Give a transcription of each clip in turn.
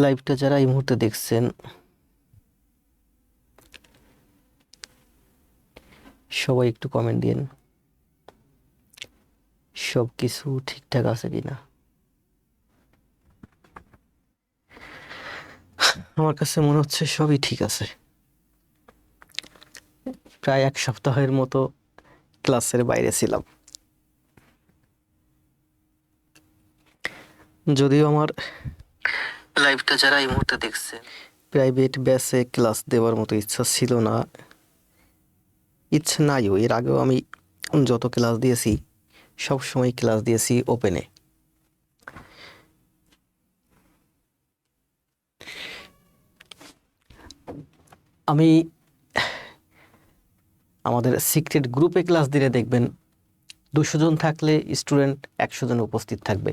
লাইভটা যারা এই মুহূর্তে দেখছেন সবাই একটু কমেন্ট দিন সব কিছু ঠিকঠাক আছে কিনা। আমার কাছে মনে হচ্ছে সবই ঠিক আছে। প্রায় এক সপ্তাহের মতো ক্লাসের বাইরে ছিলাম, যদিও আমার লাইভটা যারা এই মুহূর্তে দেখছেন প্রাইভেট ব্যাচে ক্লাস দেওয়ার মতো ইচ্ছা ছিল না, ইচ্ছে নাইও। এর আগেও আমি যত ক্লাস দিয়েছি সব সময় ক্লাস দিয়েছি ওপেনে। আমি আমাদের সিক্রেট গ্রুপে ক্লাস দিলে দেখবেন 200 জন থাকলে স্টুডেন্ট 100 জন উপস্থিত থাকবে,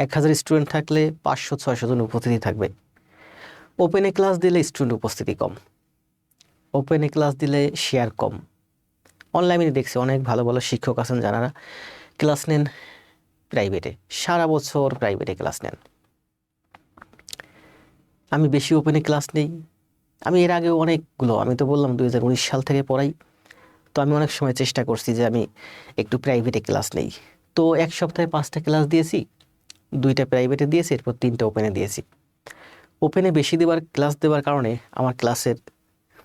1000 স্টুডেন্ট থাকলে 500-600 জন উপস্থিতি থাকবে। ওপেনে ক্লাস দিলে স্টুডেন্ট উপস্থিতি কম, ওপেনে ক্লাস দিলে শেয়ার কম। অনলাইনে দেখছি অনেক ভালো ভালো শিক্ষক আছেন যারা ক্লাস নেন প্রাইভেটে, সারা বছর প্রাইভেটে ক্লাস নেন। আমি বেশি ওপেনে ক্লাস নেই। আমি এর আগে অনেকগুলো, আমি তো বললাম 2019 সাল থেকে পড়াই, তো আমি অনেক সময় চেষ্টা করছি যে আমি একটু প্রাইভেটে ক্লাস নেই। তো এক সপ্তাহে 5টা ক্লাস দিয়েছি, 2টা প্রাইভেটে দিয়েছি, এরপর 3টা ওপেনে দিয়েছি। ওপেনে বেশি ক্লাস দেওয়ার কারণে আমার ক্লাসের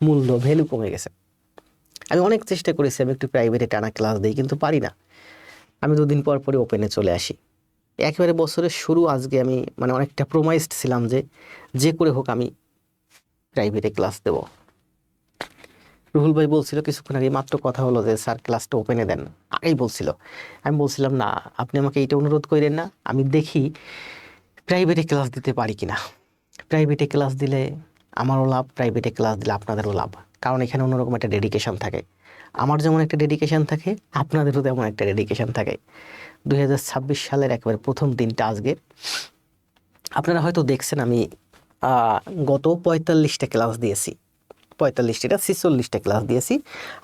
মূল্য ভ্যালু কমে গেছে। আমি অনেক চেষ্টা করেছি আমি একটু প্রাইভেটে টানা ক্লাস দিই, কিন্তু পারি না। আমি 2 দিন পর পরে ওপেনে চলে আসি। একেবারে বছরের শুরু আজকে আমি অনেকটা প্রমাইজড ছিলাম যে যে করে হোক আমি প্রাইভেটে ক্লাস দেব। রুহুল ভাই বলছিল কিছুক্ষণ আগে, মাত্র কথা হলো যে স্যার ক্লাসটা ওপেনে দেন, আগেই বলছিল। আমি বলছিলাম না, আপনি আমাকে এইটা অনুরোধ করেন না, আমি দেখি প্রাইভেটে ক্লাস দিতে পারি কিনা। প্রাইভেটে ক্লাস দিলে আমারও লাভ, প্রাইভেটে ক্লাস দিলে আপনাদেরও লাভ, কারণ এখানে অন্যরকম একটা ডেডিকেশন থাকে। আমার যেমন একটা ডেডিকেশন থাকে, আপনাদেরও তেমন একটা ডেডিকেশন থাকে। 2026 সালের একেবারে প্রথম দিনটা আজকে। আপনারা হয়তো দেখছেন আমি গত 45টা ক্লাস দিয়েছি, 45টা 46টা ক্লাস দিয়েছি।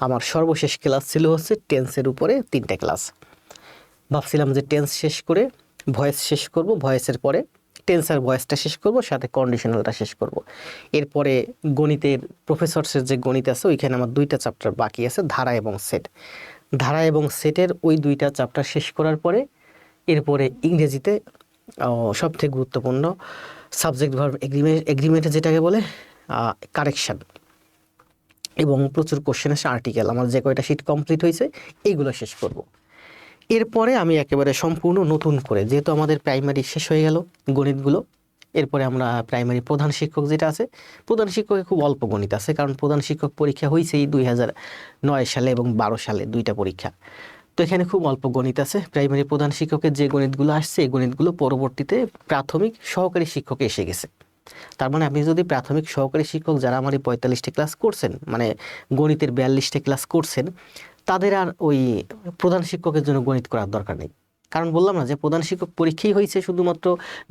আমার সর্বশেষ ক্লাস ছিল হচ্ছে টেন্সের উপরে 3টা ক্লাস। ভাবছিলাম যে টেন্স শেষ করে ভয়েস শেষ করব, ভয়েসের পরে টেন্স আর ভয়েসটা শেষ করব, সাথে কন্ডিশনালটা শেষ করব। এরপরে গণিতের প্রফেসরসের যে গণিত আছে ওইখানে আমার 2টা চ্যাপ্টার বাকি আছে, ধারা এবং সেট। ধারা এবং সেটের ওই 2টা চ্যাপ্টার শেষ করার পরে এরপরে ইংরেজিতে সবথেকে গুরুত্বপূর্ণ সাবজেক্ট ভার্ব এগ্রিমেন্ট যেটাকে বলে কারেকশান, এবং প্রচুর কোশ্চেন আসে আর্টিকেল। আমার যে কয়টা শিট কমপ্লিট হয়েছে এইগুলো শেষ করব। এরপরে আমি একেবারে সম্পূর্ণ নতুন করে, যেহেতু আমাদের প্রাইমারি শেষ হয়ে গেল গণিতগুলো, এরপরে আমরা প্রাইমারি প্রধান শিক্ষক যেটা আছে, প্রধান শিক্ষকে খুব অল্প গণিত আছে, কারণ প্রধান শিক্ষক পরীক্ষা হয়েছেই 2009 সালে এবং 12 সালে 2টা পরীক্ষা। তো এখানে খুব অল্প গণিত আছে। প্রাইমারি প্রধান শিক্ষকের যে গণিতগুলো আসছে এই গণিতগুলো পরবর্তীতে প্রাথমিক সহকারী শিক্ষকে এসে গেছে। তার মানে আপনি যদি প্রাথমিক সহকারী শিক্ষক যারা আমার এই 45টা ক্লাস করছেন, গণিতের 42টা ক্লাস করছেন, তাদের আর ওই প্রধান শিক্ষকের জন্য গণিত করার দরকার নেই। কারণ বললাম না যে প্রধান শিক্ষক পরীক্ষাই হয়েছে শুধুমাত্র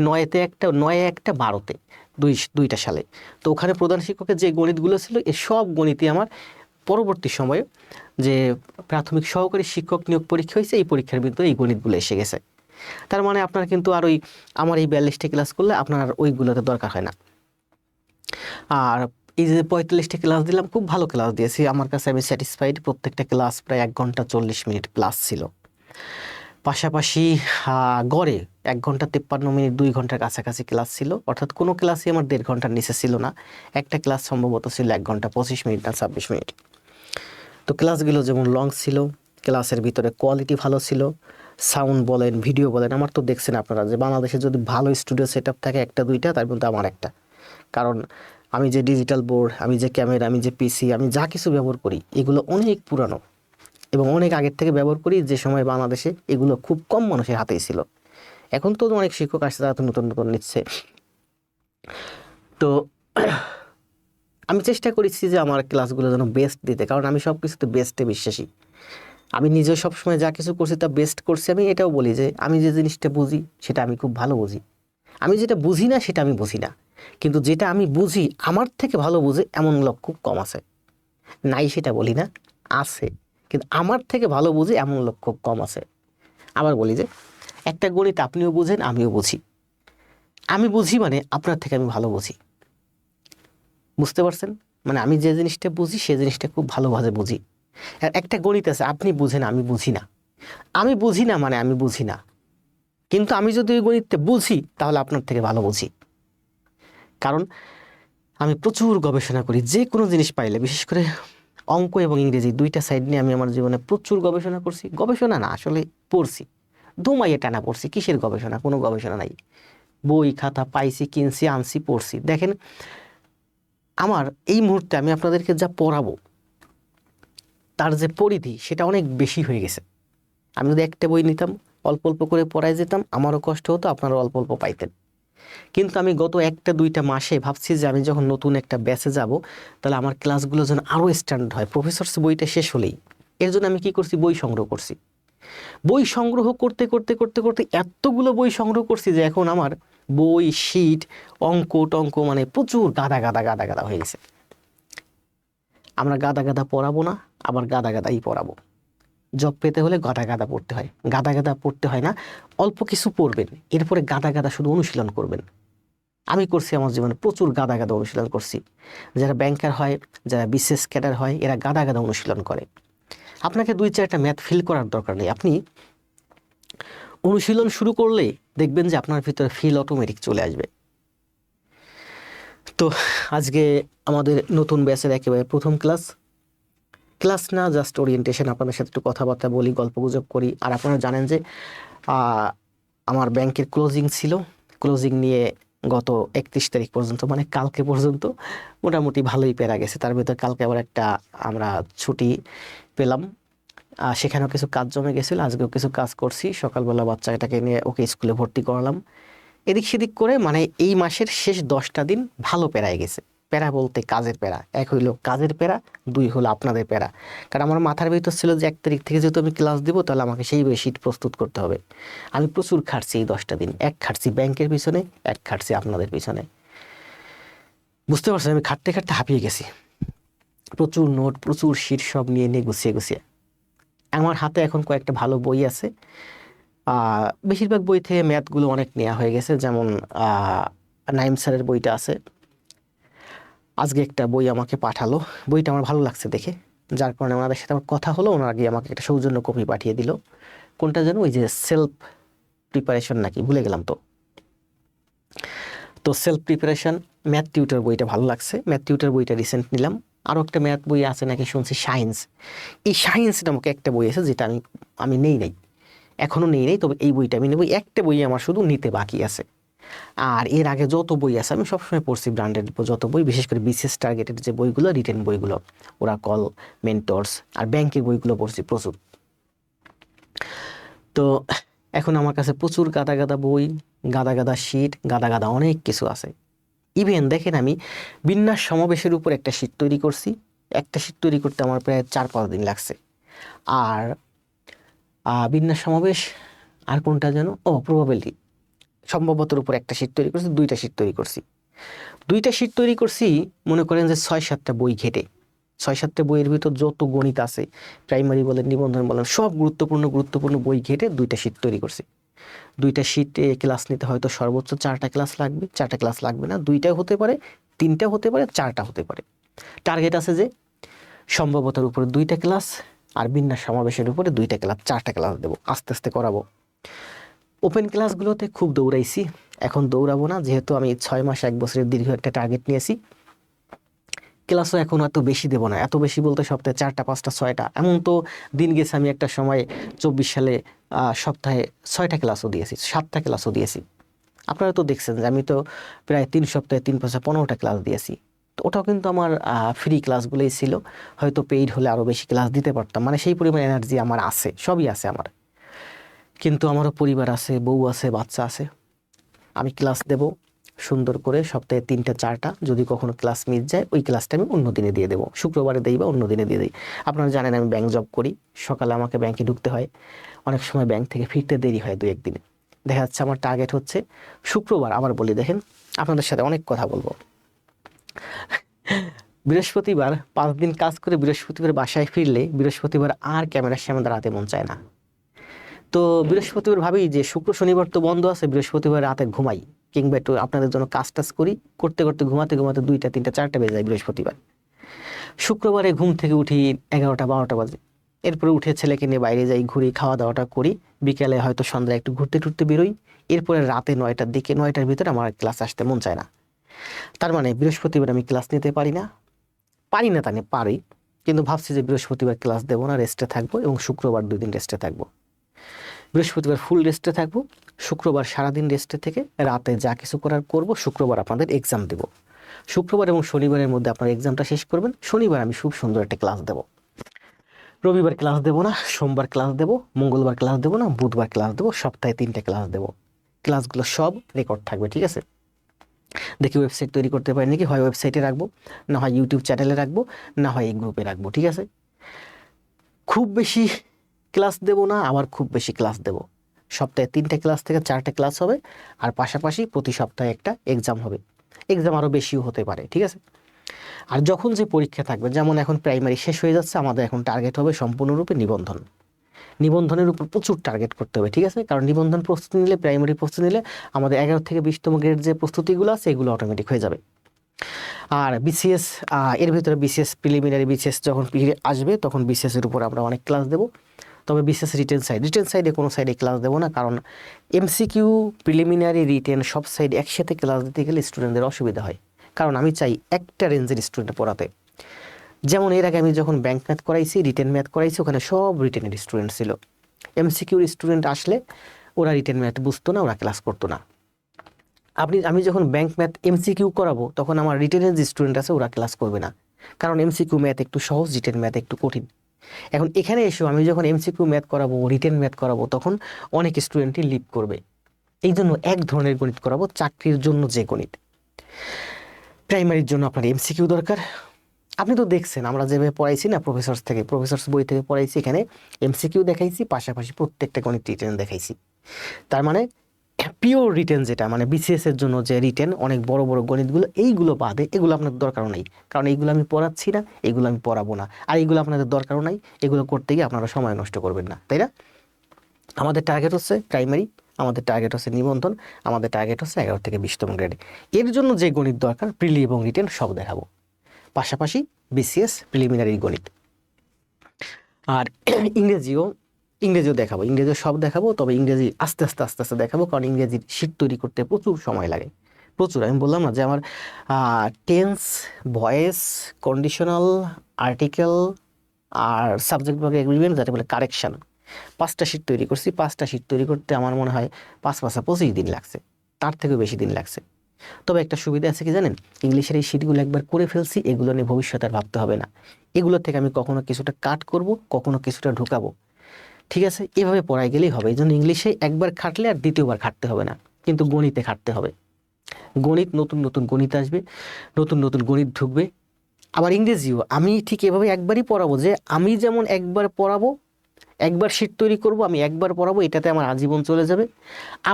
9-1 12-তে 2টা সালে। তো ওখানে প্রধান শিক্ষকের যে গণিতগুলো ছিল এই সব গণিতই আমার পরবর্তী সময়ে যে প্রাথমিক সহকারী শিক্ষক নিয়োগ পরীক্ষা হয়েছে এই পরীক্ষার ভিতরে এই গণিতগুলো এসে গেছে। তার মানে আপনার কিন্তু আর ওই আমার এই 42টা ক্লাস করলে আপনার আর ওইগুলোতে দরকার হয় না। আর এই যে 45টা ক্লাস দিলাম, খুব ভালো ক্লাস দিয়েছি, আমার কাছে আমি স্যাটিসফাইড। প্রত্যেকটা ক্লাস প্রায় 1 ঘন্টা 40 মিনিট প্লাস ছিল। পাশাপাশি গড়ে 1 ঘন্টা 53 মিনিট, 2 ঘন্টার কাছাকাছি ক্লাস ছিল, অর্থাৎ কোনো ক্লাসই আমার 1.5 ঘন্টার নিচে ছিল না। একটা ক্লাস সম্ভবত ছিল 1 ঘন্টা 25 মিনিট না 26 মিনিট। তো ক্লাসগুলো যেমন লং ছিল, ক্লাসের ভিতরে কোয়ালিটি ভালো ছিল, সাউন্ড বলেন ভিডিও বলেন। আমার তো দেখছেন আপনারা যে বাংলাদেশে যদি ভালো স্টুডিও সেট আপ থাকে 1-2টা, তার মধ্যে আমার একটা। কারণ আমি যে ডিজিটাল বোর্ড, আমি যে ক্যামেরা, আমি যে পিসি, আমি যা কিছু ব্যবহার করি এগুলো অনেক পুরানো এবং অনেক আগের থেকে ব্যবহার করি, যে সময় বাংলাদেশে এগুলো খুব কম মানুষের হাতেই ছিল। এখন তো অনেক শিক্ষক আসছে, তারা তো নতুন নতুন নিচ্ছে। তো আমি চেষ্টা করেছি যে আমার ক্লাসগুলো যেন বেস্ট দিতে, কারণ আমি সব কিছুতে বেস্টে বিশ্বাসী। আমি নিজে সবসময় যা কিছু করছি তা বেস্ট করছি। আমি এটাও বলি যে আমি যে জিনিসটা বুঝি সেটা আমি খুব ভালো বুঝি। আমি যেটা বুঝি না সেটা আমি বুঝি না, কিন্তু যেটা আমি বুঝি আমার থেকে ভালো বুঝে এমন লোক খুব কম আছে। নাই সেটা বলি না, আছে, কিন্তু আমার থেকে ভালো বুঝে এমন লোক খুব কম আছে। আবার বলি যে একটা গণিত আপনিও বুঝেন আমিও বুঝি, আমি বুঝি মানে আপনার থেকে আমি ভালো বুঝি, বুঝতে পারছেন? মানে আমি যে জিনিসটা বুঝি সে জিনিসটা খুব ভালোভাবে বুঝি। আর একটা গণিত আছে, আপনি বুঝেন আমি বুঝি না, আমি বুঝি না মানে আমি বুঝি না, কিন্তু আমি যদি ওই গণিতটা বুঝি তাহলে আপনার থেকে ভালো বুঝি। কারণ আমি প্রচুর গবেষণা করি যে কোনো জিনিস পাইলে, বিশেষ করে অঙ্ক এবং ইংরেজি দুইটা সাইড নিয়ে আমি আমার জীবনে প্রচুর গবেষণা করছি। গবেষণা না, আসলে পড়ছি, দুমাইয়ে টানা পড়ছি। কিসের গবেষণা? কোনো গবেষণা নাই। বই খাতা পাইছি, কিনছি, আনছি, পড়ছি। দেখেন আমার এই মুহূর্তে আমি আপনাদেরকে যা পড়াবো তার যে পরিধি সেটা অনেক বেশি হয়ে গেছে। আমি যদি একটা বই নিতাম, অল্প অল্প করে পড়ায় যেতাম, আমারও কষ্ট হতো, আপনারাও অল্প অল্প পাইতেন। কিন্তু আমি গত একটা দুইটা মাসে ভাবছি যে আমি যখন নতুন একটা ব্যাচে যাব তাহলে আমার ক্লাসগুলো যেন আরও স্ট্যান্ডার্ড হয়। প্রফেসরস বইটা শেষ হলেই, এর জন্য আমি কি করছি, বই সংগ্রহ করছি। বই সংগ্রহ করতে করতে করতে করতে এতগুলো বই সংগ্রহ করছি যে এখন আমার বই, শীট, অঙ্ক টঙ্ক মানে প্রচুর গাদা গাদা গাদা গাদা হয়ে গেছে। আমরা গাদা গাদা পড়াবো না, আবার গাদা গাদাই পড়াবো। জব পেতে হলে গাদা গাদা পড়তে হয়, গাদা গাদা পড়তে হয় না, অল্প কিছু পড়বেন, এরপরে গাদা গাদা শুধু অনুশীলন করবেন। আমি করছি আমার জীবনে প্রচুর গাদা গাদা অনুশীলন করছি। যারা ব্যাংকার হয়, যারা বিশেষ ক্যাডার হয়, এরা গাদা গাদা অনুশীলন করে। আপনাকে 2-4টা ম্যাথ ফিল করার দরকার নেই, আপনি অনুশীলন শুরু করলে দেখবেন যে আপনার ভিতরে ফিল অটোমেটিক চলে আসবে। তো আজকে আমাদের নতুন ব্যাচের একেবারে প্রথম ক্লাস না, জাস্ট ওরিয়েন্টেশন। আপনাদের সাথে একটু কথাবার্তা বলি, গল্পগুজব করি। আর আপনারা জানেন যে আমার ব্যাংকের ক্লোজিং ছিল, ক্লোজিং নিয়ে গত 31 তারিখ পর্যন্ত মানে কালকে পর্যন্ত মোটামুটি ভালোই পেরা গেছে। তার ভিতরে কালকে আবার একটা আমরা ছুটি পেলাম, সেখানেও কিছু কাজ জমে গেছিলো, আজকেও কিছু কাজ করছি। সকালবেলা বাচ্চাটাকে নিয়ে ওকে স্কুলে ভর্তি করালাম, এদিক সেদিক করে মানে এই মাসের শেষ 10টা দিন ভালো পেরায় গেছে। প্যারা বলতে কাজের প্যারা, এক হইলো কাজের প্যারা, দুই হলো আপনাদের প্যারা। কারণ আমার মাথার ভিতর ছিল যে 1 তারিখ থেকে যেহেতু আমি ক্লাস দিব তাহলে আমাকে সেই শীট প্রস্তুত করতে হবে। আমি প্রচুর খাটছি এই 10টা দিন, এক খাটছি ব্যাংকের পিছনে, এক খাটছি আপনাদের পিছনে। বুঝতে পারছেন, আমি খাটতে খাটতে হাঁপিয়ে গেছি। প্রচুর নোট, প্রচুর শীট সব নিয়ে নিয়ে গুছিয়ে গুছিয়ে। আমার হাতে এখন কয়েকটা ভালো বই আছে, বেশিরভাগ বই থেকে ম্যাথগুলো অনেক নেওয়া হয়ে গেছে। যেমন নাইম স্যারের বইটা আছে, আজকে একটা বই আমাকে পাঠালো, বইটা আমার ভালো লাগছে দেখে, যার কারণে ওনাদের সাথে আমার কথা হলো। ওনার আগে আমাকে একটা সৌজন্য কপি পাঠিয়ে দিল। কোনটা যেন, ওই যে সেলফ প্রিপারেশন নাকি, ভুলে গেলাম। তো সেলফ প্রিপারেশন ম্যাথ টিউটর বইটা ভালো লাগছে, ম্যাথ টিউটর বইটা রিসেন্ট নিলাম। আরও একটা ম্যাথ বই আছে নাকি শুনছি, সায়েন্স। এই সায়েন্স নামক একটা বই আছে যেটা আমি নেই নাই, এখনও নেই নাই, তবে এই বইটা আমি নেব। একটা বই আমার শুধু নিতে বাকি আছে। আর এর আগে যত বই আছে আমি সবসময় পড়ছি ব্র্যান্ডেড যত বই, বিশেষ করে বিসিএস টার্গেটেড যে বইগুলো, রিটেন বইগুলো, ওরাকল, মেন্টরস, আর ব্যাংকের বইগুলো পড়ছি প্রচুর। তো এখন আমার কাছে প্রচুর গাদা গাদা বই, গাদা গাদা শীট, গাদা গাদা অনেক কিছু আছে। ইভেন দেখেন আমি বিন্যাস সমাবেশের উপর একটা শীট তৈরি করছি, একটা শীট তৈরি করতে আমার প্রায় 4-5 দিন লাগছে। আর বিন্যাস সমাবেশ, আর কোনটা যেন, প্রবাবিলিটি সম্ভবতর উপর একটা শীট তৈরি করছি, 2টা শীট তৈরি করছি। 2টা শীট তৈরি করছি মনে করেন যে 6-7টা বই ঘেটে। 6-7টা বইয়ের ভিতর যত গণিত আছে, প্রাইমারি বলেন, নিবন্ধন বলেন, সব গুরুত্বপূর্ণ বই ঘেটে 2টা শীট তৈরি করছি। 2টা শীটে ক্লাস নিতে হয়তো সর্বোচ্চ 4টা ক্লাস লাগবে, 4টা ক্লাস লাগবে না, 2টাও হতে পারে, 3টা হতে পারে, 4টা হতে পারে। টার্গেট আছে যে সম্ভবতর উপরে 2টা ক্লাস, আর বিন্যাস সমাবেশের উপরে 2টা ক্লাস, 4টা ক্লাস দেবো, আস্তে আস্তে করাবো। ওপেন ক্লাসগুলোতে খুব দৌড়াইছি, এখন দৌড়াবো না, যেহেতু আমি 6 মাস 1 বছরের দীর্ঘ একটা টার্গেট নিয়েছি। ক্লাসও এখন এত বেশি দেবো না, এত বেশি বলতে সপ্তাহে 4টা 5টা 6টা, এমন তো দিন গেছে আমি একটা সময় 24 সালে সপ্তাহে 6টা ক্লাসও দিয়েছি, 7টা ক্লাসও দিয়েছি। আপনারা তো দেখছেন যে আমি তো প্রায় 3 সপ্তাহে 3-5 15টা ক্লাস দিয়েছি। তো ওটাও কিন্তু আমার ফ্রি ক্লাসগুলোই ছিল, হয়তো পেইড হলে আরও বেশি ক্লাস দিতে পারতাম, মানে সেই পরিমাণ এনার্জি আমার আছে, সবই আছে আমার। কিন্তু আমারও পরিবার আছে, বউ আছে, বাচ্চা আছে। আমি ক্লাস দেব সুন্দর করে, সপ্তাহে 3টা 4টা, যদি কখনো ক্লাস মিস যায় ওই ক্লাসটা আমি অন্য দিনে দিয়ে দেবো, শুক্রবারে দিই বা অন্য দিনে দিয়ে দিই। আপনারা জানেন আমি ব্যাংক জব করি, সকালে আমাকে ব্যাংকে ঢুকতে হয়, অনেক সময় ব্যাংক থেকে ফিরতে দেরি হয় 2-1 দিনে। দেখা যাচ্ছে আমার টার্গেট হচ্ছে শুক্রবার, আবার বলি দেখেন আপনাদের সাথে অনেক কথা বলবো, বৃহস্পতিবার 5 দিন কাজ করে বৃহস্পতিবার বাসায় ফিরলে বৃহস্পতিবার আর ক্যামেরার সামনে দাঁড়াতে মন চায় না। তো বৃহস্পতিবার ভাবি যে শুক্র শনিবার তো বন্ধ আছে, বৃহস্পতিবার রাতে ঘুমাই, কিংবা একটু আপনাদের জন্য কাজ টাজ করি, করতে করতে ঘুমাতে ঘুমাতে 2টা 3টা 4টা বেজে যায় বৃহস্পতিবার। শুক্রবারে ঘুম থেকে উঠি 11টা 12টা বাজে, এরপরে উঠে ছেলেকে নিয়ে বাইরে যাই, ঘুরি, খাওয়া দাওয়াটা করি, বিকেলে হয়তো সন্ধ্যায় একটু ঘুরতে টুরতে বেরোই, এরপরে রাতে 9টার দিকে, 9টার ভিতরে আমার ক্লাস আসতে মন চায় না। তার মানে বৃহস্পতিবার আমি ক্লাস নিতে পারি না, তা নিয়ে পারি, কিন্তু ভাবছি যে বৃহস্পতিবার ক্লাস দেবো না, রেস্টে থাকবো, এবং শুক্রবার 2 দিন রেস্টে থাকবো। বৃহস্পতিবার ফুল রেস্টে থাকবো, শুক্রবার সারাদিন রেস্টে থেকে রাতে যা কিছু করার করব, শুক্রবার আপনাদের এক্সাম দেব। শুক্রবার এবং শনিবারের মধ্যে আপনার এক্সামটা শেষ করবেন, শনিবার আমি খুব সুন্দর একটা ক্লাস দেব। রবিবার ক্লাস দেবো না, সোমবার ক্লাস দেবো, মঙ্গলবার ক্লাস দেবো না, বুধবার ক্লাস দেবো, সপ্তাহে 3টে ক্লাস দেবো। ক্লাসগুলো সব রেকর্ড থাকবে, ঠিক আছে? দেখি ওয়েবসাইট তৈরি করতে পারি নাকি, হয় ওয়েবসাইটে রাখবো, না হয় ইউটিউব চ্যানেলে রাখবো, না হয় এই গ্রুপে রাখবো, ঠিক আছে? খুব বেশি ক্লাস দেব না, আবার খুব বেশি ক্লাস দেব। সপ্তাহে 3টে ক্লাস থেকে 4টে ক্লাস হবে, আর পাশাপাশি প্রতি সপ্তাহে একটা এক্সাম হবে। এক্সাম আরও বেশিও হতে পারে, ঠিক আছে? আর যখন যে পরীক্ষা থাকবে, যেমন এখন প্রাইমারি শেষ হয়ে যাচ্ছে, আমাদের এখন টার্গেট হবে সম্পূর্ণরূপে নিবন্ধন। নিবন্ধনের উপর প্রচুর টার্গেট করতে হবে, ঠিক আছে? কারণ নিবন্ধন প্রস্তুতি নিলে, প্রাইমারি প্রস্তুতি নিলে আমাদের 11 থেকে 20তম গ্রেড যে প্রস্তুতিগুলো আছে এগুলো অটোমেটিক হয়ে যাবে। আর বিসিএস, এর ভিতরে বিসিএস প্রিলিমিনারি, বিসিএস যখন আসবে তখন বিসিএস এর উপর আমরা অনেক ক্লাস দেবো। তবে বিসিএস রিটেন সাইডে কোনো সাইডে ক্লাস দেবো না, কারণ এমসিকিউ, প্রিলিমিনারি, রিটেন সব সাইডে একসাথে ক্লাস দিতে গেলে স্টুডেন্টদের অসুবিধা হয়। কারণ আমি চাই একটা রেঞ্জের স্টুডেন্ট পড়াতে। যেমন এর আগে আমি যখন ব্যাংক ম্যাথ করাইছি, রিটেন ম্যাথ করাইছি, ওখানে সব রিটেনের স্টুডেন্ট ছিল। এমসিকিউর স্টুডেন্ট আসলে ওরা রিটেন ম্যাথ বুঝতো না, ওরা ক্লাস করতো না। আমি যখন ব্যাংক ম্যাথ এমসিকিউ করাবো তখন আমার রিটেনের যে স্টুডেন্ট আছে ওরা ক্লাস করবে না, কারণ এমসিকিউ ম্যাথ একটু সহজ, রিটেন ম্যাথ একটু কঠিন। এখন এখানে এসেও আমি যখন এমসিকিউ ম্যাথ করাবো, রিটেন ম্যাথ করাবো, তখন অনেক স্টুডেন্টই লিভ করবে। এই জন্য এক ধরনের গণিত করাবো, চাকরির জন্য যে গণিত। প্রাইমারির জন্য আপনার এমসিকিউ দরকার। আপনি তো দেখছেন আমরা যেভাবে পড়াইছি না, প্রফেসর্স বই থেকে পড়াইছি, এখানে এমসিকিউ দেখাইছি, পাশাপাশি প্রত্যেকটা গণিত রিটেন দেখাইছি। তার মানে পিওর রিটেন, যেটা মানে বিসিএস এর জন্য যে রিটেন অনেক বড় বড় গণিতগুলো, এইগুলো বাদে এগুলো আপনার দরকারও নেই, কারণ এইগুলো আমি পড়াচ্ছি না, এগুলো আমি পড়াবো না, আর এইগুলো আপনাদের দরকারও নাই। এগুলো করতে গিয়ে আপনারা সময় নষ্ট করবেন না, তাই না? আমাদের টার্গেট হচ্ছে প্রাইমারি, আমাদের টার্গেট হচ্ছে নিবন্ধন, আমাদের টার্গেট হচ্ছে 11 থেকে 20তম গ্রেডে। এর জন্য যে গণিত দরকার, প্রিলি এবং রিটেন সব দেখাবো, পাশাপাশি বিসিএস প্রিলিমিনারি গণিত। আর ইংরেজিও দেখাবো, ইংরেজিও সব দেখাবো, তবে ইংরেজি আস্তে আস্তে দেখাবো, কারণ ইংরেজির শিট তৈরি করতে প্রচুর সময় লাগে, প্রচুর। আমি বললাম না যে আমার টেন্স, ভয়েস, কন্ডিশনাল, আর্টিকেল আর সাবজেক্ট ভাগে এগ্রিমেন্ট, যাতে বলে কারেকশন, 5টা শিট তৈরি করছি। 5টা শিট তৈরি করতে আমার মনে হয় 5 দিন লাগছে, তার থেকেও বেশি দিন লাগছে। তবে একটা সুবিধা আছে কি জানেন, ইংলিশের এই শিটগুলো একবার করে ফেলছি, এগুলো নিয়ে ভবিষ্যতে আর ভাবতে হবে না। এগুলো থেকে আমি কখনো কিছুটা কাট করব, কখনো কিছুটা ঢুকাবো, ঠিক আছে? এভাবে পড়াই গেলেই হবে। এই জন্য ইংলিশে একবার খাটলে আর দ্বিতীয়বার খাটতে হবে না, কিন্তু গণিতে খাটতে হবে। গণিত, নতুন নতুন গণিত আসবে, নতুন নতুন গণিত ঢুকবে। আবার ইংরেজিও আমি ঠিক এভাবে একবারই পড়াবো, যে আমি যেমন একবার পড়াবো, একবার শিট তৈরি করব, আমি একবার পড়াবো, এটাতে আমার আজীবন চলে যাবে।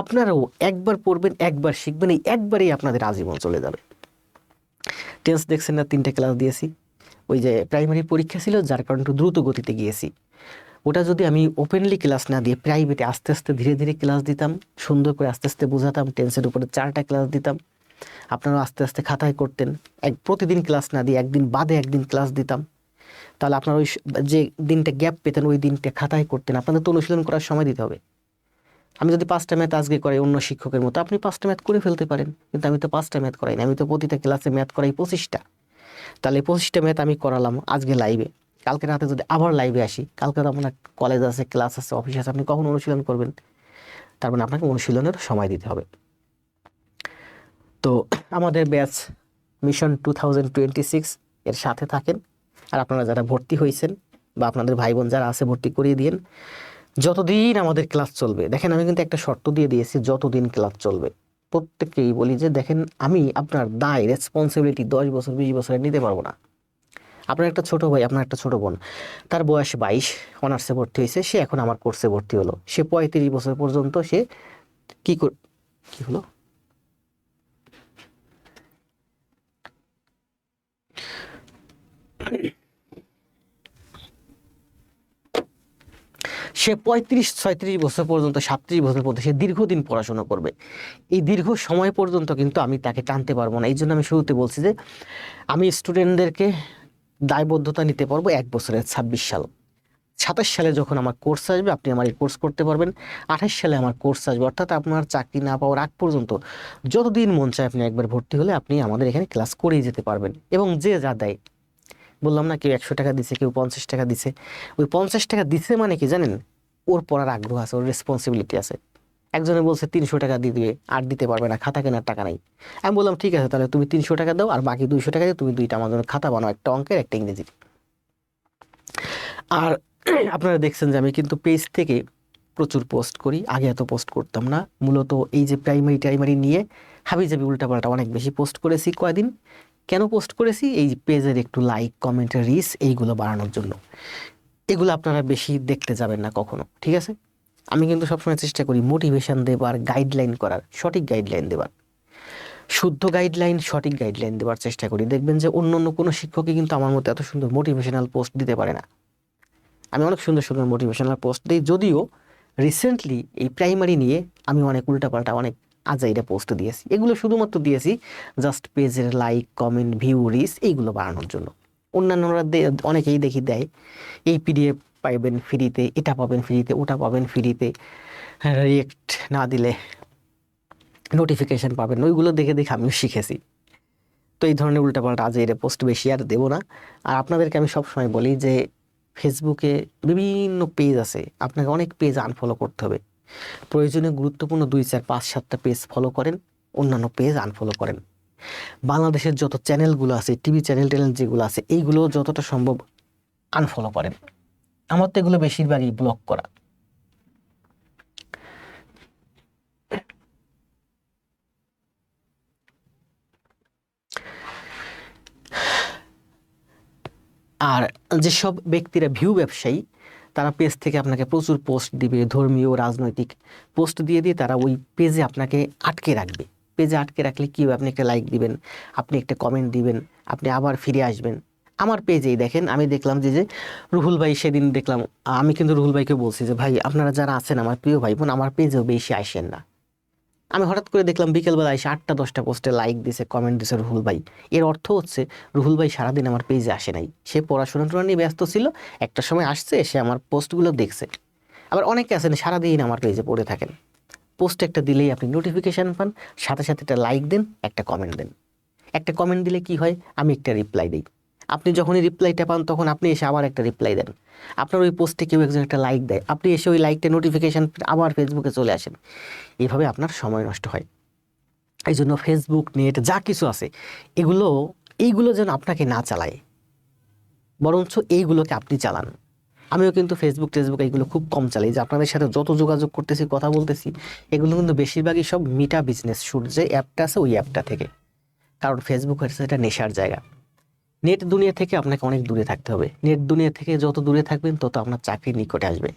আপনারাও একবার পড়বেন, একবার শিখবেন, এই একবারেই আপনাদের আজীবন চলে যাবে। টেন্স দেখছেন না, 3টে ক্লাস দিয়েছি। ওই যে প্রাইমারি পরীক্ষা ছিল, যার কারণে একটু দ্রুত গতিতে গিয়েছি। ওটা যদি আমি ওপেনলি ক্লাস না দিয়ে প্রাইভেটে আস্তে আস্তে ধীরে ধীরে ক্লাস দিতাম, সুন্দর করে আস্তে আস্তে বোঝাতাম, টেন্সের উপরে 4টা ক্লাস দিতাম, আপনারাও আস্তে আস্তে খাতায় করতেন, প্রতিদিন ক্লাস না দিয়ে একদিন বাদে একদিন ক্লাস দিতাম, তাহলে আপনারা ওই যে দিনটা গ্যাপ পেতেন ওই দিনটা খাতায় করতেন। আপনাদের তো অনুশীলন করার সময় দিতে হবে। আমি যদি 5টা ম্যাথ আজকে করাই অন্য শিক্ষকের মতো, আপনি 5টা ম্যাথ করে ফেলতে পারেন, কিন্তু আমি তো 5টা ম্যাথ করাই না, আমি তো প্রতিটা ক্লাসে ম্যাথ করাই 25টা। তাহলে 25টা ম্যাথ আমি করালাম আজকে লাইভে, কালকে রাতে যদি আবার লাইভে আসি, কালকে তো আপনার কলেজ আছে, ক্লাস আছে, অফিস আছে, আপনি কখন অনুশীলন করবেন? তার মানে আপনাকে অনুশীলনের সময় দিতে হবে। তো আমাদের ব্যাচ মিশন 2026 এর সাথে থাকেন। আর আপনারা যারা ভর্তি হয়েছেন বা আপনাদের ভাই বোন যারা আছে, ভর্তি করিয়ে দিন। যতদিন আমাদের ক্লাস চলবে, দেখেন আমি কিন্তু একটা শর্ত দিয়ে দিয়েছি, যতদিন ক্লাস চলবে। প্রত্যেককেই বলি যে দেখেন, আমি আপনার দায়, রেসপন্সিবিলিটি 10 বছর 20 বছরের নিতে পারবো না। আপনার একটা ছোট ভাই, আপনার একটা ছোট বোন, তার বয়স 22, অনার্সে ভর্তি হয়েছে, সে এখন আমার কোর্সে ভর্তি হলো, সে 35 বছর পর্যন্ত সে কি হলো, সে 35-36 বছর পর্যন্ত, 37 বছর পর্যন্ত সে দীর্ঘদিন পড়াশোনা করবে। এই দীর্ঘ সময় পর্যন্ত কিন্তু আমি তাকে টানতে পারবো না। এই জন্য আমি শুরুতে বলছি যে আমি স্টুডেন্টদেরকে দায়বদ্ধতা নিতে পারবো 1 বছরের 26 সাল। 27 সালে যখন আমার কোর্স আসবে আপনি আমার এই কোর্স করতে পারবেন। 28 সালে আমার কোর্স আসবে, অর্থাৎ আপনার চাকরি না পাওয়ার আগ পর্যন্ত যতদিন মন চায় আপনি একবার ভর্তি হলে আপনি আমাদের এখানে ক্লাস করেই যেতে পারবেন। এবং যে যা দেয়, বললাম না, কেউ 100 টাকা দিছে, কেউ 50 টাকা দিছে। ওই 50 টাকা দিছে মানে কি জানেন, ওর পড়ার আগ্রহ আছে, ওর রেসপন্সিবিলিটি আছে। একজনে বলছে 300 টাকা দিয়ে দিবে, আর দিতে পারবে না, খাতা কেনার টাকা নাই। আমি বললাম ঠিক আছে, তাহলে তুমি 300 টাকা দাও, আর বাকি 200 টাকা দিয়ে তুমি 2টা আমার জন্য খাতা বানাও, একটা অঙ্কের একটা ইংরেজির। আর আপনারা দেখছেন যে আমি কিন্তু পেজ থেকে প্রচুর পোস্ট করি, আগে এত পোস্ট করতাম না। মূলত এই যে প্রাইমারি নিয়ে হাবিজাবি উল্টাপাল্টা অনেক বেশি পোস্ট করেছি কয়দিন। কেন পোস্ট করেছি? এই পেজের একটু লাইক, কমেন্ট, রিচ এইগুলো বাড়ানোর জন্য। এগুলো আপনারা বেশি দেখতে যাবেন না কখনো, ঠিক আছে? আমি কিন্তু সবসময় চেষ্টা করি মোটিভেশন দেবার, গাইডলাইন করার, সঠিক গাইডলাইন দেবার, শুদ্ধ গাইডলাইন, সঠিক গাইডলাইন দেওয়ার চেষ্টা করি। দেখবেন যে অন্য অন্য কোনো শিক্ষকই কিন্তু আমার মতো এত সুন্দর মোটিভেশনাল পোস্ট দিতে পারে না। আমি অনেক সুন্দর সুন্দর মোটিভেশনাল পোস্ট দিই, যদিও রিসেন্টলি এই প্রাইমারি নিয়ে আমি অনেক উল্টাপাল্টা, অনেক আজাইরা পোস্ট দিয়েছি। এগুলো শুধুমাত্র দিয়েছি জাস্ট পেজের লাইক, কমেন্ট, ভিউ, রিচ এইগুলো বাড়ানোর জন্য। অন্যান্যরা অনেকেই দেখি দেয় এই পিডিএফ পাইবেন ফ্রিতে, এটা পাবেন ফ্রিতে, ওটা পাবেন ফ্রিতে, রিয়েক্ট না দিলে নোটিফিকেশান পাবেন। ওইগুলো দেখে দেখে আমিও শিখেছি। তো এই ধরনের উল্টাপাল্টা আজাইরা পোস্ট বেশি আর দেবো না। আর আপনাদেরকে আমি সবসময় বলি যে ফেসবুকে বিভিন্ন পেজ আছে, আপনাকে অনেক পেজ আনফলো করতে হবে। প্রয়োজনে গুরুত্বপূর্ণ 2, 4, 5, 7টা পেজ ফলো করেন, অন্যান্য পেজ আনফলো করেন। বাংলাদেশের যত চ্যানেলগুলো আছে, টিভি চ্যানেল যেগুলো আছে, এইগুলো যতটা সম্ভব আনফলো করেন। আমার তো এগুলো বেশিরভাগই ব্লক করা। আর যেসব ব্যক্তিরা ভিউ ব্যবসায়ী, তারা পেজ থেকে আপনাকে প্রচুর পোস্ট দিবে, ধর্মীয়, রাজনৈতিক পোস্ট দিয়ে দিয়ে তারা ওই পেজে আপনাকে আটকে রাখবে। পেজে আটকে রাখলে কী হবে, আপনি একটা লাইক দিবেন, আপনি একটা কমেন্ট দিবেন, আপনি আবার ফিরে আসবেন। আমার পেজেই দেখেন, আমি দেখলাম যে রুহুল ভাই, সেদিন দেখলাম, আমি কিন্তু রুহুল ভাইকে বলছি যে ভাই আপনারা যারা আছেন আমার প্রিয় ভাই বোন, আমার পেজেও বেশি আসেন না। আমি হঠাৎ করে দেখলাম বিকেলবেলা এসে 8টা-10টা পোস্টে লাইক দিছে, কমেন্ট দিছে রুহুল ভাই। এর অর্থ হচ্ছে রুহুল ভাই সারাদিন আমার পেজে আসে নাই, সে পড়াশোনা নিয়ে ব্যস্ত ছিল, একটা সময় আসছে, এসে আমার পোস্টগুলো দেখছে। আবার অনেকে আছেন সারাদিন আমার পেজে পড়ে থাকেন, পোস্ট একটা দিলেই আপনি নোটিফিকেশান পান, সাথে সাথে একটা লাইক দেন, একটা কমেন্ট দেন। একটা কমেন্ট দিলে কি হয়, আমি একটা রিপ্লাই দিই। আপনি যখনই রিপ্লাইটা পান তখন আপনি এসে আবার একটা রিপ্লাই দেন। আপনার ওই পোস্টে কেউ একজন একটা লাইক দেয়, আপনি এসে ওই লাইকটা নোটিফিকেশান আবার ফেসবুকে চলে আসেন। এইভাবে আপনার সময় নষ্ট হয়। এই জন্য ফেসবুক, নেট যা কিছু আছে এইগুলো যেন আপনাকে না চালায়, বরঞ্চ এইগুলোকে আপনি চালান। আমিও কিন্তু ফেসবুক এইগুলো খুব কম চালাই। যে আপনাদের সাথে যত যোগাযোগ করতেছি, কথা বলতেছি, এগুলো কিন্তু বেশিরভাগই সব মিটা বিজনেস শুট যে অ্যাপটা আছে ওই অ্যাপটা থেকে। কারণ ফেসবুক হচ্ছে এটা নেশার জায়গা। নেট দুনিয়া থেকে আপনাকে অনেক দূরে থাকতে হবে। নেট দুনিয়া থেকে যত দূরে থাকবেন তত আপনার চাকরির নিকটে আসবে।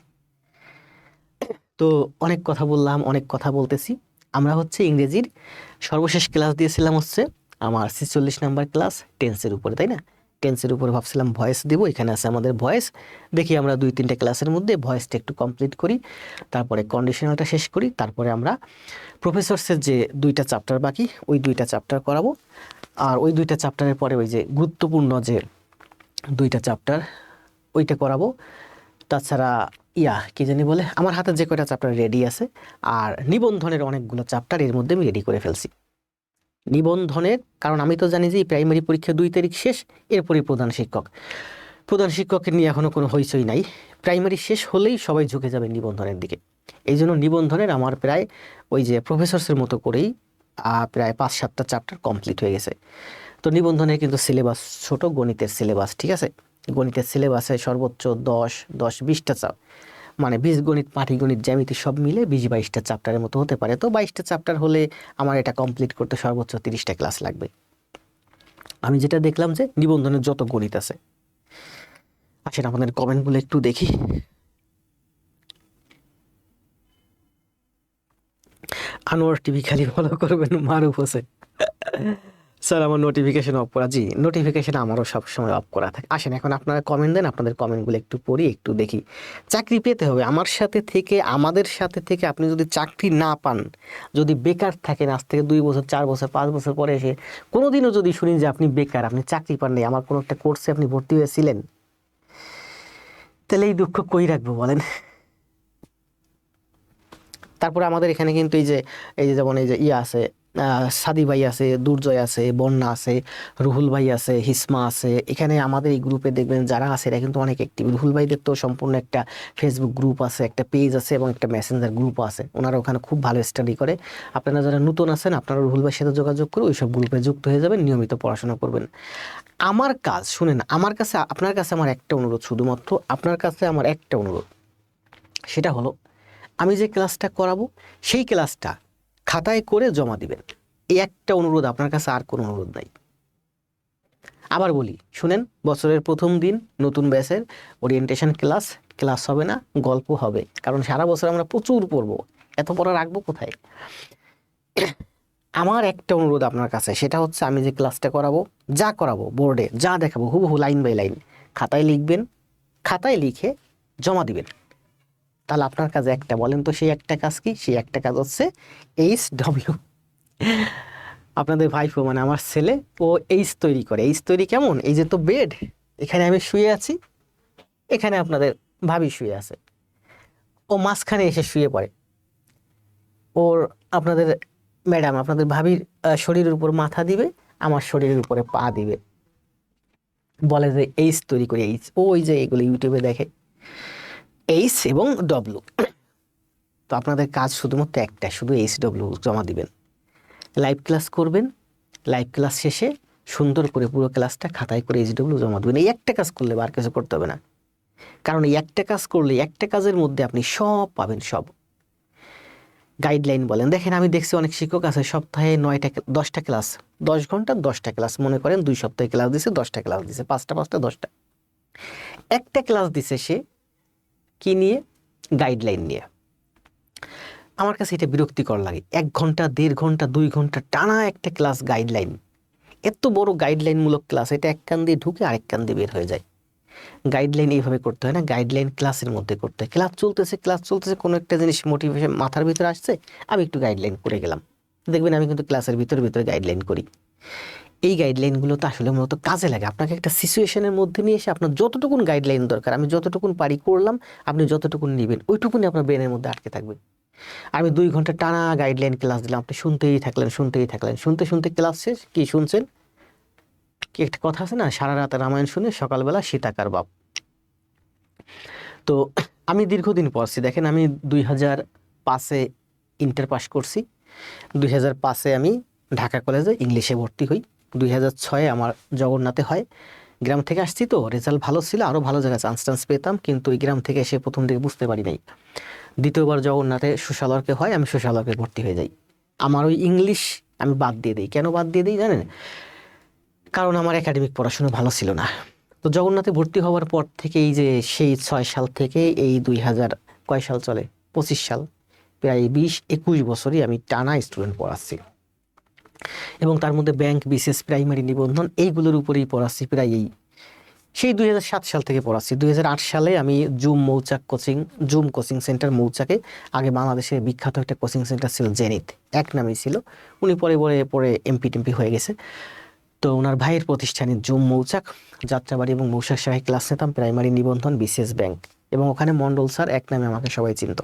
তো অনেক কথা বললাম, অনেক কথা বলতেছি। আমরা হচ্ছে ইংরেজির সর্বশেষ ক্লাস দিয়েছিলাম হচ্ছে আমার 46 নাম্বার ক্লাস টেন্সের উপরে, তাই না? টেন্সের উপরে ভাবছিলাম ভয়েস দেব, এখানে আছে আমাদের ভয়েস। দেখি আমরা 2-3টা ক্লাসের মধ্যে ভয়েসটা একটু কমপ্লিট করি, তারপরে কন্ডিশনালটা শেষ করি, তারপরে আমরা প্রফেসরসের যে 2টা চ্যাপ্টার বাকি ওই 2টা চ্যাপ্টার করাবো। আর ওই 2টা চ্যাপ্টারের পরে ওই যে গুরুত্বপূর্ণ যে 2টা চ্যাপ্টার ওইটা করাবো। তাছাড়া কি জানি বলে, আমার হাতে যে কয়টা চ্যাপ্টার রেডি আছে, আর নিবন্ধনের অনেকগুলো চ্যাপ্টার এর মধ্যে আমি রেডি করে ফেলছি। নিবন্ধনের কারণ আমি তো জানি যে প্রাইমারি পরীক্ষা 2 তারিখ শেষ, এরপরই প্রধান শিক্ষকের নিয়ে এখনও কোনো হইচই নাই। প্রাইমারি শেষ হলেই সবাই ঝুঁকে যাবে নিবন্ধনের দিকে। এই জন্য নিবন্ধনের আমার প্রায় ওই যে প্রফেসরসের মতো করেই প্রায় 5-7টা চ্যাপ্টার কমপ্লিট হয়ে গেছে। তো নিবন্ধনের কিন্তু সিলেবাস ছোট, গণিতের সিলেবাস, ঠিক আছে? গণিতের সিলেবাসে সর্বোচ্চ 10-20টা মানে বীজগণিত, পাটিগণিত, জ্যামিতি সব মিলে 20-22টা চ্যাপ্টারের মতো হতে পারে। তো 22টা চ্যাপ্টার হলে আমার এটা কমপ্লিট করতে সর্বোচ্চ 30টা ক্লাস লাগবে। আমি যেটা দেখলাম যে নিবন্ধনের যত গণিত আছে, আসেন আপনাদের কমেন্টগুলো একটু দেখি। আনোয়ার টিভি খালি ফলো করবেন, মারুফ হোসেন। স্যার আমার নোটিফিকেশন অফ করা, জি নোটিফিকেশন আমারও সবসময় অফ করা থাকে। আসেন এখন আপনারা কমেন্ট দেন, আপনাদের কমেন্টগুলো একটু পড়ি, একটু দেখি। চাকরি পেতে হবে আমার সাথে থেকে, আমাদের সাথে থেকে আপনি যদি চাকরি না পান, যদি বেকার থাকেন আজ থেকে 2 বছর 4 বছর 5 বছর পরে এসে কোনোদিনও যদি শুনি যে আপনি বেকার, আপনি চাকরি পান নাই, আমার কোনো একটা কোর্সে আপনি ভর্তি হয়েছিলেন, তাহলে এই দুঃখ কই রাখবো বলেন। তারপরে আমাদের এখানে কিন্তু এই যে যেমন এই যে ইয়ে আছে, সাদি ভাই আছে, দুর্জয় আছে, বন্যা আছে, রুহুল ভাই আছে, হিসমা আছে। এখানে আমাদের এই গ্রুপে দেখবেন যারা আছে এরা কিন্তু অনেক অ্যাক্টিভ। রুহুল ভাইদের তো সম্পূর্ণ একটা ফেসবুক গ্রুপ আছে, একটা পেজ আছে এবং একটা মেসেঞ্জার গ্রুপ আছে। ওনারা ওখানে খুব ভালো স্টাডি করে। আপনারা যারা নতুন আছেন আপনারা রুহুল ভাইয়ের সাথে যোগাযোগ করে ওইসব গ্রুপে যুক্ত হয়ে যাবেন, নিয়মিত পড়াশোনা করবেন। আমার কাজ শুনেন, আমার কাছে আপনার কাছে আমার একটা অনুরোধ, শুধুমাত্র আপনার কাছে আমার একটা অনুরোধ, সেটা হলো আমি যে ক্লাসটা করাবো সেই ক্লাসটা খাতায় করে জমা দিবেন। এই একটা অনুরোধ, আপনার কাছে আর কোনো অনুরোধ নাই। আবার বলি শুনেন, বছরের প্রথম দিন নতুন ব্যাচের ওরিয়েন্টেশন ক্লাস হবে না, গল্প হবে। কারণ সারা বছর আমরা প্রচুর পড়বো, এত পড়া রাখবো কোথায়। আমার একটা অনুরোধ আপনার কাছে, সেটা হচ্ছে আমি যে ক্লাসটা করাবো, যা করাবো বোর্ডে যা দেখাবো হুবহু লাইন বাই লাইন খাতায় লিখবেন, খাতায় লিখে জমা দিবেন। তাহলে আপনার কাছে একটা, বলেন তো সেই একটা কাজ কি? সেই একটা কাজ হচ্ছে HW। আপনাদের ভাইপো মানে আমার ছেলে, ও তৈরি করে। তৈরি কেমন? এই যে তো বেড, এখানে আমি শুয়ে আছি, এখানে আপনাদের ভাবি শুয়ে আছে, ও মাঝখানে এসে শুয়ে পড়ে। ওর আপনাদের ম্যাডাম, আপনাদের ভাবির শরীরের উপর মাথা দিবে, আমার শরীরের উপরে পা দিবে, বলে যে তৈরি করে। ওই যে এগুলো ইউটিউবে দেখে, এবং W। তো আপনাদের কাজ শুধুমাত্র একটা, শুধু HW জমা দিবেন, লাইভ ক্লাস করবেন, লাইভ ক্লাস শেষে সুন্দর করে পুরো ক্লাসটা খাতায় করে HW জমা দেবেন। এই একটা কাজ করলে আর কিছু করতে হবে না। কারণ এই একটা কাজ করলে, একটা কাজের মধ্যে আপনি সব পাবেন, সব গাইডলাইন বলেন। দেখেন আমি দেখছি অনেক শিক্ষক আছে সপ্তাহে 10টা ক্লাস, 10 ঘন্টা 10টা ক্লাস, মনে করেন 2 সপ্তাহে ক্লাস দিছে, 10টা ক্লাস দিছে, 5টা 10টা। একটা ক্লাস দিছে সে কি নিয়ে? গাইডলাইন নিয়ে। আমার কাছে এটা বিরক্তিকর লাগে। 1 ঘন্টা 1.5 ঘন্টা 2 ঘন্টা টানা একটা ক্লাস গাইডলাইন, এত বড় গাইডলাইনমূলক ক্লাস, এটা এক কান দিয়ে ঢুকে আরেক কান দিয়ে বের হয়ে যায়। গাইডলাইন এইভাবে করতে হয় না, গাইডলাইন ক্লাসের মধ্যে করতে হয়। ক্লাস চলতেছে, কোনো একটা জিনিস মোটিভেশন মাথার ভিতরে আসছে, আমি একটু গাইডলাইন করে গেলাম। দেখবেন আমি কিন্তু ক্লাসের ভিতরে গাইডলাইন করি। এই গাইডলাইনগুলো তো আসলে মূলত কাজে লাগে। আপনাকে একটা সিচুয়েশনের মধ্যে নিয়ে এসে আপনার যতটুকুন গাইডলাইন দরকার, আমি যতটুকুন পারি করলাম, আপনি যতটুকুন নেবেন ওইটুকুনি আপনার ব্রেনের মধ্যে আটকে থাকবে। আমি 2 ঘন্টা টানা গাইডলাইন ক্লাস দিলাম, আপনি শুনতেই থাকলেন, শুনতে শুনতে ক্লাস শেষ, কি শুনছেন? কি একটা কথা আছে না, সারা রাত রামায়ণ শুনে সকালবেলা সীতাকার বাপ। তো আমি দীর্ঘদিন পড়ছি। দেখেন আমি 2005-এ ইন্টার পাস করছি, 2005-এ আমি ঢাকা কলেজে ইংলিশে ভর্তি হই, 2006-এ আমার জগন্নাথে হয়। গ্রাম থেকে আসছি তো, রেজাল্ট ভালো ছিল, আরও ভালো জায়গায় চান্স পেতাম, কিন্তু এই গ্রাম থেকে এসে প্রথম দিকে বুঝতে পারি নাই। দ্বিতীয়বার জগন্নাথে সোশ্যালর্কে হয়, আমি সোশ্যালর্কে ভর্তি হয়ে যাই। আমার ওই ইংলিশ আমি বাদ দিয়ে দিই। কেন বাদ দিয়ে দিই জানেন? কারণ আমার একাডেমিক পড়াশোনা ভালো ছিল না। তো জগন্নাথে ভর্তি হওয়ার পর থেকে এই যে সেই 6 সাল থেকে এই 2000 কয় সাল চলে, 25 সাল, প্রায় 20-21 বছরই আমি টানা স্টুডেন্ট পড়াচ্ছি। এবং তার মধ্যে ব্যাংক, বিসিএস, প্রাইমারি নিবন্ধন এইগুলোর উপরেই পড়াচ্ছি প্রায় সেই 2007 সাল থেকে পড়াচ্ছি। 2008 সালে আমি জুম কোচিং সেন্টার মৌচাকে, আগে বাংলাদেশের বিখ্যাত একটা কোচিং সেন্টার ছিল জেনিথ, এক নামেই ছিল, উনি পরে পরে এমপি হয়ে গেছে। তো ওনার ভাইয়ের প্রতিষ্ঠানে জুম মৌচাক, যাত্রাবাড়ি এবং মৌচাক শাখায় ক্লাস নিতাম, প্রাইমারি নিবন্ধন, বিসিএস, ব্যাংক। এবং ওখানে মন্ডল স্যার এক নামে আমাকে সবাই চিনত,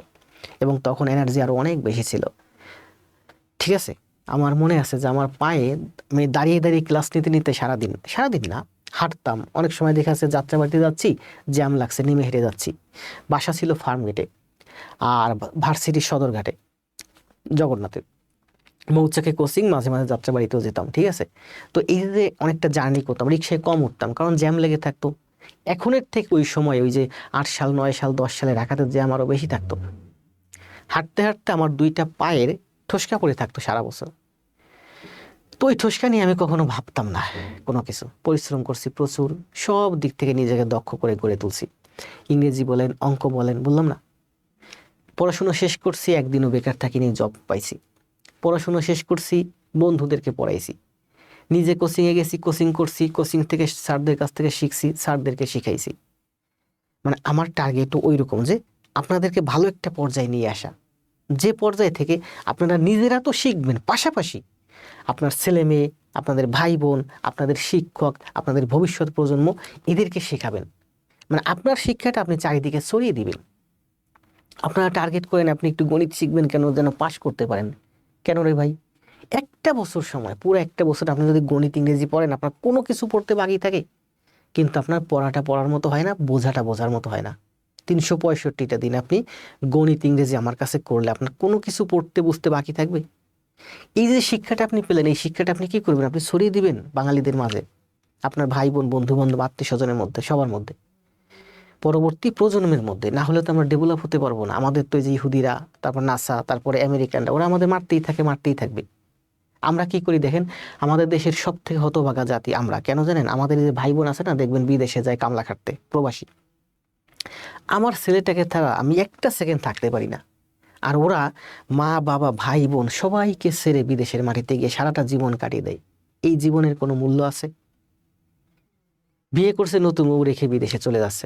এবং তখন এনার্জি আরও অনেক বেশি ছিল। ঠিক আছে, আমার মনে আছে যে আমার পায়ে আমি দাঁড়িয়ে ক্লাস নিতে সারাদিন না হাঁটতাম। অনেক সময় দেখা যাচ্ছে যাত্রাবাড়িতে যাচ্ছি, জ্যাম লাগছে, নেমে হেঁটে যাচ্ছি। বাসা ছিল ফার্ম গেটে, আর ভার্সিটির সদরঘাটে জগন্নাথে। মৌচাকে কোচিং, মাঝে মাঝে যাত্রাবাড়িতেও যেতাম। ঠিক আছে, তো এই যে অনেকটা জার্নি করতাম, রিক্সায় কম উঠতাম কারণ জ্যাম লেগে থাকতো। এখনের থেকে ওই সময়, ওই যে 8 সাল 9 সাল 10 সালে ঢাকাতে জ্যাম আরও বেশি থাকতো। হাঁটতে হাঁটতে আমার 2টা পায়ের ঠোসকা পড়ে থাকতো সারা বছর। তো ওই ঠোসকা নিয়ে আমি কখনো ভাবতাম না কোনো কিছু। পরিশ্রম করছি প্রচুর, সব দিক থেকে নিজেকে দক্ষ করে গড়ে তুলছি। ইংরেজি বলেন, অঙ্ক বলেন, বললাম না। পড়াশোনা শেষ করছি, একদিনও বেকার থাকিনি, জব পাইছি। পড়াশোনা শেষ করছি, বন্ধুদেরকে পড়াইছি। নিজে কোচিংয়ে গেছি, কোচিং করছি, কোচিং থেকে স্যারদের কাছ থেকে শিখছি, স্যারদেরকে শিখাইছি। মানে আমার টার্গেট ওই রকম যে আপনাদেরকে ভালো একটা পর্যায়ে নিয়ে আসা, যে পর্যায়ে থেকে আপনারা নিজেরা তো শিখবেন, পাশাপাশি আপনার ছেলে মেয়ে, আপনাদের ভাই বোন, আপনাদের শিক্ষক, আপনাদের ভবিষ্যৎ প্রজন্ম, এদেরকে শেখাবেন। মানে আপনার শিক্ষাটা আপনি চারিদিকে ছড়িয়ে দিবেন। আপনারা টার্গেট করেন আপনি একটু গণিত শিখবেন কেন, যেন পাশ করতে পারেন। কেন রে ভাই, একটা বছর সময়, পুরো একটা বছর আপনি যদি গণিত ইংরেজি পড়েন, আপনার কোনো কিছু পড়তে বাকি থাকে, কিন্তু আপনার পড়াটা পড়ার মতো হয় না, বোঝাটা বোঝার মতো হয় না। 365টা দিন আপনি গণিত ইংরেজি আমার কাছে করলে আপনার কোনো কিছু পড়তে বুঝতে বাকি থাকবে? এই যে শিক্ষাটা আপনি পেলেন, এই শিক্ষাটা আপনি কি করবেন? আপনি ছড়িয়ে দিবেন বাঙালিদের মাঝে, আপনার ভাই বোন, বন্ধু বান্ধব, আত্মীয় স্বজনের মধ্যে, সবার মধ্যে, পরবর্তী প্রজন্মের মধ্যে। না হলে তো আমরা ডেভেলপ হতে পারবো না। আমাদের তো এই যে ইহুদিরা, তারপর নাসা, তারপরে আমেরিকানরা, ওরা আমাদের মারতেই থাকে, মারতেই থাকবে। আমরা কি করি দেখেন, আমাদের দেশের সব থেকে হতভাগা জাতি আমরা, কেন জানেন? আমাদের যে ভাই বোন আছে না, দেখবেন বিদেশে যায় কামলা খাটতে, প্রবাসী। আমার ছেলেটাকে ছাড়া আমি একটা সেকেন্ড থাকতে পারি না। আর ওরা মা বাবা ভাই বোন সবাইকে ছেড়ে বিদেশের মাটিতে গিয়ে সারাটা জীবন কাটিয়ে দেয়। এই জীবনের কোনো মূল্য আছে? বিয়ে করছে, নতুন বউ রেখে বিদেশে চলে যাচ্ছে।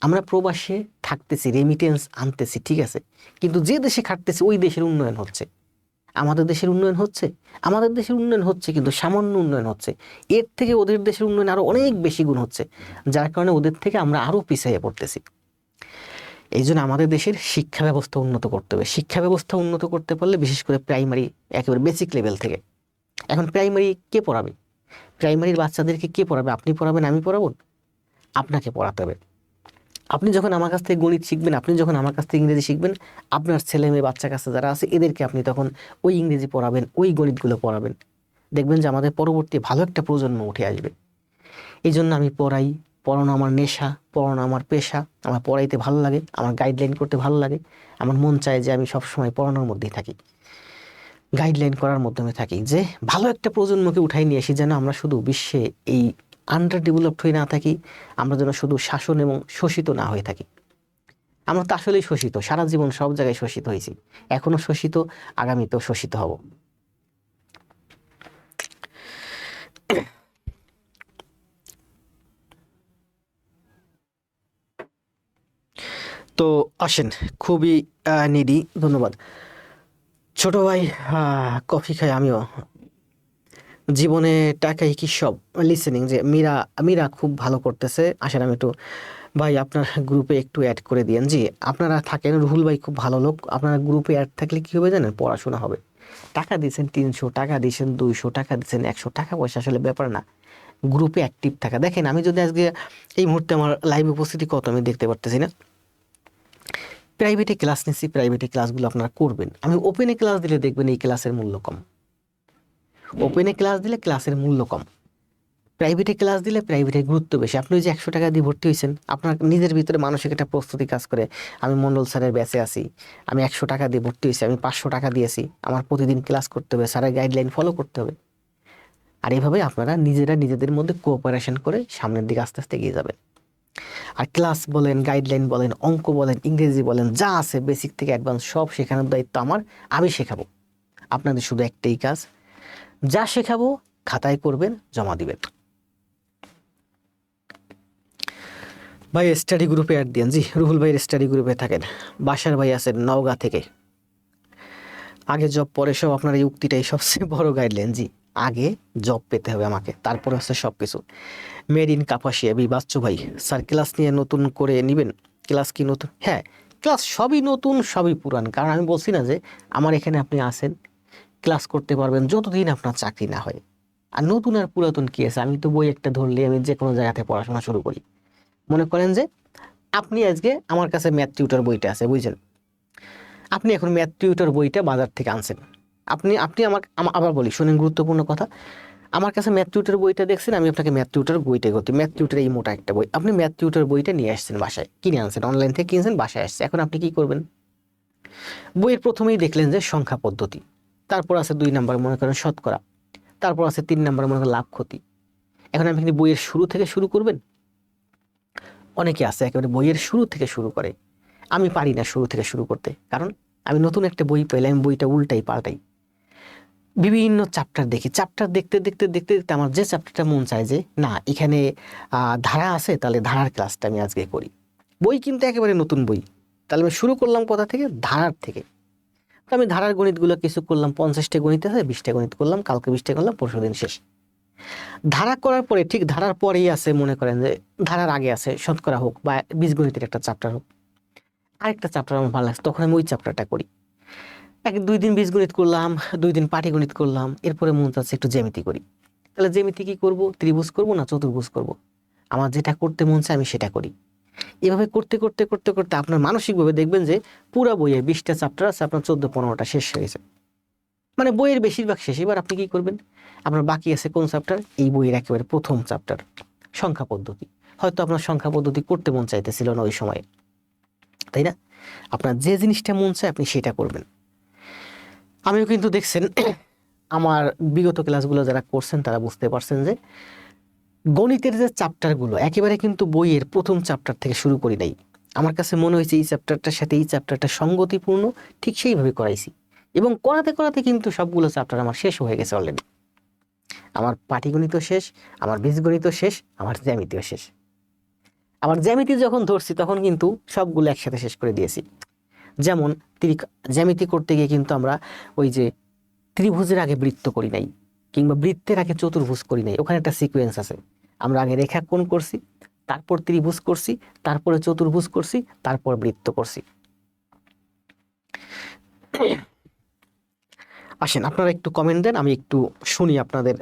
আমরা প্রবাসে থাকতেছি, রেমিটেন্স আনতেছি, ঠিক আছে, কিন্তু যে দেশে খাটতেছি ওই দেশের উন্নয়ন হচ্ছে। আমাদের দেশের উন্নয়ন হচ্ছে? আমাদের দেশের উন্নয়ন হচ্ছে, কিন্তু সামান্য উন্নয়ন হচ্ছে। এর থেকে ওদের দেশের উন্নয়ন আরো অনেক বেশি গুণ হচ্ছে, যার কারণে ওদের থেকে আমরা আরো পিছিয়ে পড়তেছি। এই জন্য আমাদের দেশের শিক্ষা ব্যবস্থা উন্নত করতে হবে। শিক্ষা ব্যবস্থা উন্নত করতে পারলে, বিশেষ করে প্রাইমারি, একেবারে বেসিক লেভেল থেকে। এখন প্রাইমারি কে পড়াবে? প্রাইমারির বাচ্চাদেরকে কে পড়াবে? আপনি পড়াবেন? আমি পড়াবো? আপনাকে পড়াতে হবে। আপনি যখন আমার কাছ থেকে গণিত শিখবেন, আপনি যখন আমার কাছ থেকে ইংরেজি শিখবেন, আপনার ছেলে মেয়ে, বাচ্চা কাছে যারা আছে, এদেরকে আপনি তখন ওই ইংরেজি পড়াবেন, ওই গণিতগুলো পড়াবেন। দেখবেন যে আমাদের পরবর্তী ভালো একটা প্রজন্ম উঠে আসবে। এই জন্য আমি পড়াই। পড়ানো আমার নেশা, পড়ানো আমার পেশা। আমার পড়াইতে ভালো লাগে, আমার গাইডলাইন করতে ভালো লাগে। আমার মন চায় যে আমি সবসময় পড়ানোর মধ্যেই থাকি, গাইডলাইন করার মাধ্যমে থাকি, যে ভালো একটা প্রজন্মকে উঠাই নিয়ে আসি, যেন আমরা শুধু বিশ্বে এই আন্ডার ডেভেলপড হয়ে না থাকি, আমরা যেন শুধু শাসন এবং শোষিত না হয়ে থাকি। আমরা তো আসলেই শোষিত, সারা জীবন সব জায়গায় শোষিত হয়েছি, এখনো শোষিত, আগামীতেও শোষিত হব। তো আসেন, খুবই নিডি, ধন্যবাদ ছোট ভাই। কফি খাই আমিও। জীবনে টাকাই কি সব? লিসেনিং, যে মীরা, মীরা খুব ভালো করতেছে। আসেন আমি একটু, ভাই আপনার গ্রুপে একটু অ্যাড করে দিয়েন। জি, আপনারা থাকেন, রুহুল ভাই খুব ভালো লোক। আপনারা গ্রুপে অ্যাড থাকলে কি হবে জানেন? পড়াশোনা হবে। টাকা দিয়েছেন 300 টাকা দিয়েছেন, 200 টাকা দিয়েছেন, 100 টাকা পয়সা আসলে ব্যাপার না। গ্রুপে অ্যাক্টিভ থাকা। দেখেন, আমি যদি আজকে এই মুহূর্তে আমার লাইভ উপস্থিতি কত আমি দেখতে পারতেছি না। প্রাইভেটে ক্লাস নিচ্ছি, প্রাইভেটে ক্লাসগুলো আপনারা করবেন। আমি ওপেনে ক্লাস দিলে দেখবেন এই ক্লাসের মূল্য কম। ওপেনে ক্লাস দিলে ক্লাসের মূল্য কম, প্রাইভেটে ক্লাস দিলে প্রাইভেটের গুরুত্ব বেশি। আপনি ওই যে 100 টাকা দিয়ে ভর্তি হয়েছেন, আপনার নিজের ভিতরে মানসিক একটা প্রস্তুতি কাজ করে, আমি মন্ডল স্যারের ব্যাচে আছি, আমি 100 টাকা দিয়ে ভর্তি হয়েছি, আমি 500 টাকা দিয়েছি, আমার প্রতিদিন ক্লাস করতে হবে, স্যারের গাইডলাইন ফলো করতে হবে। আর এইভাবে আপনারা নিজেরা নিজেদের মধ্যে কোঅপারেশন করে সামনের দিকে আস্তে আস্তে এগিয়ে যাবেন। আর ক্লাস বলেন, গাইডলাইন বলেন, অঙ্ক বলেন, ইংরেজি বলেন, যা আছে বেসিক থেকে অ্যাডভান্স সব শেখানোর দায়িত্ব আমার। আমি শেখাবো। আপনাদের শুধু একটাই কাজ, যা শেখাবো খাতায় করবেন, জমা দিবেন। ভাই স্টাডি গ্রুপে অ্যাড দিন। জি, রুহুল ভাইয়ের স্টাডি গ্রুপে থাকেন। বাসার ভাই আছেন নওগাঁ থেকে। আগে জব পরে সব, আপনার এই উক্তিটাই সবচেয়ে বড় গাইডলাইন। জি, আগে জব পেতে হবে আমাকে, তারপরে হচ্ছে সব কিছু। Made in Kapasia B Bachchu ভাই, স্যার ক্লাস নিয়ে নতুন করে নেবেন? ক্লাস কি নতুন? হ্যাঁ, ক্লাস সবই নতুন, সবই পুরান। কারণ আমি বলছি না যে আমার এখানে আপনি আসেন, ক্লাস করতে পারবেন যতদিন আপনার চাকরি না হয়। আর নতুন আর পুরাতন কি আছে? আমি তো বই একটা ধরলে আমি যে কোনো জায়গাতে পড়াশোনা শুরু করি। মনে করেন যে আপনি আজকে আমার কাছে ম্যাথ টিউটর বইটা আছে, বুঝছেন? আপনি এখন ম্যাথ টিউটর বইটা বাজার থেকে আনছেন। আপনি আপনি আমার আবার বলি, শুনেন গুরুত্বপূর্ণ কথা। আমার কাছে ম্যাথ টিউটর বইটা দেখছেন, আমি আপনাকে ম্যাথ টিউটর বইটা করতে, ম্যাথ টিউটর এই মোটা একটা বই, আপনি ম্যাথ টিউটর বইটা নিয়ে আসছেন বাসায়, কিনে আনছেন, অনলাইন থেকে কিনছেন, বাসায় আসছে। এখন আপনি কি করবেন? বইয়ের প্রথমেই দেখলেন যে সংখ্যা পদ্ধতি, তারপর আছে 2 নাম্বার মনে করেন শতকরা, তারপর আছে 3 নাম্বার মনে করেন লাভ ক্ষতি। এখন আপনি কি বইয়ের শুরু থেকে শুরু করবেন? অনেকে আছে একেবারে বইয়ের শুরু থেকে শুরু করে। আমি পারি না শুরু থেকে শুরু করতে, কারণ আমি নতুন একটা বই পেলে আমি বইটা উল্টাই পাল্টাই। বিভিন্ন চ্যাপ্টার দেখি, চ্যাপ্টার দেখতে দেখতে দেখতে দেখতে আমার যে চ্যাপ্টারটা মন চায় যে না এখানে ধারা আছে, তাহলে ধারার ক্লাসটা আমি আজকে করি। বই কিন্তু একেবারে নতুন বই, তাহলে আমি শুরু করলাম কোথা থেকে, ধারার থেকে। তো আমি ধারার গণিতগুলো কিছু করলাম, 50টা গণিত আছে, 20টা গণিত করলাম, কালকে 20টা করলাম, পরশু দিন শেষ। ধারা করার পরে ঠিক ধারার পরেই আছে, মনে করেন যে ধারার আগে আছে শতকরা হোক বা বীজগণিতের একটা চ্যাপ্টার হোক, আরেকটা চ্যাপ্টার আমার ভালো লাগছে, তখন আমি ওই চ্যাপ্টারটা করি। 2 দিন বীজগণিত করলাম, 2 দিন পাটিগণিত করলাম, এরপরে মন চাচ্ছে একটু জ্যামিতি করি। তাহলে জ্যামিতি কি করব, ত্রিভুজ করব না চতুর্ভুজ করব, আমার যেটা করতে মন চায় আমি সেটা করি। এভাবে করতে করতে করতে করতে আপনার মানসিকভাবে দেখবেন যে পুরা বইয়ে 20টা চ্যাপ্টার আছে, আপনার 14-15টা শেষ হয়েছে, মানে বইয়ের বেশিরভাগ শেষ। এবার আপনি কি করবেন, আপনার বাকি আছে কোন চ্যাপ্টার, এই বইয়ের একেবারে প্রথম চ্যাপ্টার সংখ্যা পদ্ধতি। হয়তো আপনার সংখ্যা পদ্ধতি করতে মন চাইতেছিল না ওই সময়ে, তাই না? আপনার যে জিনিসটা মন চায় আপনি সেটা করবেন। আমিও কিন্তু দেখছেন আমার বিগত ক্লাসগুলো যারা করছেন তারা বুঝতে পারছেন যে গণিতের যে চ্যাপ্টারগুলো একেবারে কিন্তু বইয়ের প্রথম চ্যাপ্টার থেকে শুরু করি নাই। আমার কাছে মনে হয়েছে এই চ্যাপ্টারটার সাথে এই চ্যাপ্টারটা সঙ্গতিপূর্ণ, ঠিক সেইভাবে করাইছি, এবং করাতে করাতে কিন্তু সবগুলো চ্যাপ্টার আমার শেষ হয়ে গেছে অলরেডি। আমার পাটিগণিতও শেষ, আমার বীজগণিতও শেষ, আমার জ্যামিতিও শেষ। আমার জ্যামিতি যখন ধরছি তখন কিন্তু সবগুলো একসাথে শেষ করে দিয়েছি। যেমন জ্যামিতি করতে গিয়ে কিন্তু আমরা ওই যে ত্রিভুজের আগে বৃত্ত করি নাই, কিংবা বৃত্তের আগে চতুর্ভুজ করি নাই, ওখানে একটা সিকোয়েন্স আছে। আমরা আগে রেখাকোণ করছি, তারপর ত্রিভুজ করছি, তারপরে চতুর্ভুজ করছি, তারপর বৃত্ত করছি। আসেন আপনারা একটু কমেন্ট দেন, আমি একটু শুনি আপনাদের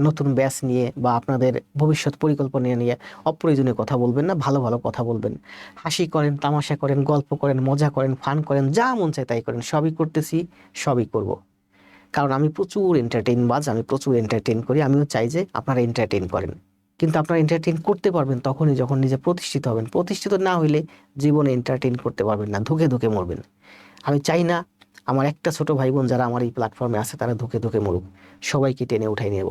নতুন ব্যাচ নিয়ে বা আপনাদের ভবিষ্যৎ পরিকল্পনা নিয়ে অপ্রয়োজনীয় কথা বলবেন না, ভালো ভালো কথা বলবেন। হাসি করেন, তামাশা করেন, গল্প করেন, মজা করেন, ফান করেন, যা মন চায় তাই করেন, সবই করতেছি, সবই করব। কারণ আমি প্রচুর এন্টারটেইনবাজ, আমি প্রচুর এন্টারটেইন করি। আমিও চাই যে আপনারা এন্টারটেইন করেন, কিন্তু আপনারা এন্টারটেইন করতে পারবেন তখনই যখন নিজে প্রতিষ্ঠিত হবেন। প্রতিষ্ঠিত না হইলে জীবনে এন্টারটেইন করতে পারবেন না, ধুকে ধুকে মরবেন। আমি চাই না আমার একটা ছোট ভাই বোন যারা আমার এই প্ল্যাটফর্মে আছে তারা ধুকে ধুকে মরুক, সবাইকে টেনে উঠাই নেব।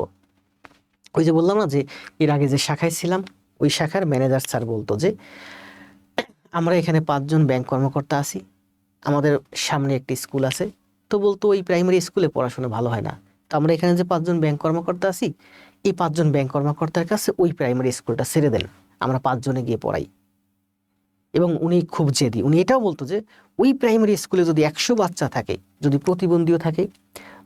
ওই যে বললাম না যে এর আগে যে শাখায় ছিলাম, ওই শাখার ম্যানেজার স্যার বলতো যে আমরা এখানে 5জন ব্যাংক কর্মকর্তা আছি, আমাদের সামনে একটি স্কুল আছে। তো বলতো ওই প্রাইমারি স্কুলে পড়াশোনা ভালো হয় না, তো আমরা এখানে যে 5জন ব্যাংক কর্মকর্তা আছি, এই 5জন ব্যাংক কর্মকর্তার কাছে ওই প্রাইমারি স্কুলটা ছেড়ে দেন, আমরা 5জনে গিয়ে পড়াই। এবং উনি খুব জেদি, উনি এটাও বলতো যে ওই প্রাইমারি স্কুলে যদি 100 বাচ্চা থাকে, যদি প্রতিবন্ধীও থাকে,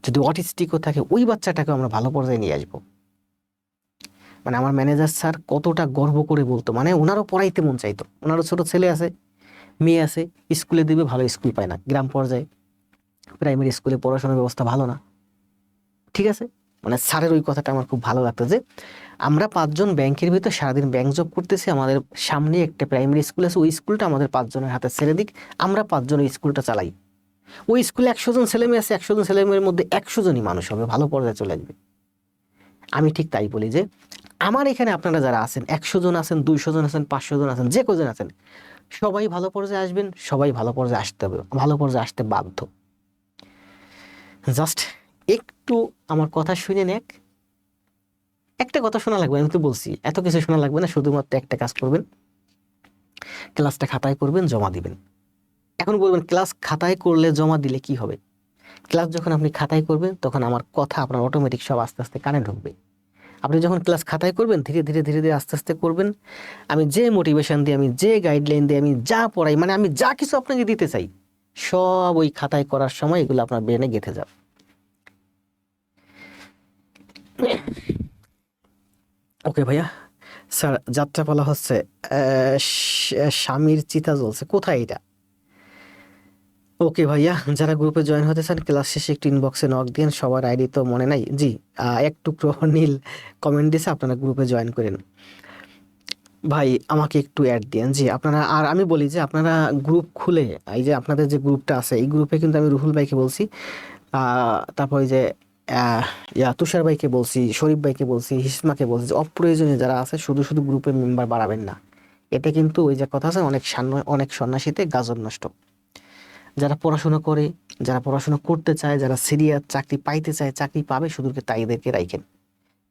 যদি অটিস্টিকও থাকে, ওই বাচ্চাটাকে আমরা ভালো পর্যায়ে নিয়ে আসবো। মানে আমার ম্যানেজার স্যার কতটা গর্ব করে বলতো, মানে ওনারও পড়াইতে মন চাইতো, ওনারও ছোট ছেলে আছে, মেয়ে আছে, স্কুলে দিবে, ভালো স্কুল পায় না, গ্রাম পর্যায়ে প্রাইমারি স্কুলে পড়াশোনার ব্যবস্থা ভালো না, ঠিক আছে। মানে স্যারের ওই কথাটা আমার খুব ভালো লাগতো যে আমরা 5জন ব্যাংকের ভিতর সারাদিন ব্যাংক জব করতেছি, আমাদের সামনে একটা প্রাইমারি স্কুল আছে, ওই স্কুলটা আমাদের 5জনের হাতে ছেড়ে দিক, আমরা 5জন ওই স্কুলটা চালাই। ওই স্কুলে 100 জন ছেলে মেয়ে আছে, 100 জন ছেলে মেয়ের মধ্যে 100 জনই মানুষ হবে, ভালো পর্যায়ে চলে আসবে। আমি ঠিক তাই বলি যে আমার এখানে আপনারা যারা আছেন, 100 জন আছেন, 200 জন আছেন, 500 জন আছেন, যে কজন আছেন, সবাই ভালো পর্যায়ে আসবেন, সবাই ভালো পর্যায়ে আসতে হবে, ভালো পর্যায়ে আসতে বাধ্য। জাস্ট একটু আমার কথা শুনে নেক, একটা কথা শোনা লাগবে, আমি তো বলছি এত কিছু শোনা লাগবে না, শুধুমাত্র একটা কাজ করবেন, ক্লাসটা খাতায় করবেন, জমা দিবেন। এখন বলবেন ক্লাস খাতায় করলে জমা দিলে কি হবে? ক্লাস যখন আপনি খাতায় করবেন তখন আমার কথা আপনার অটোমেটিক সব আস্তে আস্তে কানে ঢুকবে। আপনি যখন ক্লাস খাতায় করবেন ধীরে ধীরে ধীরে ধীরে আস্তে আস্তে করবেন, আমি যে মোটিভেশন দিই, আমি যে গাইডলাইন দিই, আমি যা পড়াই, মানে আমি যা কিছু আপনাকে দিতে চাই, সব ওই খাতায় করার সময় এগুলো আপনার ব্রেনে গেঁথে যাবে। ওকে ভাইয়া। স্যার যাত্রাপালা হচ্ছে স্বামীর চিতা জ্বলছে, কোথায় এটা? ওকে ভাইয়া, যারা গ্রুপে জয়েন হতে চান ক্লাস শেষে একটু ইনবক্সে নক দিন, সবার আইডি তো মনে নাই। জি, এক টুকরো নীল কমেন্ট দিয়েছে, আপনারা গ্রুপে জয়েন করেন। ভাই আমাকে একটু অ্যাড দিন। জি আপনারা, আর আমি বলি যে আপনারা গ্রুপ খুলে, এই যে আপনাদের যে গ্রুপটা আছে এই গ্রুপে কিন্তু আমি রুহুল ভাইকে বলছি, তারপর ওই যে তুষার ভাইকে বলছি, শরীফ ভাইকে বলছি, হিসমাকে বলছি যে অপ্রয়োজনীয় যারা আছে শুধু শুধু গ্রুপে মেম্বার বাড়াবেন না। এতে কিন্তু ওই যে কথা আছে, অনেক সন্ন্যাসীতে গাজর নষ্ট। যারা পড়াশোনা করে, যারা পড়াশোনা করতে চায়, যারা সিরিয়াস চাকরি পাইতে চায়, চাকরি পাবে, শুধু তাইদেরকে রাখেন।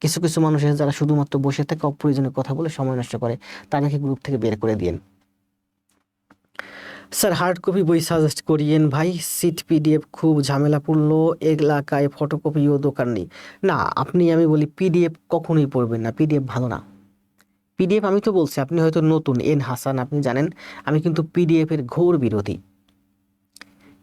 কিছু কিছু মানুষের যারা শুধুমাত্র বসে থাকে, অপ্রয়োজনীয় কথা বলে সময় নষ্ট করে, তাদেরকে গ্রুপ থেকে বের করে দিয়েন। স্যার হার্ড কপি বই সাজেস্ট করিয়েন ভাই, সিট পিডিএফ খুব ঝামেলা পড়লো, এলাকায় ফটোকপিও দোকান নেই। না, আমি বলি পিডিএফ কখনোই পড়বেন না, পিডিএফ ভালো না। পিডিএফ আমি তো বলছি, আপনি হয়তো নতুন এন হাসান, আপনি জানেন আমি কিন্তু পিডিএফ এর ঘোর বিরোধী।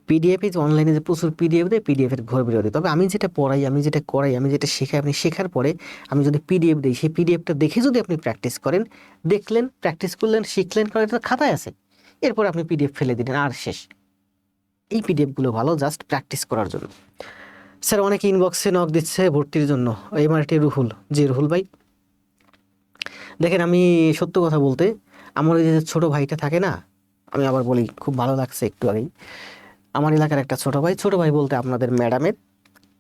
পিডিএফ যে অনলাইনে যে প্রচুর পিডিএফ দেয়, পিডিএফ এর ঘোর বিরোধী। তবে আমি যেটা পড়াই, আমি যেটা করাই, আমি যেটা শেখাই, আপনি শেখার পরে আমি যদি পিডিএফ দিই, সেই পিডিএফটা দেখে যদি আপনি প্র্যাকটিস করেন, দেখলেন, প্র্যাকটিস করলেন, শিখলেন, কারণ এটা খাতায় আছে, এরপর আপনি পিডিএফ ফেলে দিলেন, আর শেষ। এই পিডিএফগুলো ভালো জাস্ট প্র্যাকটিস করার জন্য। স্যার অনেকে ইনবক্সে নক দিচ্ছে ভর্তির জন্য, এমআরটি রুহুল। জি রুহুল ভাই, দেখেন আমি সত্য কথা বলতে, আমার ওই যে ছোটো ভাইটা থাকে না, আমি আবার বলি, খুব ভালো লাগছে একটু আগেই, আমার এলাকার একটা ছোট ভাই বলতে আপনাদের ম্যাডামের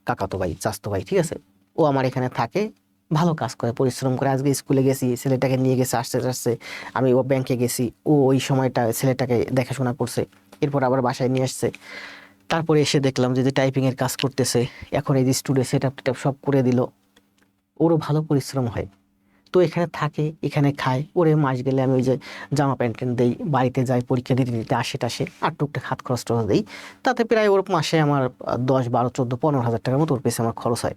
কাকাতো ভাই, চাস্তো ভাই, ঠিক আছে, ও আমার এখানে থাকে, ভালো কাজ করে, পরিশ্রম করে। আজকে স্কুলে গেছি, ছেলেটাকে নিয়ে গেছে, আসতে আসতে আমি ও ব্যাংকে গেছি, ও ওই সময়টা ছেলেটাকে দেখাশোনা করছে, এরপর আবার বাসায় নিয়ে আসছে। তারপরে এসে দেখলাম যে টাইপিংয়ের কাজ করতেছে, এখন এই যে স্টুডিও সেট আপ টেটআপ সব করে দিল, ওরও ভালো পরিশ্রম হয়। তো এখানে থাকে, এখানে খায়, ওরে মাস গেলে আমি ওই যে জামা প্যান্ট ট্যান্ট দিই, বাড়িতে যাই, পরীক্ষা দিতে দিতে আসে টাসে, আর টুকটাক হাত খরচ টরচ দিই, তাতে প্রায় ওর মাসে আমার 10, 12, 14, 15 হাজার টাকার মতো ওর পেছনে আমার খরচ হয়।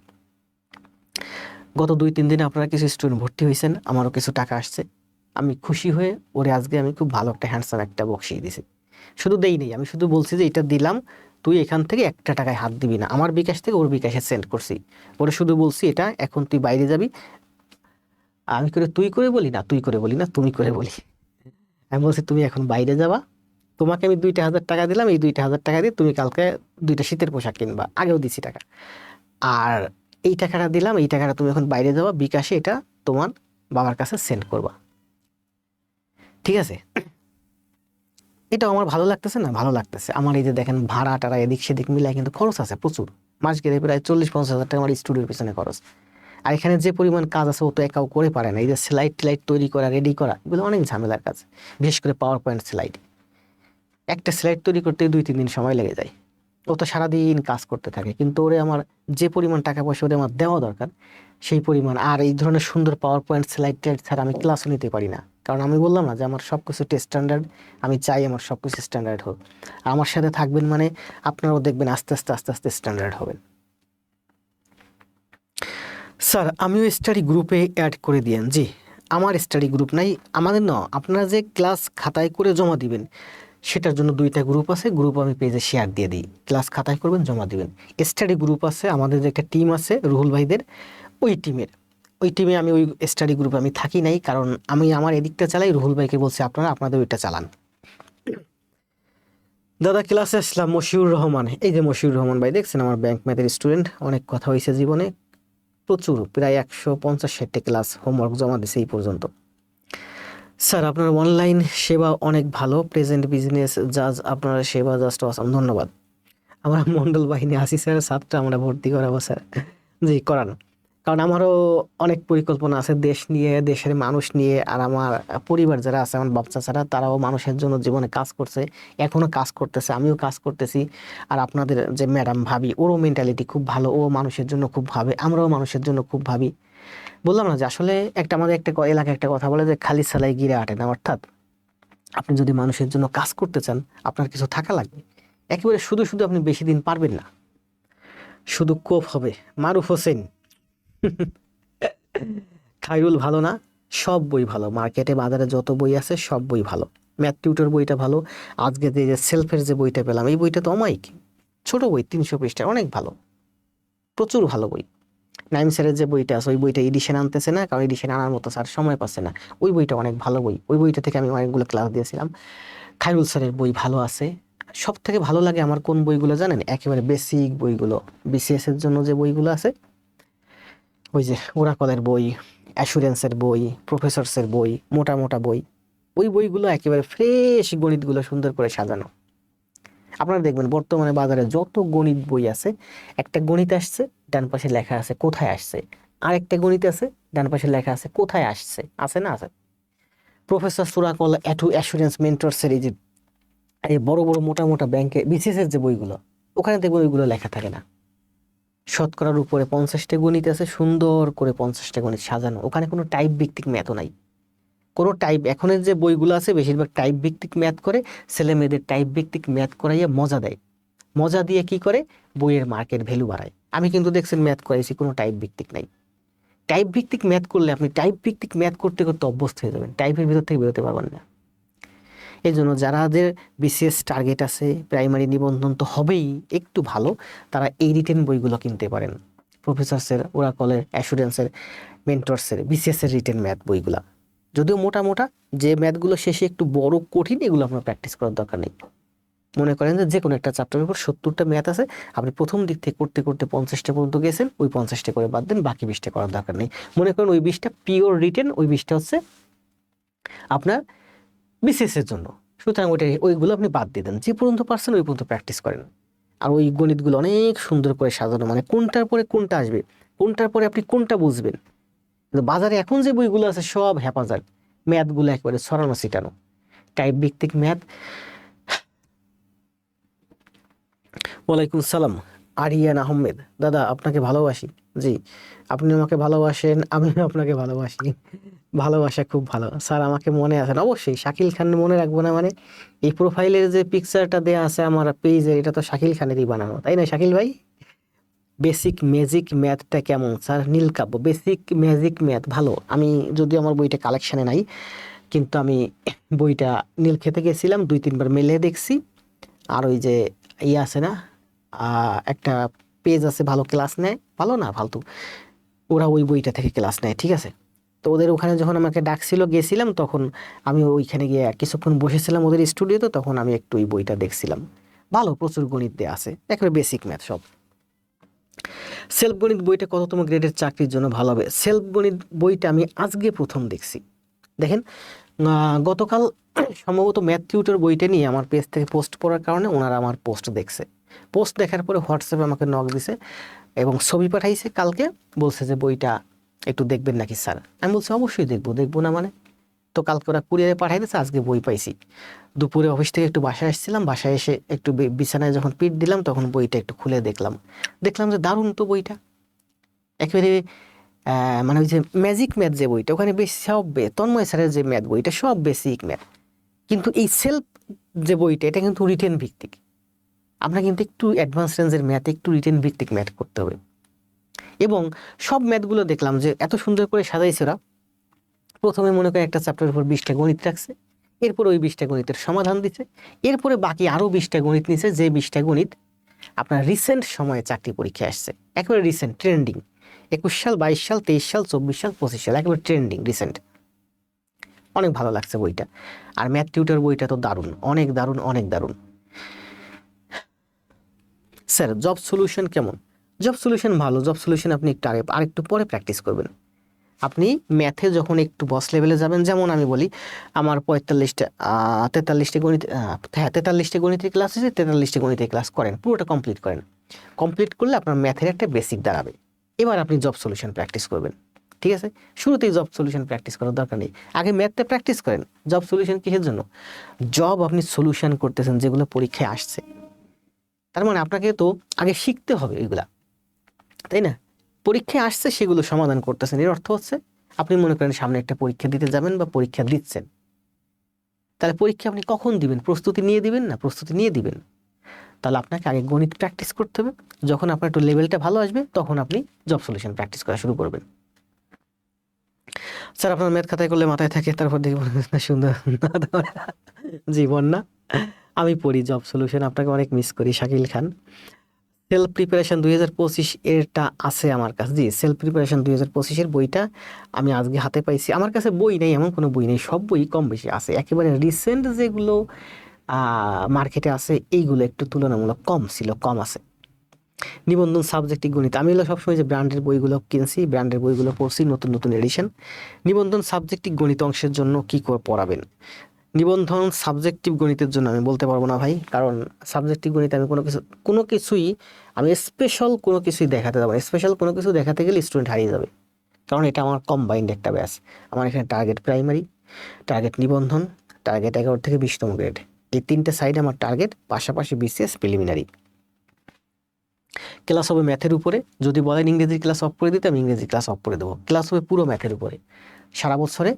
গত 2-3 দিনে আপনারা কিছু স্টুডেন্ট ভর্তি হয়েছেন, আমারও কিছু টাকা আসছে, আমি খুশি হয়ে ওরে আজকে আমি খুব ভালো একটা হ্যান্ডসাম একটা বক্সিয়ে দিছি। শুধু দেই নেই, আমি শুধু বলছি যে এটা দিলাম, তুই এখান থেকে একটা টাকায় হাত দিবি না, আমার বিকাশ থেকে ওর বিকাশে সেন্ড করছি, ওরে শুধু বলছি এটা এখন তুই বাইরে যাবি, আমি করে তুই করে বলি না, তুই করে বলি না, তুমি করে বলি, আমি বলছি তুমি এখন বাইরে যাবা, তোমাকে আমি 2,000 টাকা দিলাম, এই 2,000 টাকা দিয়ে তুমি কালকে 2টা শীতের পোশাক কিনবা, আগেও দিছি টাকা, আর এই টাকাটা দিলাম, এই টাকাটা তুমি এখন বাইরে যাবা, বিকাশে এটা তোমার বাবার কাছে সেন্ড করবা, ঠিক আছে? এটা আমার ভালো লাগতেছে না, ভালো লাগতেছে আমার। এই যে দেখেন ভাড়া টাড়া এদিক সেদিক মিলাই কিন্তু খরচ আছে প্রচুর, মাস গেলে প্রায় 40-50 হাজার টাকা আমার স্টুডিওর পিছনে খরচ। আর এখানে যে পরিমাণ কাজ আছে ও তো একাও করে পারে না, এই যে স্লাইড টিলাইড তৈরি করা, রেডি করা, এগুলো অনেক ঝামেলার কাজ, বিশেষ করে পাওয়ার পয়েন্ট স্লাইড, একটা স্লাইড তৈরি করতে 2-3 দিন সময় লেগে যায়। ও তো সারাদিন কাজ করতে থাকে, কিন্তু ওরে আমার যে পরিমাণ টাকা পয়সা ওরে আমার দেওয়া দরকার, সেই পরিমাণ। আর এই ধরনের সুন্দর পাওয়ার পয়েন্ট স্লাইড টাইড ছাড়া আমি ক্লাসও নিতে পারি না, কারণ আমি বললাম না যে আমার সব কিছু স্ট্যান্ডার্ড, আমি চাই আমার সব কিছু স্ট্যান্ডার্ড হোক। আর আমার সাথে থাকবেন মানে আপনারাও দেখবেন আস্তে আস্তে আস্তে আস্তে স্ট্যান্ডার্ড হবেন। স্যার আমিও স্টাডি গ্রুপে অ্যাড করে দিয়েন। জি, আমার স্টাডি গ্রুপ নাই, আমাদের না, আপনারা যে ক্লাস খাতায় করে জমা দিবেন সেটার জন্য 2টা গ্রুপ আছে, গ্রুপ আমি পেজে শেয়ার দিয়ে দিই, ক্লাস খাতায় করবেন, জমা দিবেন। স্টাডি গ্রুপ আছে আমাদের, যে একটা টিম আছে রুহুল ভাইদের, ওই টিমে আমি ওই স্টাডি গ্রুপে আমি থাকি নাই, কারণ আমি আমার এদিকটা চালাই, রুহুল ভাইকে বলছি আপনারা আপনাদের ওইটা চালান। দাদা ক্লাসে আসলাম, মশিউর রহমান, এই যে মশিউর রহমান ভাই, দেখছেন আমার ব্যাংক ম্যাথের স্টুডেন্ট, অনেক কথা হয়েছে জীবনে, প্রচুর, প্রায় 150-60টা ক্লাস হোমওয়ার্ক জমা দিছে এই পর্যন্ত। স্যার আপনার অনলাইন সেবা অনেক ভালো, প্রেজেন্ট বিজনেস জাজ, আপনার সেবা জাস্ট অসাম, ধন্যবাদ। আমরা মন্ডল বাহিনী আসি স্যার, 7টা আমরা ভর্তি করাবো স্যার। জি করান, কারণ আমারও অনেক পরিকল্পনা আছে দেশ নিয়ে, দেশের মানুষ নিয়ে, আর আমার পরিবার যারা আছে, আমার বাচ্চা ছাড়া, তারাও মানুষের জন্য জীবনে কাজ করছে, এখনো কাজ করতেছে, আমিও কাজ করতেছি। আর আপনাদের যে ম্যাডাম ভাবি, ওরও মেন্টালিটি খুব ভালো, ও মানুষের জন্য খুব ভাবে, আমরাও মানুষের জন্য খুব ভাবি। বললাম না যে আসলে আমাদের একটা এলাকায় একটা কথা বলে যে খালি সালাই গিরে আটে না, অর্থাৎ আপনি যদি মানুষের জন্য কাজ করতে চান, আপনার কিছু থাকা লাগবে। একেবারে শুধু শুধু আপনি বেশি দিন পারবেন না, শুধু কোপ হবে। মারুফ হোসেন, খাইরুল ভালো না? সব বই ভালো, মার্কেটে বাজারে যত বই আছে সব বই ভালো, ম্যাথ টিউটর বইটা ভালো, আজকে যে সেলফের যে বইটা পেলাম, এই বইটা তো অমায়িক, ছোট বই, 300 পৃষ্ঠা, অনেক ভালো, প্রচুর ভালো বই। নাইম স্যারের যে বইটা আছে, ওই বইটা এডিশন আনতেছে না, কারণ এডিশন আনার মতো স্যার সময় পাচ্ছে না, ওই বইটা অনেক ভালো বই, ওই বইটা থেকে আমি অনেকগুলো ক্লাস দিয়েছিলাম। খাইরুল স্যারের বই ভালো আছে। সব থেকে ভালো লাগে আমার কোন বইগুলো জানেন? একেবারে বেসিক বইগুলো, বিসিএস এর জন্য যে বইগুলো আছে, ওই যে ওরাকলের বই, অ্যাসুরেন্সের বই, প্রফেসরসের বই, মোটা মোটা বই, ওই বইগুলো একেবারে ফ্রেশ, গণিতগুলো সুন্দর করে সাজানো। আপনারা দেখবেন বর্তমানে বাজারে যত গণিত বই আছে, একটা গণিত আসছে, ডান পাশে লেখা আছে কোথায় আসছে, আর একটা গণিত আছে, ডান পাশে লেখা আছে কোথায় আসছে, আছে না? আছে। প্রফেসর সুরাকল, অ্যাসুরেন্স মেন্টরসের এই যে এই বড় বড় মোটা মোটা ব্যাংকে বিসিএস এর যে বইগুলো, ওখানে দেখবেন ওইগুলো লেখা থাকে না। শতকরার উপরে 50টা গণিত আছে, সুন্দর করে 50টা গণিত সাজানো, ওখানে কোনো টাইপ ভিত্তিক ম্যাথও নাই। কোনো টাইপ, এখনের যে বইগুলো আছে বেশিরভাগ টাইপ ভিত্তিক ম্যাথ করে, ছেলে মেয়েদের টাইপ ভিত্তিক ম্যাথ করাইয়া মজা দেয়। মজা দিয়ে কি করে, বইয়ের মার্কেট ভ্যালু বাড়ায়। আমি কিন্তু দেখছেন ম্যাথ করাইছি কোনো টাইপ ভিত্তিক নাই। টাইপ ভিত্তিক ম্যাথ করলে আপনি টাইপ ভিত্তিক ম্যাথ করতে করতে অভ্যস্ত হয়ে যাবেন, টাইপের ভিতর থেকে বেরোতে পারবেন না। এই জন্য যারাদের বিসিএস টার্গেট আছে, প্রাইমারি নিবন্ধন তো হবেই একটু ভালো, তারা এই রিটেন বইগুলো কিনতে পারেন। প্রফেসরসের, ওরাকলের, অ্যাসুরেন্সের, মেন্টরসের, বিসিএসের রিটেন ম্যাথ বইগুলা, যদিও মোটা মোটা, যে ম্যাথগুলো শেষে একটু বড় কঠিন, এগুলো আপনার প্র্যাকটিস করার দরকার নেই। মনে করেন যে কোনো একটা চ্যাপ্টারের উপর 70টা ম্যাথ আছে, আপনি প্রথম দিক থেকে করতে করতে 50টা পর্যন্ত গেছেন, ওই 50টা করে বাদ দেন, বাকি 20টা করার দরকার নেই। মনে করেন ওই 20টা পিওর রিটেন, ওই 20টা হচ্ছে আপনার বিসিএস এর জন্য। সুতরাং ওইগুলো আপনি বাদ দিয়ে দেন, যে পর্যন্ত পারছেন ওই পর্যন্ত প্র্যাকটিস করেন। আর ওই গণিতগুলো অনেক সুন্দর করে সাজানো, মানে কোনটার পরে কোনটা আসবে, কোনটার পরে আপনি কোনটা বুঝবেন। কিন্তু বাজারে এখন যে বইগুলো আছে সব হ্যাপাজার, ম্যাথগুলো একেবারে ছড়ানো ছিটানো, টাইপ ভিত্তিক ম্যাথ। ওয়ালাইকুম সালাম, আরিয়ান আহমেদ। দাদা আপনাকে ভালোবাসি। জি, আপনি আমাকে ভালোবাসেন, আমিও আপনাকে ভালোবাসি। ভালোবাসা খুব ভালো। স্যার আমাকে মনে আছেন? অবশ্যই। শাকিল খান মনে রাখবো না মানে? এই প্রোফাইলের যে পিকচারটা দেয়া আছে আমার পেজে, এটা তো শাকিল খানেরই বানানো, তাই না শাকিল ভাই? বেসিক ম্যাজিক ম্যাথটা কেমন স্যার? নীলকাব্য বেসিক ম্যাজিক ম্যাথ ভালো। আমি যদিও আমার বইটা কালেকশানে নাই, কিন্তু আমি বইটা নীল খেতে গেছিলাম, 2-3 বার মেলে দেখছি। আর ওই যে আছে না, একটা পেজ আছে ভালো ক্লাস নেয়, ভালো না ফালতু, ওরা ওই বইটা থেকে ক্লাস নেয়, ঠিক আছে? তো ওদের ওখানে যখন আমাকে ডাকছিল, গেছিলাম, তখন আমি ওইখানে গিয়ে কিছুক্ষণ বসেছিলাম ওদের স্টুডিওতে, তখন আমি একটু ওই বইটা দেখছিলাম। ভালো, প্রচুর গণিত দেয়া আছে, একেবারে বেসিক ম্যাথ সব। সেলফ গণিত বইটা কততম গ্রেডের চাকরির জন্য ভালো হবে? সেলফ গণিত বইটা আমি আজকে প্রথম দেখছি। দেখেন, গতকাল সম্ভবত ম্যাথ টিউটর বইটা নিয়ে আমার পেজ থেকে পোস্ট করার কারণে ওনারা আমার পোস্ট দেখছে। পোস্ট দেখার পরে হোয়াটসঅ্যাপে আমাকে নক দিছে এবং ছবি পাঠাইছে কালকে, বলছে যে বইটা একটু দেখবেন নাকি স্যার? আমি বলছি অবশ্যই দেখবো, দেখবো না মানে? তো কালকে ওরা কুরিয়ারে পাঠাই দিয়েছে, আজকে বই পাইছি। দুপুরে অফিস থেকে একটু বাসায় আসছিলাম, বাসায় এসে একটু বিছানায় যখন পিঠ দিলাম, তখন বইটা একটু খুলে দেখলাম, দেখলাম যে দারুণ তো বইটা, একেবারে মানে ওই যে ম্যাজিক ম্যাথ যে বইটা, ওখানে বেশ সব তন্ময় স্যারের যে ম্যাথ বইটা সব বেসিক ম্যাথ, কিন্তু এই সেলফ যে বইটা এটা কিন্তু রিটেন ভিত্তিক। আপনার কিন্তু একটু অ্যাডভান্স রেঞ্জের ম্যাথ, একটু রিটেন ভিত্তিক ম্যাথ করতে হবে। এবং সব ম্যাথগুলো দেখলাম যে এত সুন্দর করে সাজাইছে ওরা। প্রথমে মনে করেন একটা চ্যাপ্টারের উপর 20টা গণিত রাখছে, এরপর ওই 20টা গণিতের সমাধান দিচ্ছে, এরপরে বাকি আরও 20টা গণিত নিচ্ছে, যে 20টা গণিত আপনার রিসেন্ট সময়ে চাকরি পরীক্ষায় আসছে, একেবারে রিসেন্ট, ট্রেন্ডিং, 21 সাল, 22 সাল, 23 সাল, 24 সাল, 25 সাল, একেবারে ট্রেন্ডিং রিসেন্ট। অনেক ভালো লাগছে বইটা। আর ম্যাথ টিউটর বইটা তো দারুণ, অনেক দারুণ, অনেক দারুণ। স্যার জব সলিউশন কেমন? জব সলিউশন ভালো। জব সলিউশন আপনি একটু আরেকটু পরে প্র্যাকটিস করবেন। আপনি ম্যাথে যখন একটু বস লেভেলে যাবেন, যেমন আমি বলি আমার 43টা গণিত, হ্যাঁ 43টা গণিতের ক্লাস আছে, 43টা গণিতের ক্লাস করেন, পুরোটা কমপ্লিট করেন। কমপ্লিট করলে আপনার ম্যাথের একটা বেসিক দাঁড়াবে। এবার আপনি জব সলিউশন প্র্যাকটিস করবেন, ঠিক আছে? শুরুতেই জব সলিউশন প্র্যাকটিস করার দরকার নেই, আগে ম্যাথটা প্র্যাকটিস করেন। জব সলিউশন কিসের জন্য? জব আপনি সলিউশন করতেছেন যেগুলো পরীক্ষায় আসছে, তার মানে আপনাকে তো আগে শিখতে হবে ওইগুলা, তাই না? পরীক্ষায় আসছে সেগুলো সমাধান করতেছেন, এর অর্থ হচ্ছে আপনি মনে করেন সামনে একটা পরীক্ষা দিতে যাবেন বা পরীক্ষা দিচ্ছেন, তাহলে পরীক্ষা আপনি কখন দিবেন? প্রস্তুতি নিয়ে দিবেন না? প্রস্তুতি নিয়ে দিবেন। তাহলে আপনাকে আগে গণিত প্র্যাকটিস করতে হবে, যখন আপনার একটু লেভেলটা ভালো আসবে তখন আপনি জব সলিউশন প্র্যাকটিস করা শুরু করবেন। স্যার আপনার ম্যাথ খাতায় করলে মাথায় থাকে, তারপর দেখি সুন্দর জীবন না। আমি পড়ি জব সলিউশন, আপনাকে অনেক মিস করি শাকিল খান। সেলফ প্রিপারেশন 2025 এরটা আছে আমার কাছে। জি, সেলফ প্রিপারেশন 2025-এর বইটা আমি আজকে হাতে পাইছি। আমার কাছে বই নেই এমন কোনো বই নেই, সব বই কম বেশি আছে। একেবারে রিসেন্ট যেগুলো মার্কেটে আছে এইগুলো একটু তুলনামূলক কম ছিল, কম আছে। নিবন্ধন সাবজেক্টিভ গণিত, আমি হলো সবসময় যে ব্র্যান্ডের বইগুলো কিনছি, ব্র্যান্ডের বইগুলো পড়ছি, নতুন নতুন এডিশন। নিবন্ধন সাবজেক্টিভ গণিত অংশের জন্য কী করে পড়াবেন? নিবন্ধন সাবজেক্টিভ গণিতের জন্য আমি বলতে পারবো না ভাই, কারণ সাবজেক্টিভ গণিতে আমি কোনো কিছুই আমি স্পেশাল কোনো কিছুই দেখাতে যাবো না। স্পেশাল কোনো কিছু দেখাতে গেলে স্টুডেন্ট হারিয়ে যাবে, কারণ এটা আমার কম্বাইন্ড একটা ব্যাচ। আমার এখানে টার্গেট প্রাইমারি, টার্গেট নিবন্ধন, টার্গেট 11 থেকে 20তম গ্রেড, এই 3টে সাইড আমার টার্গেট, পাশাপাশি বিসিএস প্রিলিমিনারি। ক্লাস হবে ম্যাথের উপরে, যদি বলেন ইংরেজির ক্লাস অফ করে দিতে আমি ইংরেজি ক্লাস অফ করে দেবো। ক্লাস হবে পুরো ম্যাথের উপরে, সারা বছরে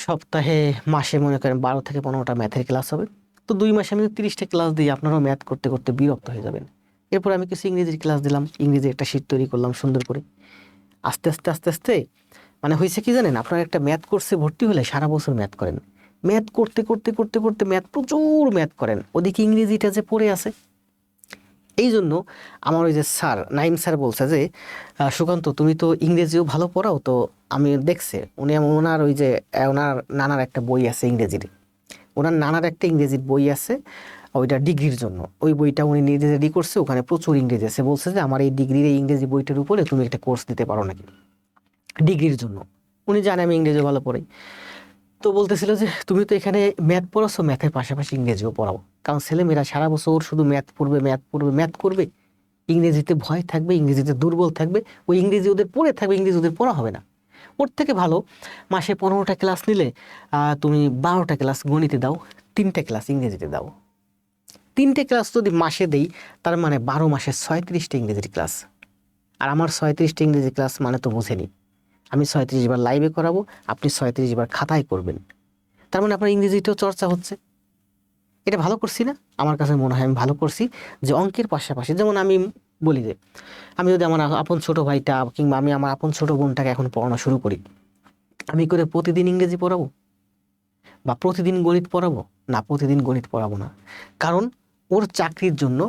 সপ্তাহে মাসে মনে করেন 12 থেকে 15টা ম্যাথের ক্লাস হবে। তো 2 মাসে আমি 30টা ক্লাস দিই, আপনারাও ম্যাথ করতে করতে বিরক্ত হয়ে যাবেন। এরপর আমি কিছু ইংরেজির ক্লাস দিলাম, ইংরেজির একটা শীট তৈরি করলাম সুন্দর করে। আস্তে আস্তে আস্তে আস্তে মানে হয়েছে কি জানেন, আপনার একটা ম্যাথ কোর্সে ভর্তি হলে সারা বছর ম্যাথ করেন, ম্যাথ করতে করতে করতে করতে ম্যাথ প্রচুর ম্যাথ করেন, ওদিকে ইংরেজিটা যে পড়ে আছে। এই জন্য আমার ওই যে স্যার নাইম স্যার বলছে যে সুকান্ত তুমি তো ইংরেজিও ভালো পড়াও, তো আমি দেখছে উনি ওনার ওই যে ওনার নানার একটা বই আছে ইংরেজির, ওনার নানার একটা ইংরেজির বই আছে ওইটা ডিগ্রির জন্য, ওই বইটা উনি নিজে রেডি করছে, ওখানে প্রচুর ইংরেজি আছে। বলছে যে আমার এই ডিগ্রির এই ইংরেজি বইটার উপরে তুমি একটা কোর্স দিতে পারো নাকি ডিগ্রির জন্য। উনি জানে আমি ইংরেজি ভালো পড়াই, তো বলতেছিল যে তুমি তো এখানে ম্যাথ পড়াচ্ছ, ম্যাথের পাশাপাশি ইংরেজিও পড়াও, কারণ ছেলেমেয়েরা সারা বছর শুধু ম্যাথ পড়বে ম্যাথ পড়বে ম্যাথ করবে, ইংরেজিতে ভয় থাকবে, ইংরেজিতে দুর্বল থাকবে, ওই ইংরেজি ওদের পড়ে থাকবে, ইংরেজি ওদের পড়া হবে না। ওর থেকে ভালো মাসে 15টা ক্লাস নিলে তুমি 12টা ক্লাস গণিতে দাও, 3টে ক্লাস ইংরেজিতে দাও। 3টে ক্লাস যদি মাসে দেই তার মানে 12 মাসে 36টা ইংরেজির ক্লাস। আর আমার 36টা ইংরেজি ক্লাস মানে তো বুঝেনি, আমি 36 বার লাইভে করাবো, আপনি 36 বার খাতায় করবেন, তার মানে আপনার ইংরেজিটাও চর্চা হচ্ছে। এটা ভালো করছি না? আমার কাছে মনে হয় আমি ভালো করছি। যে অঙ্কের পাশাপাশি যেমন আমি বলি যে আমি যদি আমার আপন ছোট ভাইটা কিংবা আমি আমার আপন ছোট বোনটাকে এখন পড়ানো শুরু করি, আমি করে প্রতিদিন ইংরেজি পড়াবো বা প্রতিদিন গণিত পড়াবো? না, প্রতিদিন গণিত পড়াবো না, কারণ ওর চাকরির জন্য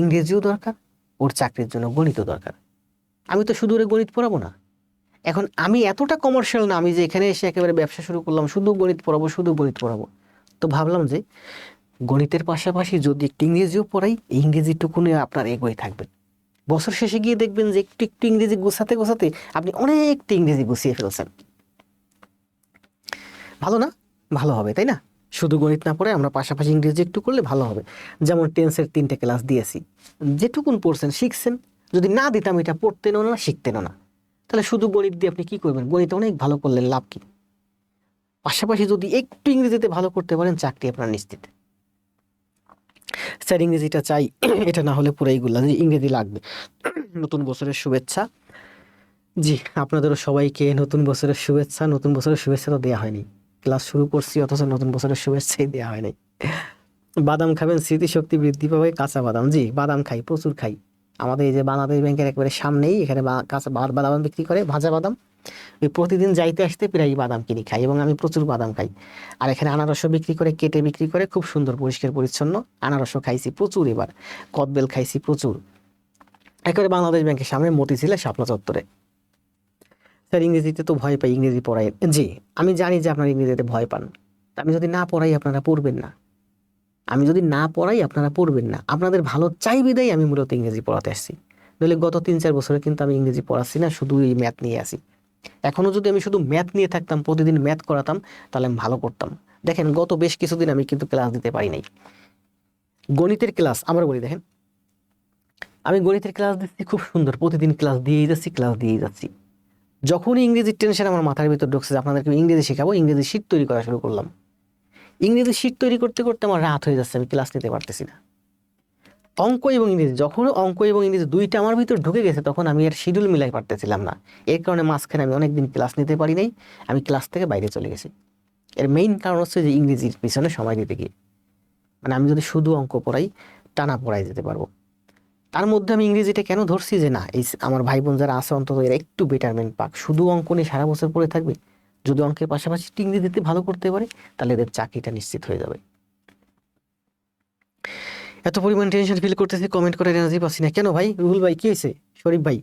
ইংরেজিও দরকার, ওর চাকরির জন্য গণিতও দরকার। আমি তো শুধু ওরে গণিত পড়াবো না। এখন আমি এতটা কমার্শিয়াল না আমি যে এখানে এসে একেবারে ব্যবসা শুরু করলাম, শুধু গণিত পড়াবো শুধু গণিত পড়াবো। তো ভাবলাম যে গণিতের পাশাপাশি যদি একটু ইংরেজিও পড়াই, ইংরেজিটুকুনি আপনার এগোয় থাকবেন। বছর শেষে গিয়ে দেখবেন যে একটু একটু ইংরেজি গোছাতে গোছাতে আপনি অনেকটা ইংরেজি গুছিয়ে ফেলছেন। ভালো না? ভালো হবে, তাই না? শুধু গণিত না পড়ে আমরা পাশাপাশি ইংরেজি একটু করলে ভালো হবে। যেমন টেন্সের 3টে ক্লাস দিয়েছি, যেটুকুন পড়ছেন শিখছেন। যদি না দিতাম এটা পড়তেনও না শিখতেনও না, তাহলে শুধু গণিত দিয়ে আপনি কি করবেন? গণিত অনেক ভালো করলেন, লাভ কি? পাশাপাশি যদি একটু ইংরেজিতে ভালো করতে পারেন চাকরি আপনার নিশ্চিত। স্যার ইংরেজিটা চাই এটা না হলে পুরো এইগুলা যে ইংরেজি লাগবে। নতুন বছরের শুভেচ্ছা। জি, আপনাদেরও সবাইকে নতুন বছরের শুভেচ্ছা। নতুন বছরের শুভেচ্ছা তো দেওয়া হয়নি, ক্লাস শুরু করছি অথচ নতুন বছরের শুভেচ্ছাই দেওয়া হয়নি। বাদাম খাবেন স্মৃতিশক্তি বৃদ্ধি পাবে, কাঁচা বাদাম। জি, বাদাম খাই, প্রচুর খাই। আমাদের এই যে বাংলাদেশ ব্যাংকের একেবারে সামনেই এখানে কাঁচা বাদাম বিক্রি করে, ভাজা বাদাম। ওই প্রতিদিন যাইতে আসতে প্রায় বাদাম কিনে খাই এবং আমি প্রচুর বাদাম খাই। আর এখানে আনারসও বিক্রি করে, কেটে বিক্রি করে, খুব সুন্দর পরিষ্কার পরিচ্ছন্ন। আনারসও খাইছি প্রচুর, এবার কদবেল খাইছি প্রচুর। একেবারে বাংলাদেশ ব্যাংকের সামনে মতিঝিলে শাপলা চত্বরে। স্যার ইংরেজিতে তো ভয় পাই, ইংরেজি পড়াই। জি, আমি জানি যে আপনারা ইংরেজিতে ভয় পান। আমি যদি না পড়াই আপনারা পড়বেন না, আমি যদি না পড়াই আপনারা পড়বেন না। আপনাদের ভালো চাই বিদায় আমি মূলত ইংরেজি পড়াতে আসছি। নইলে গত 3-4 বছরে কিন্তু আমি ইংরেজি পড়াচ্ছি না, শুধু এই ম্যাথ নিয়ে আসি। এখনো যদি আমি শুধু ম্যাথ নিয়ে থাকতাম, প্রতিদিন ম্যাথ করাতাম, তাহলে আমি ভালো করতাম। দেখেন গত বেশ কিছুদিন আমি কিন্তু ক্লাস দিতে পারি নাই। গণিতের ক্লাস আমার বলি, দেখেন আমি গণিতের ক্লাস দিচ্ছি খুব সুন্দর, প্রতিদিন ক্লাস দিয়েই যাচ্ছি, ক্লাস দিয়েই যাচ্ছি। যখনই ইংরেজির টেনশন আমার মাথার ভিতর ঢুকছে যে আপনাদেরকে ইংরেজি শেখাবো, ইংরেজি শীট তৈরি করা শুরু করলাম। ইংরেজি শীট তৈরি করতে করতে আমার রাত হয়ে যাচ্ছে, আমি ক্লাস নিতে পারতেছি না। অঙ্ক এবং ইংরেজি, যখন অঙ্ক এবং ইংরেজি দুইটা আমার ভিতর ঢুকে গেছে তখন আমি আর শিডিউল মিলাই পারতেছিলাম না। এর কারণে মাঝখানে আমি অনেকদিন ক্লাস নিতে পারি নাই, আমি ক্লাস থেকে বাইরে চলে গেছি। এর মেইন কারণ হচ্ছে যে ইংরেজির পিছনে সময় দিতে গিয়ে, মানে আমি যদি শুধু অঙ্ক পড়াই টানা পড়াই যেতে পারবো। তার মধ্যে আমি ইংরেজিটা কেন ধরছি যে না এই আমার ভাই বোন যারা আছে অন্তত এরা একটু বেটারমেন্ট পাক, শুধু অঙ্ক নিয়ে সারা বছর পড়ে থাকবে, যদি অঙ্কের পাশাপাশি ইংরেজিতে ভালো করতে পারে তাহলে এদের চাকরিটা নিশ্চিত হয়ে যাবে। এত পরিমাণ টেনশন ফিল করতেছি, কমেন্ট করে এনার্জি পাচ্ছি না কেন ভাই? রুহুল ভাই কি হয়েছে? শরীফ ভাই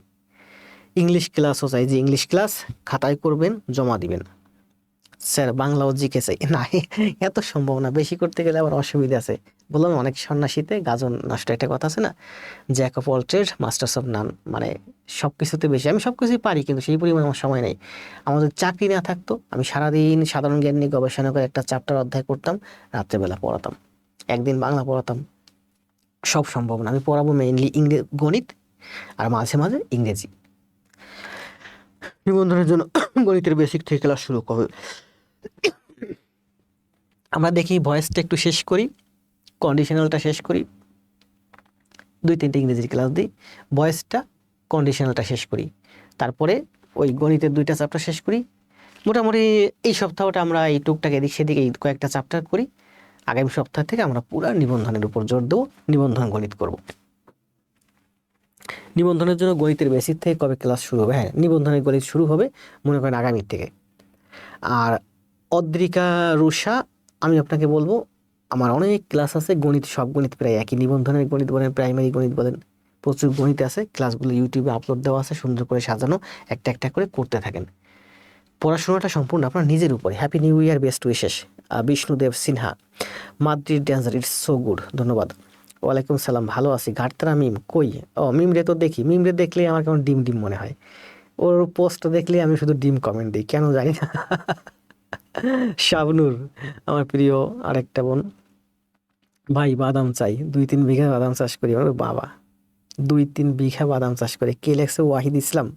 ইংলিশ ক্লাসও চাই, যে ইংলিশ ক্লাস খাতায় করবেন জমা দিবেন। স্যার বাংলাও জিকে চাই না, এত সম্ভব না, বেশি করতে গেলে আবার অসুবিধা আছে। বললাম অনেক সন্ন্যাসীতে গাজন নষ্ট, একটা কথা আছে না, Jack of all trade masters of নান, মানে সব কিছুতে বেশি। আমি সব কিছুই পারি কিন্তু সেই পরিমাণ আমার সময় নেই। আমাদের চাকরি না থাকতো আমি সারাদিন সাধারণ জ্ঞান নিয়ে গবেষণা করে একটা চ্যাপ্টার অধ্যায় করতাম, রাত্রেবেলা পড়াতাম, একদিন বাংলা পড়াতাম। সব সম্ভব না, আমি পড়াবো মেইনলি গণিত আর মাঝে মাঝে ইংরেজি। নিবন্ধনের জন্য গণিতের বেসিক থেকে ক্লাস শুরু করবে। আমরা দেখি ভয়েসটা একটু শেষ করি, কন্ডিশনালটা শেষ করি, 2-3টে ইংরেজির ক্লাস দিই, ভয়েসটা কন্ডিশনালটা শেষ করি, তারপরে ওই গণিতের 2টা চ্যাপ্টার শেষ করি, মোটামুটি এই সপ্তাহটা আমরা এই টুকটাক এদিক সেদিক এই কয়েকটা চ্যাপ্টার করি। আগামী সপ্তাহ থেকে আমরা পুরো নিবন্ধনের উপর জোর দেবো, নিবন্ধন গণিত করব। নিবন্ধনের জন্য গণিতের বেসিক থেকে কবে ক্লাস শুরু হবে? হ্যাঁ, নিবন্ধনের গণিত শুরু হবে মনে করেন আগামীর থেকে। আর অদ্রিকা রুষা, আমি আপনাকে বলবো আমার অনেক ক্লাস আছে গণিত, সব গণিত প্রায় একই, নিবন্ধনের গণিত বলেন, প্রাইমারি গণিত বলেন, প্রচুর গণিত আছে। ক্লাসগুলো ইউটিউবে আপলোড দেওয়া আছে, সুন্দর করে সাজানো, একটা একটা করে করতে থাকেন। পড়াশোনাটা সম্পূর্ণ আপনার নিজের উপরে। Happy new year, best wishes. Vishnudev Sinha, Madrid dancer, it's so good, ধন্যবাদ। ওয়ালাইকুম সালাম, ভালো আছি। ঘাটতারা মিম কই? ও মিম রে তো দেখি, মিম রে দেখলে আমার কেমন ডিম ডিম মনে হয়। ওর পোস্ট দেখলে আমি শুধু ডিম কমেন্ট দিই, কেন জানি না। শাবনুর আমার প্রিয় আরেকটা বোন, ভাই বাদাম চাই, 2-3 বিঘা বাদাম চাষ করি। ওর বাবা, 2-3 বিঘা বাদাম চাষ করে, কে লেখছে? ওয়াহিদ ইসলাম।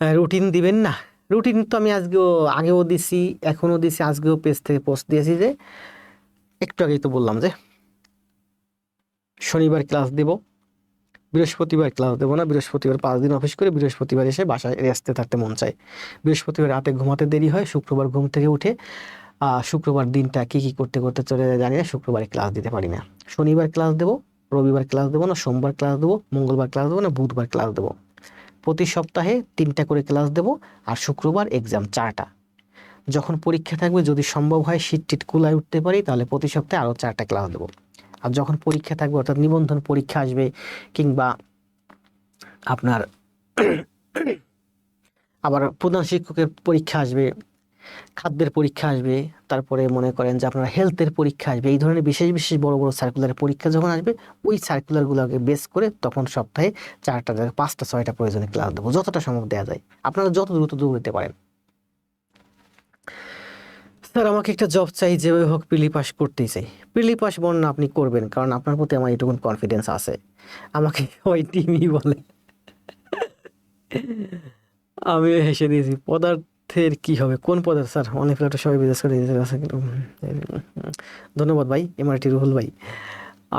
রুটিন দিবেন না? রুটিন তো আমি আগেও দিছি, এখনও দিছি, আজকেও পেজ থেকে পোস্ট দিয়েছি যে একটু আগেই তো বললাম যে শনিবার ক্লাস দেব, বৃহস্পতিবার ক্লাস দেবো না। বৃহস্পতিবার 5 দিন অফিস করে বৃহস্পতিবার এসে বাসায় রেস্টে থাকতে মন চায়। বৃহস্পতিবার রাতে ঘুমাতে দেরি হয়, শুক্রবার ঘুম থেকে উঠে শুক্রবার দিনটা কি কি করতে করতে চলে যায় জানি না, শুক্রবারে ক্লাস দিতে পারি না। শনিবার ক্লাস দেবো, রবিবার ক্লাস দেবো না, সোমবার ক্লাস দেবো, মঙ্গলবার ক্লাস দেবো না, বুধবার ক্লাস দেবো। প্রতি সপ্তাহে 3টা করে ক্লাস দেবো, আর শুক্রবার এক্সাম 4টা। যখন পরীক্ষা থাকবে, যদি সম্ভব হয় শীত টিট কুলায় উঠতে পারি, তাহলে প্রতি সপ্তাহে আরও 4টা ক্লাস দেবো। আর যখন পরীক্ষা থাকবে, অর্থাৎ নিবন্ধন পরীক্ষা আসবে, কিংবা আপনার আবার প্রধান শিক্ষকের পরীক্ষা আসবে, খাদ্যের পরীক্ষা আসবে, তারপরে মনে করেন যে আপনার হেলথের পরীক্ষা আসবে, এই ধরনের বিশেষ বিশেষ বড় বড় সার্কুলারের পরীক্ষা যখন আসবে, ওই সার্কুলারগুলোকে বেস করে তখন সপ্তাহে 4টা 5টা 6টা প্রয়োজনে ক্লাস দেবো, যতটা সম্ভব দেওয়া যায়। আপনারা যত দ্রুত দৌড়াতে পারেন। স্যার আমাকে একটা জব চাই, যেভাবে হোক প্রিলি পাস করতেই চাই। প্রিলি পাস বর্ণনা আপনি করবেন, কারণ আপনার প্রতি আমার এইটুকুন কনফিডেন্স আছে। আমাকে ওই টিমই বলে। আমি হেসে দিয়েছি। পদার্থের কি হবে? কোন পদার্থ স্যার? অনেক একটা সবাই বিজনেস করে দিতে আছে কিন্তু ধন্যবাদ ভাই, এমআরটি রুহুল ভাই।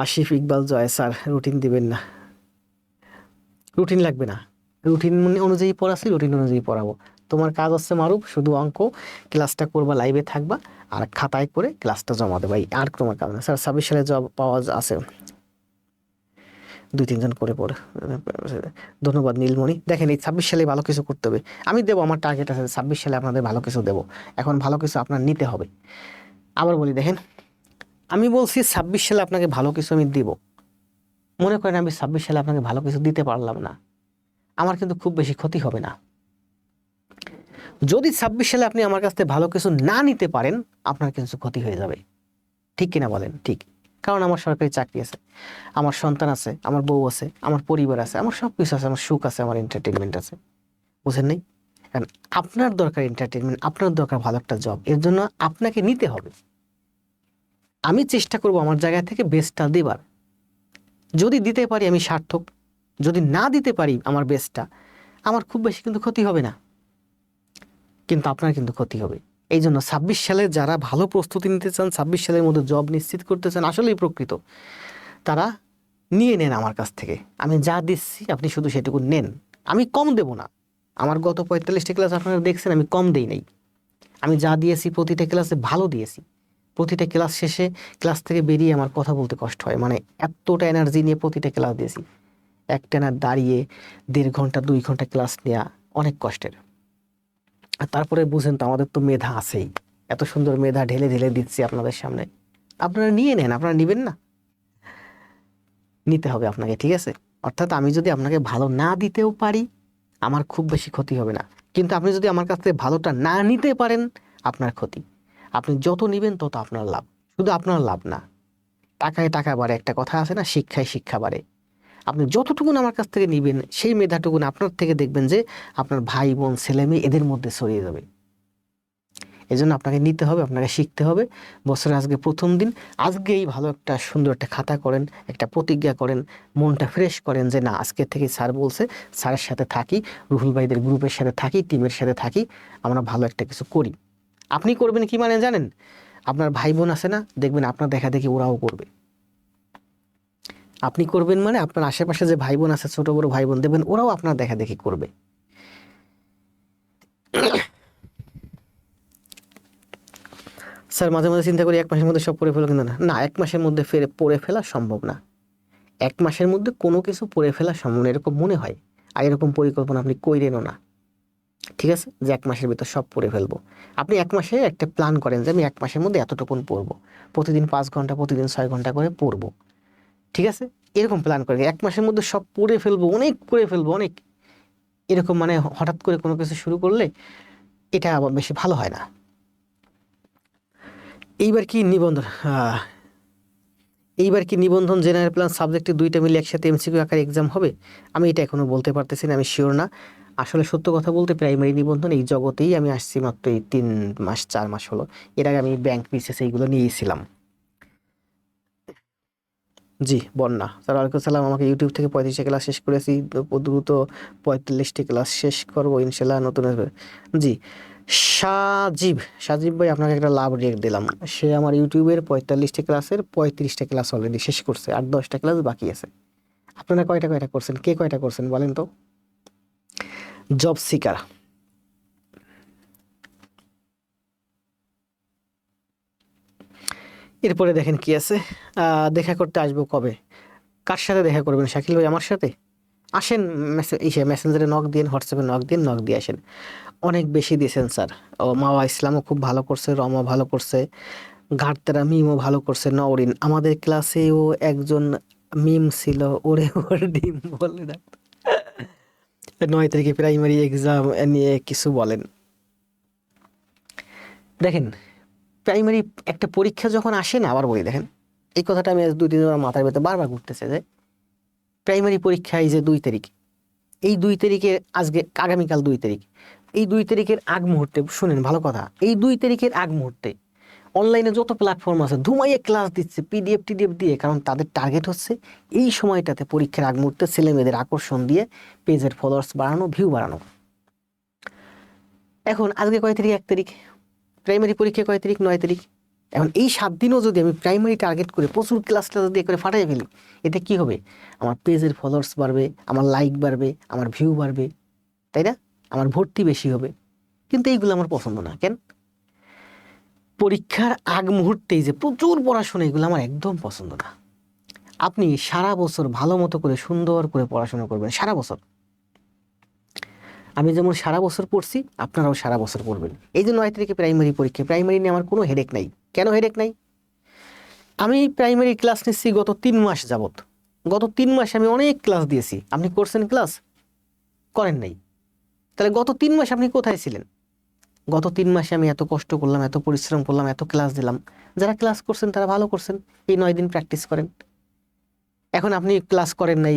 আসিফ ইকবাল জয়, স্যার রুটিন দিবেন না? রুটিন লাগবে না, রুটিন অনুযায়ী পড়াচ্ছি, রুটিন অনুযায়ী পড়াবো। তোমার কাজ হচ্ছে মারুফ, শুধু অঙ্ক ক্লাসটা করবা, লাইভে থাকবা, আর খাতায় করে ক্লাসটা জমা দেবা, আর তোমার কাজ না। স্যার 26 সালে জব পাওয়া আছে, 2-3 জন করে পড়ে। ধন্যবাদ নীলমণি। দেখেন, এই 26 সালে ভালো কিছু করতে হবে। আমি দেবো, আমার টার্গেট আছে 26 সালে আপনাদের ভালো কিছু দেবো। এখন ভালো কিছু আপনার নিতে হবে। আবার বলি, দেখেন আমি বলছি 26 সালে আপনাকে ভালো কিছু আমি দিব। মনে করেন আমি 26 সালে আপনাকে ভালো কিছু দিতে পারলাম না, আমার কিন্তু খুব বেশি ক্ষতি হবে না। যদি 26 সালে আপনি আমার কাছ থেকে ভালো কিছু না নিতে পারেন, আপনার কিছু ক্ষতি হয়ে যাবে। ঠিক কিনা বলেন? ঠিক। কারণ আমার সরকারি চাকরি আছে, আমার সন্তান আছে, আমার বউ আছে, আমার পরিবার আছে, আমার সব কিছু আছে, আমার সুখ আছে, আমার এন্টারটেনমেন্ট আছে। বুঝেন নাই? কারণ আপনার দরকার এন্টারটেনমেন্ট, আপনার দরকার ভালো একটা জব, এর জন্য আপনাকে নিতে হবে। আমি চেষ্টা করব আমার জায়গা থেকে বেস্টটা দেবার। যদি দিতে পারি আমি সার্থক, যদি না দিতে পারি আমার বেস্টটা, আমার খুব বেশি কিন্তু ক্ষতি হবে না, কিন্তু আপনার কিন্তু ক্ষতি হবে। এই জন্য 26 সালে যারা ভালো প্রস্তুতি নিতে চান, 26 সালের মধ্যে জব নিশ্চিত করতে চান, আসলেই প্রকৃত, তারা নিয়ে নেন আমার কাছ থেকে। আমি যা দিচ্ছি আপনি শুধু সেটুকু নেন, আমি কম দেব না। আমার গত 45টা ক্লাস আপনারা দেখছেন, আমি কম দেই নাই। আমি যা দিয়েছি প্রতিটা ক্লাসে ভালো দিয়েছি। প্রতিটা ক্লাস শেষে ক্লাস থেকে বেরিয়ে আমার কথা বলতে কষ্ট হয়, মানে এতটা এনার্জি নিয়ে প্রতিটা ক্লাস দিয়েছি। একটানা দাঁড়িয়ে 1.5 ঘন্টা 2 ঘন্টা ক্লাস নেওয়া অনেক কষ্টের। আর তারপরে বুঝেন তো, আমাদের তো মেধা আছেই, এত সুন্দর মেধা ঢেলে ঢেলে দিচ্ছি আপনাদের সামনে। আপনারা নিয়ে নেন, আপনারা নিবেন না? নিতে হবে আপনাকে, ঠিক আছে? অর্থাৎ আমি যদি আপনাকে ভালো না দিতেও পারি, আমার খুব বেশি ক্ষতি হবে না। কিন্তু আপনি যদি আমার কাছ থেকে ভালোটা না নিতে পারেন, আপনার ক্ষতি। আপনি যত নিবেন তত আপনার লাভ, শুধু আপনার লাভ না। টাকায় টাকা বাড়ে, একটা কথা আছে না, শিক্ষায় শিক্ষা বাড়ে। আপনি যতটুকুন আমার কাছ থেকে নিবেন, সেই মেধাটুকুন আপনার থেকে দেখবেন যে আপনার ভাই বোন ছেলে মেয়ে এদের মধ্যে ছড়িয়ে যাবে। এই জন্য আপনাকে নিতে হবে, আপনাকে শিখতে হবে। বছরের আজকে প্রথম দিন, আজকেই ভালো একটা সুন্দর একটা খাতা করেন, একটা প্রতিজ্ঞা করেন, মনটা ফ্রেশ করেন যে না, আজকে থেকে স্যার বলছে, স্যারের সাথে থাকি, রুহুল ভাইদের গ্রুপের সাথে থাকি, টিমের সাথে থাকি, আমরা ভালো একটা কিছু করি। আপনি করবেন কি মানে জানেন? আপনার ভাই বোন আছে না, দেখবেন আপনার দেখা দেখি ওরাও করবে। আপনি করবেন মানে আপনার আশেপাশে যে ভাই বোন আছে, ছোট বড় ভাই বোন, দেখবেন ওরাও আপনার দেখা দেখি করবে। স্যার মাঝে মাঝে চিন্তা করি 1 মাসের মধ্যে সব পড়ে ফেলো, কিন্তু না, 1 মাসের মধ্যে পড়ে ফেলা সম্ভব না। 1 মাসের মধ্যে কোনো কিছু পড়ে ফেলা সম্ভব না, এরকম মনে হয়। আর এরকম পরিকল্পনা আপনি কইরেনও না, ঠিক আছে, যে 1 মাসের ভিতর সব পড়ে ফেলবো। আপনি 1 মাসে একটা প্ল্যান করেন যে আমি 1 মাসের মধ্যে এতটুকুন পড়বো, প্রতিদিন 5 ঘন্টা, প্রতিদিন 6 ঘন্টা করে পড়বো, ঠিক আছে, এরকম প্ল্যান করেন। 1 মাসের মধ্যে সব পড়ে ফেলবো, অনেক পড়ে ফেলবো, অনেক, এরকম মানে হঠাৎ করে কোনো কিছু শুরু করলে এটা আবার বেশি ভালো হয় না। এইবার কি নিবন্ধন এইবার কি নিবন্ধন জেনারেল প্ল্যান সাবজেক্টে 2টা মিলে একসাথে এমসিকিউ আকারে এক্সাম হবে? আমি এটা এখনো বলতে পারতেছি না, আমি শিওর না। আসলে সত্য কথা বলতে প্রাইমারি নিবন্ধন এই জগতেই আমি আসছি মাত্র এই 3 মাস 4 মাস হলো। এর আগে আমি ব্যাংক বিসিএস এইগুলো নিয়েছিলাম। জি, বন্যা স্যার, ওয়ালাইকুম সালাম। আমাকে ইউটিউব থেকে 35টা ক্লাস শেষ করেছি, দ্রুত 45টি ক্লাস শেষ করবো ইনশাল্লাহ, নতুন আসবে। জি, সাজিব ভাই, আপনাকে একটা লাভ রেট দিলাম। সে আমার ইউটিউবের 45টা ক্লাসের 35টা ক্লাস অলরেডি শেষ করছে, আর 10টা ক্লাস বাকি আছে। আপনারা কয়টা করছেন, কে কয়টা করছেন বলেন তো? জব সিকার, এরপরে দেখেন কি আছে। দেখা করতে আসবো কবে? কার সাথে দেখা করবেন শাকিল ভাই? আমার সাথে আসেন, মেসেঞ্জারে নক দিন, হোয়াটসঅ্যাপে নক দিয়ে আসেন। অনেক বেশি দিয়েছেন স্যার। ও মাওয়া ইসলামও খুব ভালো করছে, রমা ভালো করছে, ঘাটতেরা মিমও ভালো করছে, নওরিন আমাদের ক্লাসেও একজন মিম ছিল, ওর ডিম বলে না। 9 তারিখে প্রাইমারি এক্সাম নিয়ে কিছু বলেন। দেখেন, প্রাইমারি একটা পরীক্ষা যখন আসে না, আবার বলি দেখেন, এই কথাটা আমি আজ 2 দিন ধরে মাথার ভেতর বারবার ঘুরতেছে যে প্রাইমারি পরীক্ষা এই যে 2 তারিখ, এই 2 তারিখের আজকে, আগামীকাল 2 তারিখ, এই 2 তারিখের আগ মুহূর্তে শুনেন ভালো কথা, এই 2 তারিখের আগ মুহূর্তে অনলাইনে যত প্ল্যাটফর্ম আছে ধুমাইয়ে ক্লাস দিচ্ছে পিডিএফ দিয়ে, কারণ তাদের টার্গেট হচ্ছে এই সময়টাতে পরীক্ষার আগ মুহূর্তে ছেলে মেয়েদের আকর্ষণ দিয়ে পেজের ফলোয়ার্স বাড়ানো, ভিউ বাড়ানো। এখন আজকে কয় তারিখ? 1 তারিখ। প্রাইমারি পরীক্ষা কয় তারিখ? 9 তারিখ। এখন এই 7 দিনও যদি আমি প্রাইমারি টার্গেট করে প্রচুর ক্লাস দিয়ে করে ফাটাই ফেলি, এতে কি হবে? আমার পেজের ফলোয়ার্স বাড়বে, আমার লাইক বাড়বে, আমার ভিউ বাড়বে, তাই না? আমার ভর্তি বেশি হবে। কিন্তু এইগুলো আমার পছন্দ না। কেন? পরীক্ষার আগ মুহূর্তেই যে প্রচুর পড়াশোনা, এগুলো আমার একদম পছন্দ না। আপনি সারা বছর ভালো মতো করে সুন্দর করে পড়াশোনা করবেন, সারা বছর। আমি যেমন সারা বছর পড়ছি, আপনারাও সারা বছর পড়বেন। এই যে 9 তারিখে প্রাইমারি পরীক্ষা, প্রাইমারি নিয়ে আমার কোনো হেডেক নাই। কেন হেডেক নাই? আমি প্রাইমারি ক্লাস নিচ্ছি গত 3 মাস যাবত। গত 3 মাসে আমি অনেক ক্লাস দিয়েছি। আপনি করছেন ক্লাস? করেন নাই। তাহলে গত 3 মাস আপনি কোথায় ছিলেন? গত 3 মাসে আমি এত কষ্ট করলাম, এত পরিশ্রম করলাম, এত ক্লাস দিলাম। যারা ক্লাস করছেন তারা ভালো করছেন, এই 9 দিন প্র্যাকটিস করেন। এখন আপনি ক্লাস করেন নাই,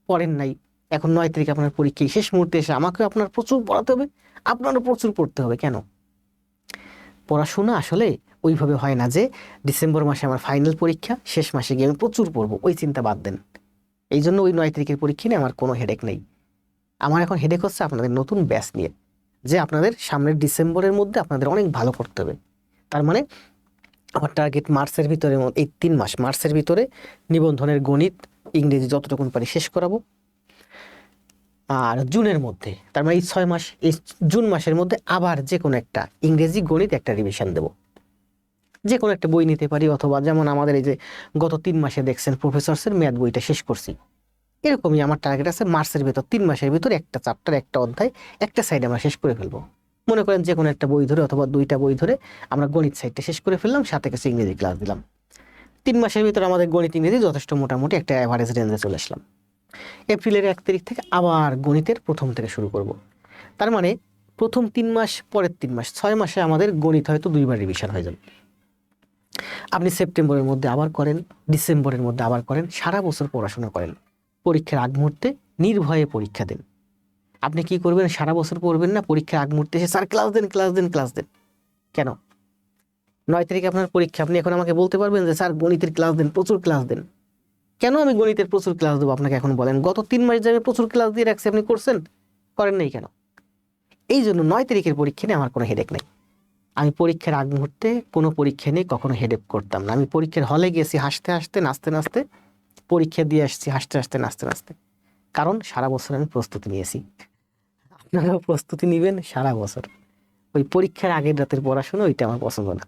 পড়েন নাই, এখন 9 তারিখ আপনার পরীক্ষা, শেষ মুহূর্তে এসে আমাকে আপনার প্রচুর পড়াতে হবে, আপনারও প্রচুর পড়তে হবে। কেন? পড়াশোনা আসলে ওইভাবে হয় না যে ডিসেম্বর মাসে আমার ফাইনাল পরীক্ষা, শেষ মাসে গিয়ে আমি প্রচুর পড়বো, ওই চিন্তা বাদ দেন। এই জন্য ওই 9 তারিখের পরীক্ষা নিয়ে আমার কোনো হেডেক নেই। আমার এখন হেডেক হচ্ছে আপনাদের নতুন ব্যাচ নিয়ে, যে আপনাদের সামনের ডিসেম্বরের মধ্যে আপনাদের অনেক ভালো করতে হবে। তার মানে আমার টার্গেট মার্চের ভিতরে, এই 3 মাস মার্চের ভিতরে নিবন্ধনের গণিত, ইংরেজি যতটুকুন পারি শেষ করাবো। আর জুনের মধ্যে, তার মানে এই 6 মাস, এই জুন মাসের মধ্যে আবার যে কোনো একটা ইংরেজি গণিত একটা রিভিশন দেব। যে কোনো একটা বই নিতে পারি, অথবা যেমন আমাদের এই যে গত 3 মাসে দেখছেন প্রফেসরসের ম্যাথ বইটা শেষ করছি, এরকমই আমার টার্গেট আছে মার্চের ভিতর 3 মাসের ভিতর একটা চ্যাপ্টার, একটা অধ্যায়, একটা সাইড আমরা শেষ করে ফেলবো। মনে করেন যে কোনো একটা বই ধরে অথবা 2টা বই ধরে আমরা গণিত সাইডটা শেষ করে ফেললাম, সাথে কিছু ইংরেজি ক্লাস দিলাম। 3 মাসের ভিতর আমাদের গণিত ইংরেজি যথেষ্ট মোটামুটি একটা অ্যাভারেজ রেঞ্জে চলে আসলাম। এপ্রিলের 1 তারিখ থেকে আবার গণিতের প্রথম থেকে শুরু করব। তার মানে প্রথম 3 মাস, পরের 3 মাস, 6 মাসে আমাদের গণিত হয়তো 2বার রিভিশন হয়ে যাবে। আপনি সেপ্টেম্বরের মধ্যে আবার করেন, ডিসেম্বরের মধ্যে আবার করেন, সারা বছর পড়াশোনা করেন। পরীক্ষার আগ মুহূর্তে নির্ভয়ে পরীক্ষা দেন। আপনি কি করবেন? সারা বছর পড়বেন না, পরীক্ষার আগ মুহূর্তে এসে স্যার ক্লাস দেন, ক্লাস দেন, ক্লাস দেন। কেন? 9 তারিখে আপনার পরীক্ষা, আপনি এখন আমাকে বলতে পারবেন যে স্যার গণিতের ক্লাস দেন, প্রচুর ক্লাস দেন। কেন আমি গণিতের প্রচুর ক্লাস দেবো আপনাকে? এখন বলেন, গত 3 মাস যে আমি প্রচুর ক্লাস দিয়ে রাখছি, আপনি করছেন? করেন নাই কেন? এই জন্য 9 তারিখের পরীক্ষা নিয়ে আমার কোনো হেডেক নেই। আমি পরীক্ষার আগ মুহূর্তে কোনো পরীক্ষা নিয়ে কখনো হেডেক করতাম না। আমি পরীক্ষার হলে গেছি হাসতে হাসতে, নাচতে নাচতে, পরীক্ষা দিয়ে আসছি হাসতে হাসতে, নাচতে নাচতে। কারণ সারা বছর আমি প্রস্তুতি নিয়েছি। আপনারাও প্রস্তুতি নেবেন সারা বছর। ওই পরীক্ষার আগের রাতের পড়াশোনা, ওইটা আমার পছন্দ না।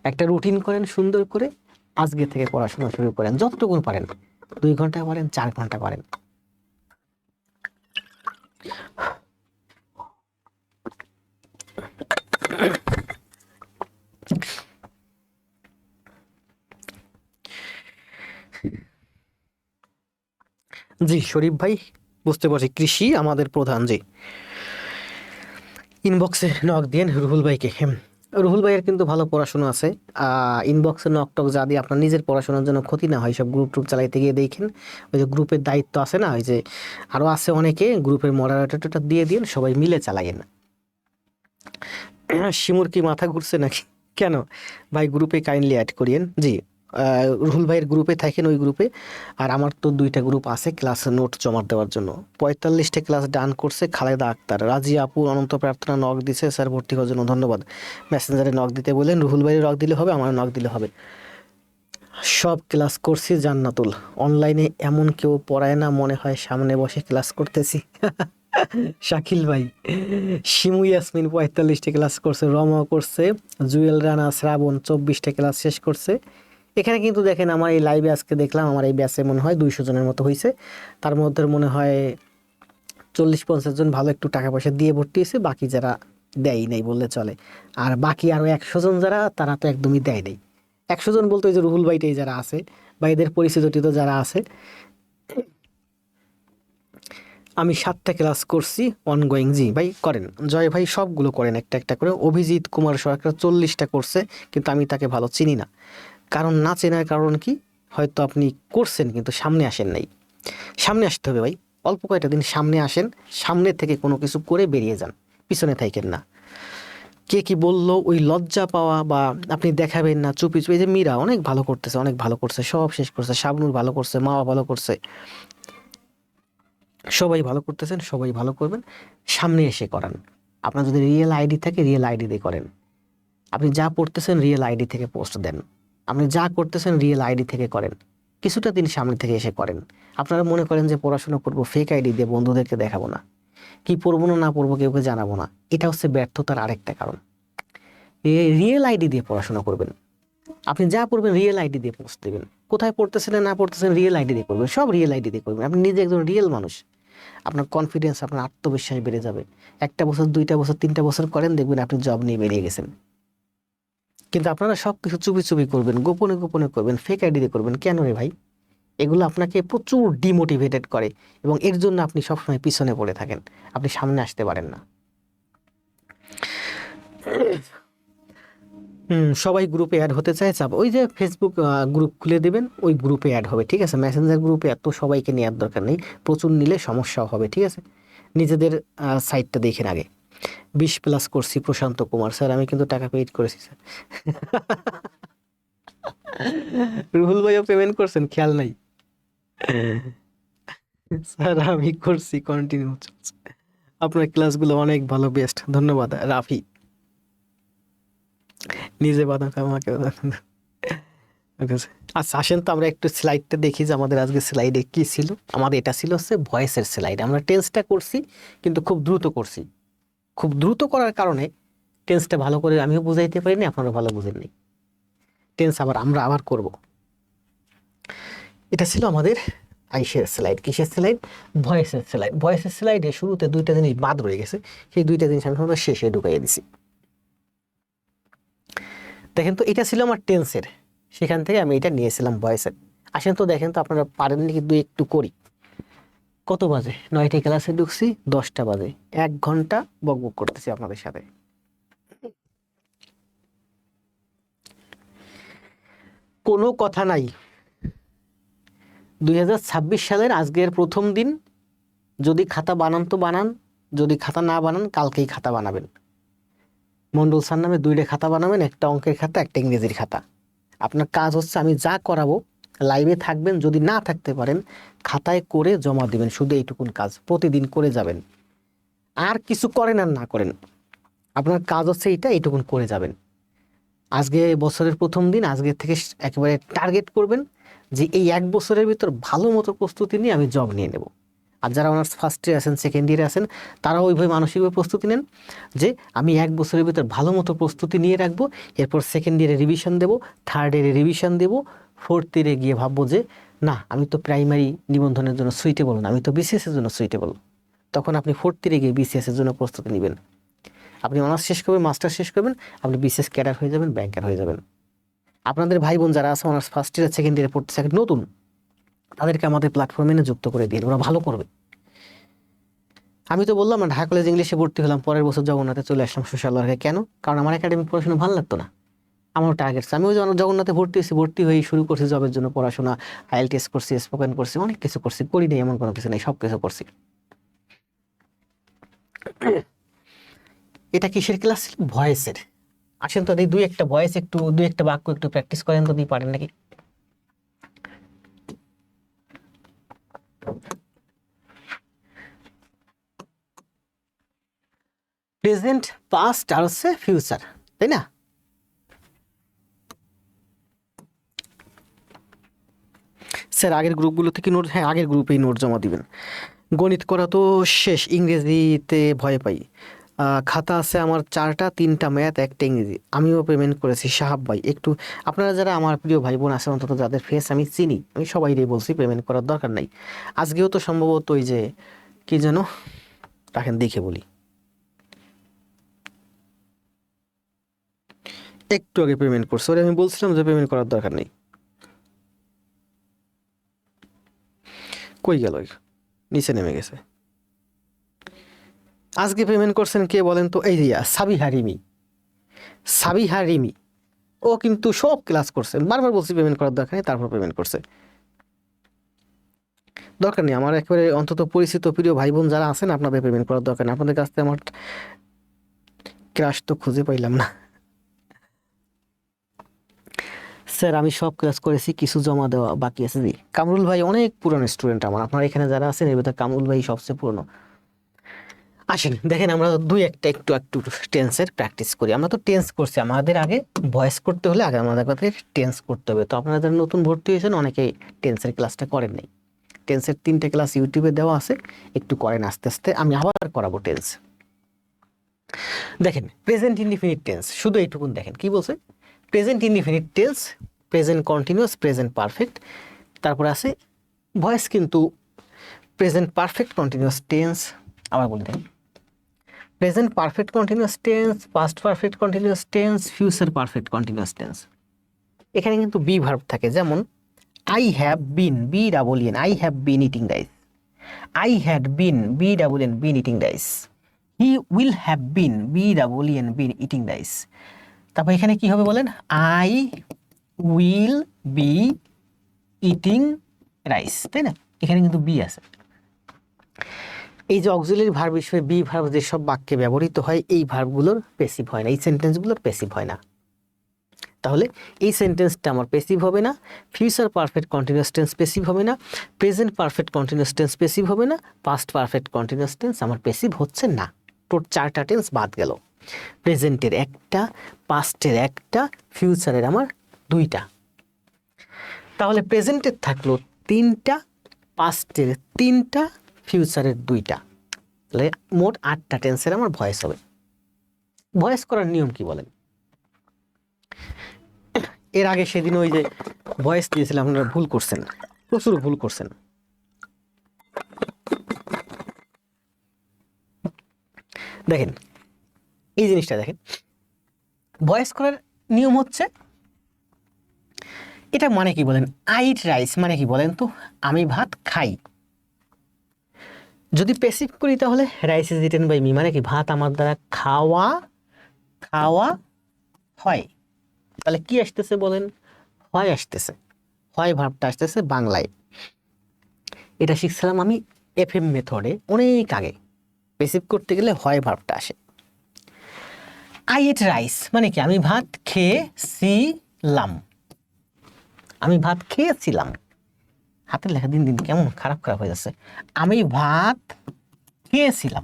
একটা রুটিন করেন সুন্দর করে, আজকে থেকে পড়াশোনা শুরু করেন, যতটুকু পারেন, 2 ঘন্টা পারেন, 4 ঘন্টা পারেন। জি শরীফ ভাই, বুঝতে পারছি, কৃষি আমাদের প্রধান। জি, ইনবক্সে নক দিয়েন রুহুল ভাইকে। রুহুল ভাইয়ের কিন্তু ভালো পড়াশোনা আছে। ইনবক্সে নক টক যা দিয়ে আপনার নিজের পড়াশোনার জন্য ক্ষতি না হয়, সব গ্রুপ টুপ চালাইতে গিয়ে দেখেন, ওই যে গ্রুপের দায়িত্ব আছে না, ওই যে আরও আছে অনেকে, গ্রুপের মডারেটরটা দিয়ে দিন, সবাই মিলে চালাইয়েন। শিমুর কি মাথা ঘুরছে নাকি? কেন ভাই, গ্রুপে কাইন্ডলি অ্যাড করিয়েন। জি, রুহুল ভাইয়ের গ্রুপে থাকেন, ওই গ্রুপে। আর আমার তো 2টা গ্রুপ আছে ক্লাস নোট জমা দেওয়ার জন্য। 45টা ক্লাস ডান করছে খালেদা আক্তার। রাজিয়া আপু অনন্ত প্রার্থনা নক দিছে, স্যার ভর্তি হওয়ার জন্য ধন্যবাদ। মেসেঞ্জারে নক দিতে বললেন, রুহুল ভাইয়ের নক দিলে হবে, আমার নক দিলে হবে। সব ক্লাস করছি জান্নাতুল। অনলাইনে এমন কেউ পড়ায় না, মনে হয় সামনে বসে ক্লাস করতেছি। শাকিল ভাই, শিমু ইয়াসমিন 45টা ক্লাস করছে, রমা করছে, জুয়েল রানা শ্রাবণ 24টা ক্লাস শেষ করছে। এখানে কিন্তু দেখেন আমার এই লাইভে আজকে দেখলাম আমার এই ব্যাচে মনে হয় 200 জনের মতো হয়েছে। তার মধ্যে মনে হয় 40-50 জন ভালো একটু টাকা পয়সা দিয়ে ভর্তি হয়েছে, বাকি যারা দেয় নাই বললে চলে। আর বাকি আরও 100 জন যারা, তারা তো একদমই দেয় নাই। 100 জন বলতে ওই যে রুহুল ভাইটাই যারা আছে বা এদের পরিচিত যারা আছে। আমি 7টা ক্লাস করছি অনগোয়িং। জি ভাই করেন, জয় ভাই সবগুলো করেন একটা একটা করে। অভিজিৎ কুমার সরকার 40টা করছে, কিন্তু আমি তাকে ভালো চিনি না। কারণ না চেনার কারণ কি, হয়তো আপনি করছেন কিন্তু সামনে আসেন নাই। সামনে আসতে হবে ভাই, অল্প কয়েকটা দিন সামনে আসেন, সামনে থেকে কোনো কিছু করে বেরিয়ে যান, পিছনে থাকেন না। কে কি বললো ওই লজ্জা পাওয়া, বা আপনি দেখাবেন না চুপি চুপি। এই যে মীরা অনেক ভালো করতেছে, অনেক ভালো করছে, সব শেষ করছে, শাবনুর ভালো করছে, মাওয়া ভালো করছে, সবাই ভালো করতেছেন, সবাই ভালো করবেন। সামনে এসে করান। আপনার যদি রিয়েল আইডি থাকে, রিয়েল আইডি দিয়ে করেন। আপনি যা পড়তেছেন রিয়েল আইডি থেকে পোস্ট দেন। আপনি যা করতেছেন রিয়েল আইডি থেকে করেন। কিছুটা দিন সামনে থেকে এসে করেন। আপনারা মনে করেন যে পড়াশোনা করবো ফেক আইডি দিয়ে, বন্ধুদেরকে দেখাবো না, কি পড়বো না পড়বো কাউকে জানাবো না, এটা হচ্ছে ব্যর্থতার আরেকটা কারণ। রিয়েল আইডি দিয়ে পড়াশোনা করবেন। আপনি যা পড়বেন রিয়েল আইডি দিয়ে পোস্ট দেবেন। কোথায় পড়তেছেন না পড়তেছেন রিয়েল আইডি দিয়ে করবেন, সব রিয়েল আইডি দিয়ে করবেন। আপনি নিজে একজন রিয়েল মানুষ, আপনার কনফিডেন্স, আপনার আত্মবিশ্বাস বেড়ে যাবে। 1টা বছর 2টা বছর 3টা বছর করেন, দেখবেন আপনি জব নিয়ে বেরিয়ে গেছেন। কিন্তু আপনারা সব কিছু চুপি চুপি করবেন, গোপনে গোপনে করবেন, ফেক আইডি দিয়ে করবেন। কেন রে ভাই? এগুলো আপনাকে প্রচুর ডিমোটিভেটেড করে, এবং এর জন্য আপনি সবসময় পিছনে পড়ে থাকেন, আপনি সামনে আসতে পারেন না। সবাই গ্রুপে অ্যাড হতে চায়, চাপ ওই যে ফেসবুক গ্রুপ খুলে দিবেন, ওই গ্রুপে অ্যাড হবে, ঠিক আছে? মেসেঞ্জার গ্রুপে এত সবাইকে নেওয়ার দরকার নেই, প্রচুর নিলে সমস্যাও হবে, ঠিক আছে? নিজেদের সাইটটা দেখেন আগে। 20+ করছি প্রশান্ত কুমার স্যার, আমি কিন্তু টাকা পেইড করেছি স্যার। রুহুল ভাইও পেমেন্ট করছেন, খেয়াল নাই স্যার? আমি করছি, কন্টিনিউ চলছে। আপনার ক্লাসগুলো অনেক ভালো, বেস্ট, ধন্যবাদ রাফি। নিজে বাদাম খাওয়া, আমাকে আচ্ছা আসেন তো আমরা একটু স্লাইডটা দেখি যে আমাদের আজকে স্লাইডে কি ছিল। আমাদের এটা ছিল হচ্ছে ভয়েসের স্লাইড। আমরা টেন্সটা করছি, কিন্তু খুব দ্রুত করছি। খুব দ্রুত করার কারণে টেন্সটা ভালো করে আমিও বুঝাইতে পারিনি, আপনারা ভালো বুঝেননি। টেন্স আমরা আবার করব। এটা ছিল আমাদের আইসের স্লাইড। কিসের স্লাইড? ভয়েসের স্লাইড। ভয়েসের স্লাইডে শুরুতে 2টা জিনিস বাদ রয়ে গেছে, সেই 2টা জিনিস আমি শেষে ঢুকাইয়ে দিছি। দেখেন তো, এটা ছিল আমার টেন্সের, সেখান থেকে আমি এটা নিয়েছিলাম ভয়েসের। আসেন তো দেখেন তো আপনারা পারেন নাকি, একটু করি। কত বাজে? 9টায় ক্লাসে ঢুকছি, 10টা বাজে, 1 ঘন্টা বকবক করতেছি আপনাদের সাথে। কোনো কথা নাই। 2026 সালের আজকের প্রথম দিন। যদি খাতা বানান তো বানান, যদি খাতা না বানান কালকেই খাতা বানাবেন। মন্ডল স্যার নামে 2টা খাতা বানাবেন, একটা অঙ্কের খাতা, একটা ইংরেজির খাতা। আপনার কাজ হচ্ছে আমি যা করাবো লাইভে থাকবেন, যদি না থাকতে পারেন খাতায় করে জমা দিবেন, শুধু এইটুকুন কাজ প্রতিদিন করে যাবেন। আর কিছু করেন আর না করেন, আপনার কাজ হচ্ছে এইটুকুন করে যাবেন। আজকে বছরের প্রথম দিন, আজকে থেকে একেবারে টার্গেট করবেন যে এই 1 বছরের ভিতর ভালো মতো প্রস্তুতি নিয়ে আমি জব নিয়ে নেব। আর যারা অনার্স ফার্স্ট ইয়ারে আছেন, সেকেন্ড ইয়ারে আছেন, তারাও ওইভাবে মানসিকভাবে প্রস্তুতি নেন যে আমি 1 বছরের ভিতর ভালো মতো প্রস্তুতি নিয়ে রাখবো, এরপর সেকেন্ড ইয়ারে রিভিশন দেবো, থার্ড ইয়ারে রিভিশন দেবো, ফোর্থ ইয়ারে গিয়ে ভাববো যে না আমি তো প্রাইমারি নিবন্ধনের জন্য সুইটেবল না, আমি তো বিসিএসের জন্য সুইটেবল। তখন আপনি ফোর্থ ইয়ারে গিয়ে বিসিএসের জন্য প্রস্তুতি নেবেন। আপনি অনার্স শেষ করবেন, মাস্টার শেষ করবেন, আপনি বিসিএস ক্যাডার হয়ে যাবেন, ব্যাংকার হয়ে যাবেন। আপনাদের ভাই বোন যারা আছে অনার্স ফার্স্ট ইয়ার সেকেন্ড ইয়ারে পড়তেছে নতুন, তাদেরকে আমাদের প্ল্যাটফর্মে যুক্ত করে দিন, ওরা ভালো করবে। আমি তো বললাম না, ঢাকা কলেজ ইংলিশে ভর্তি হলাম, পরের বছর জগন্নাথে চলে আসলাম সোশ্যাল ওয়ার্কে। কেন? কারণ আমার একাডেমিক পড়াশোনা ভালো লাগতো না, আমার টার্গেট। আমি ওই জগন্নাথে ভর্তি হয়েছি, ভর্তি হয়েই শুরু করছি জবের জন্য পড়াশোনা, আইএলটিএস করছি, স্পোকেন করছি, অনেক কিছু করছি, করি নেই এমন কোনো কিছু নেই, সব কিছু করছি। এটা কিসের ক্লাস ছিল? ভয়েসের। আসেন তো দুই একটা ভয়েস, একটু দুই একটা বাক্য একটু প্র্যাকটিস করেন তো, দিয়ে পারেন নাকি? প্রেজেন্ট, পাস্ট আর হচ্ছে ফিউচার, তাই না? স্যার আগের গ্রুপগুলোতে কি নোট? হ্যাঁ, আগের গ্রুপেই নোট জমা দিবেন। গণিত করা তো শেষ, ইংরেজিতে ভয় পাই। খাতা আছে আমার 4টা, 3টা ম্যাথ, 1টা ইংরেজি। আমিও পেমেন্ট করেছি। সাহাব ভাই একটু, আপনারা যারা আমার প্রিয় ভাই বোন আছে, অন্তত যাদের ফেস আমি চিনি, আমি সবাইকেই বলছি পেমেন্ট করার দরকার নাই। আজকেও তো সম্ভবত ওই যে কি যেন, রাখেন দেখে বলি, একটু আগে পেমেন্ট করছে, ওরে আমি বলছিলাম যে পেমেন্ট করার দরকার নেই। কই গেল? নিচে নেমে গেছে। আজকে পেমেন্ট করছেন কে বলেন তো? এই দিয়া সাবিহা রিমি, সাবিহা রিমি, ও কিন্তু সব ক্লাস করছেন। বারবার বলছি পেমেন্ট করার দরকার নেই, তারপর পেমেন্ট করছে। দরকার নেই, আমার একেবারে অন্তত পরিচিত প্রিয় ভাই বোন যারা আছেন, আপনাদের পেমেন্ট করার দরকার নেই। আপনাদের কাছ থেকে আমার ক্রাশ তো খুঁজে পাইলাম না। স্যার আমি সব ক্লাস করেছি, কিছু জমা দেওয়া বাকি আছে। জি, কামরুল ভাই অনেক পুরনো স্টুডেন্ট আমার, আপনার এখানে যারা আছেন এর ভিতরে কামরুল ভাই সবচেয়ে পুরনো। আসেন দেখেন, আমরা দুই একটা একটু একটু টেন্সের প্র্যাকটিস করি। আমরা তো টেন্স করছি, আমাদের আগে ভয়েস করতে হলে আগে আমাদের টেন্স করতে হবে। তো আপনারা যারা নতুন ভর্তি হয়েছেন, অনেকেই টেন্সের ক্লাসটা করেন নাই। টেন্সের 3টে ক্লাস ইউটিউবে দেওয়া আছে, একটু করেন আস্তে আস্তে, আমি আবার করাবো টেন্স। দেখেন প্রেজেন্ট ইনডিফিনিট টেন্স, শুধু এইটুকুন দেখেন কি বলছে। Present indefinite tense, present continuous, present perfect, তারপরে আছে ভয়েস কিন্তু প্রেজেন্ট পারফেক্ট কন্টিনিউয়াস টেন্স। আবার বলে then, present perfect continuous tense, past perfect continuous tense, future perfect continuous tense. এখানে কিন্তু বি ভার্ব থাকে, যেমন I have been, B double N, I have been eating rice. I had been, B double N, been eating rice. He will have been, B double N, been eating rice. তারপর এখানে কি হবে বলেন? I will be eating rice, তাই না? এখানে কিন্তু be আছে। এই যে অক্সিলারি ভার্ব হিসেবে বি ভার্ব যেসব বাক্যে ব্যবহৃত হয়, এই ভার্বগুলোর প্যাসিভ হয় না, এই সেন্টেন্সগুলোর প্যাসিভ হয় না। তাহলে এই সেন্টেন্সটা আমার প্যাসিভ হবে না, future perfect continuous tense passive হবে না, present perfect continuous tense passive হবে না, পাস্ট পারফেক্ট কন্টিনিউয়াস টেন্স আমার প্যাসিভ হচ্ছে না। টোটাল 4টা টেন্স বাদ গেল। প্রেজেন্টের 1টা, পাস্টের 1টা, ফিউচারের আমার 2টা। তাহলে প্রেজেন্টের থাকলো 3টা, পাস্টের 3টা, ফিউচারের 2টা। তাহলে মোট 8টা টেন্সের আমার ভয়েস হবে। ভয়েস করার নিয়ম কি বলেন? এর আগে সেদিন ওই যে ভয়েস দিয়েছিলাম, আপনারা ভুল করছেন, প্রচুর ভুল করছেন। দেখেন এই জিনিসটা দেখেন, ভয়েস করার নিয়ম হচ্ছে, এটা মানে কি বলেন? আই ইট রাইস মানে কি বলেন তো? আমি ভাত খাই। যদি প্যাসিভ করি তাহলে rice is eaten by me, মানে কি ভাত আমার দ্বারা খাওয়া খাওয়া হয়। তাহলে কি আসতেছে বলেন? হয় আসতেছে, হয় ভার্বটা আসতেছে বাংলায়। এটা শিখছিলাম আমি এফএম মেথডে অনেক আগে। প্যাসিভ করতে গেলে হয় ভার্বটা আসে। আই ইট রাইস মানে কি? আমি ভাত খেয়েছিলাম, আমি ভাত খেয়েছিলাম। হাতের লেখা দিন দিন কেমন খারাপ খারাপ হয়ে যাচ্ছে। আমি ভাত খেয়েছিলাম,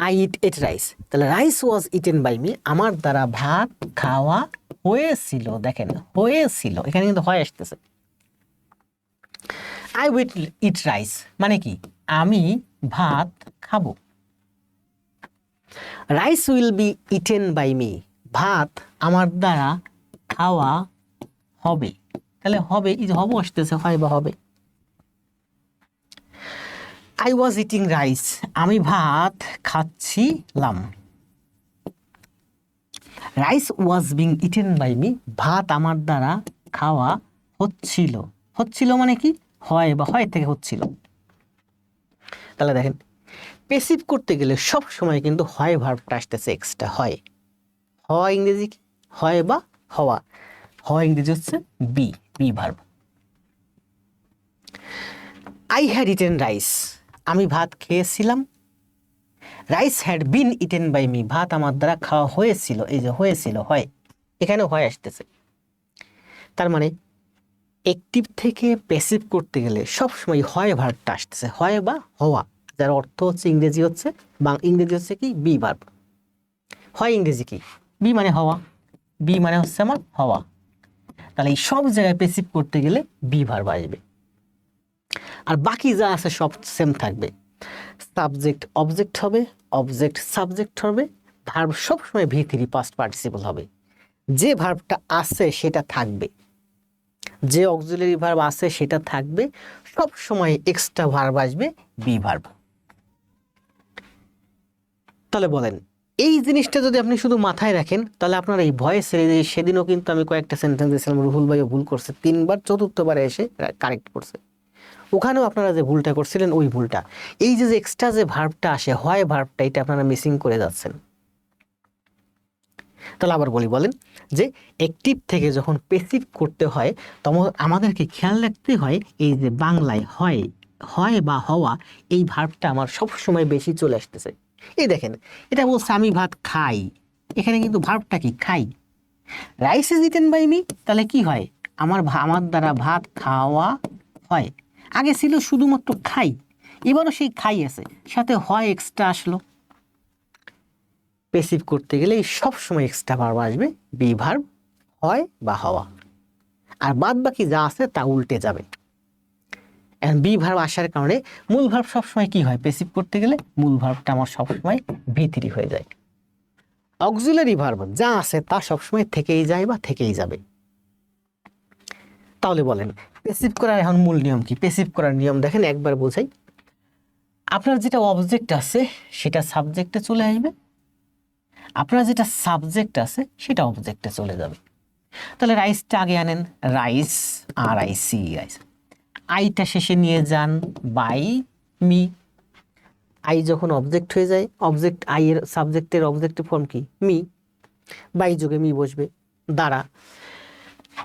আই ইট রাইস। তাহলে rice was eaten by me, আমার দ্বারা ভাত খাওয়া হয়েছিল। দেখেন হয়েছিল, এখানে কিন্তু হয় আসতেছে। আই উইল ইট রাইস মানে কি আমি ভাত খাবো। Rice will be eaten by me, ভাত আমার দ্বারা খাওয়া হবে। তাহলে হবে, এই যে হবে আসতেছে, হয় বা হবে। আই ওয়াজ ইটিং রাইস, আমি ভাত খাচ্ছিলাম। Rice was being eaten by me, ভাত আমার দ্বারা খাওয়া হচ্ছিল। হচ্ছিল মানে কি হয় বা হয় থেকে হচ্ছিল। তাহলে দেখেন পেসিভ করতে গেলে সব সময় কিন্তু হয় ভার্বটা আসতেছে এক্সট্রা। হয়, হয় ইংরেজি কি হয় বা হওয়া, হয় ইংরেজি হচ্ছে be, be verb. I had eaten rice, আমি ভাত খেয়েছিলাম। Rice had been eaten by me, ভাত আমার দ্বারা খাওয়া হয়েছিল। এই যে হয়েছিল, হয়, এখানে হয় আসতেছে। তার মানে অ্যাক্টিভ থেকে প্যাসিভ করতে গেলে সবসময় হয় ভার্বটা আসতেছে, হয় বা হওয়া, যার অর্থ হচ্ছে ইংরেজি হচ্ছে ইংরেজি হচ্ছে কি বি ভার্ব। হয় ইংরেজি কি বি মানে হওয়া, বি মানে হচ্ছে আমার হওয়া। তাহলে এই সব জায়গায় প্যাসিভ করতে গেলে বি ভার্ব আসবে। আর বাকি যা আছে সব সেম থাকবে। সাবজেক্ট অবজেক্ট হবে, অবজেক্ট সাবজেক্ট হবে, ভার্ব সবসময় ভি থ্রি পাস্ট পার্টিসিপল হবে। যে ভার্বটা আছে সেটা থাকবে, যে অক্সিলারি ভার্ব আছে সেটা থাকবে, সব সময় এক্সট্রা ভার্ব আসবে বি ভার্ব। তাহলে বলেন এই জিনিসটা যদি আপনি শুধু মাথায় রাখেন তাহলে আপনার এই ভয়েসের, সেদিনও কিন্তু আমি কয়েকটা সেন্টেন্স দিয়েছিলাম, রুহুল ভাইও ভুল করছে, 3বার, চতুর্থবারে এসে কারেক্ট করছে। ওখানেও আপনারা যে ভুলটা করছিলেন ওই ভুলটা, এই যে এক্সট্রা যে ভার্বটা আসে হয় ভার্বটা, এটা আপনারা মিসিং করে যাচ্ছেন। তাহলে আবার বলেন যে অ্যাক্টিভ থেকে যখন প্যাসিভ করতে হয় তখন আমাদেরকে খেয়াল রাখতে হয় এই যে বাংলায় হয়, হয় বা হওয়া, এই ভার্বটা আমার সব সময় বেশি চলে আসতেছে। এই দেখেন এটা বলছে আমি ভাত খাই, এখানে কিন্তু ভার্বটা কি খাই। Rice is eaten by me, তাহলে কি হয় আমার দ্বারা ভাত খাওয়া হয়। আগে ছিল শুধুমাত্র খাই, এবারও সেই খাই আছে, সাথে হয় এক্সট্রা আসলো। প্যাসিভ করতে গেলে সব সময় এক্সট্রা ভার্ব আসবে বি ভার্ব, হয় বা হওয়া। আর বাদ বাকি যা আছে তা উল্টে যাবে। এখন বি ভার্ব আসার কারণে মূল ভার্ব সবসময় কি হয়, প্যাসিভ করতে গেলে মূল ভার্বটা আমার সবসময় ভি থ্রি হয়ে যায়। অক্সিলারি ভার্ব যা আছে তা সবসময় থেকেই যায় বা থেকেই যাবে। তাহলে বলেন প্যাসিভ করার এখন মূল নিয়ম কি? প্যাসিভ করার নিয়ম দেখেন একবার বোঝাই। আপনার যেটা অবজেক্ট আছে সেটা সাবজেক্টে চলে আসবে, আপনার যেটা সাবজেক্ট আছে সেটা অবজেক্টে চলে যাবে। তাহলে রাইসটা আগে আনেন, রাইস, আর আই সি রাইস। আইটা শেষে নিয়ে যান বাই মি। আই যখন অবজেক্ট হয়ে যায়, অবজেক্ট আই এর সাবজেক্টের অবজেক্টিভ ফর্ম কি মি, বাই যোগে মি বসবে দ্বারা।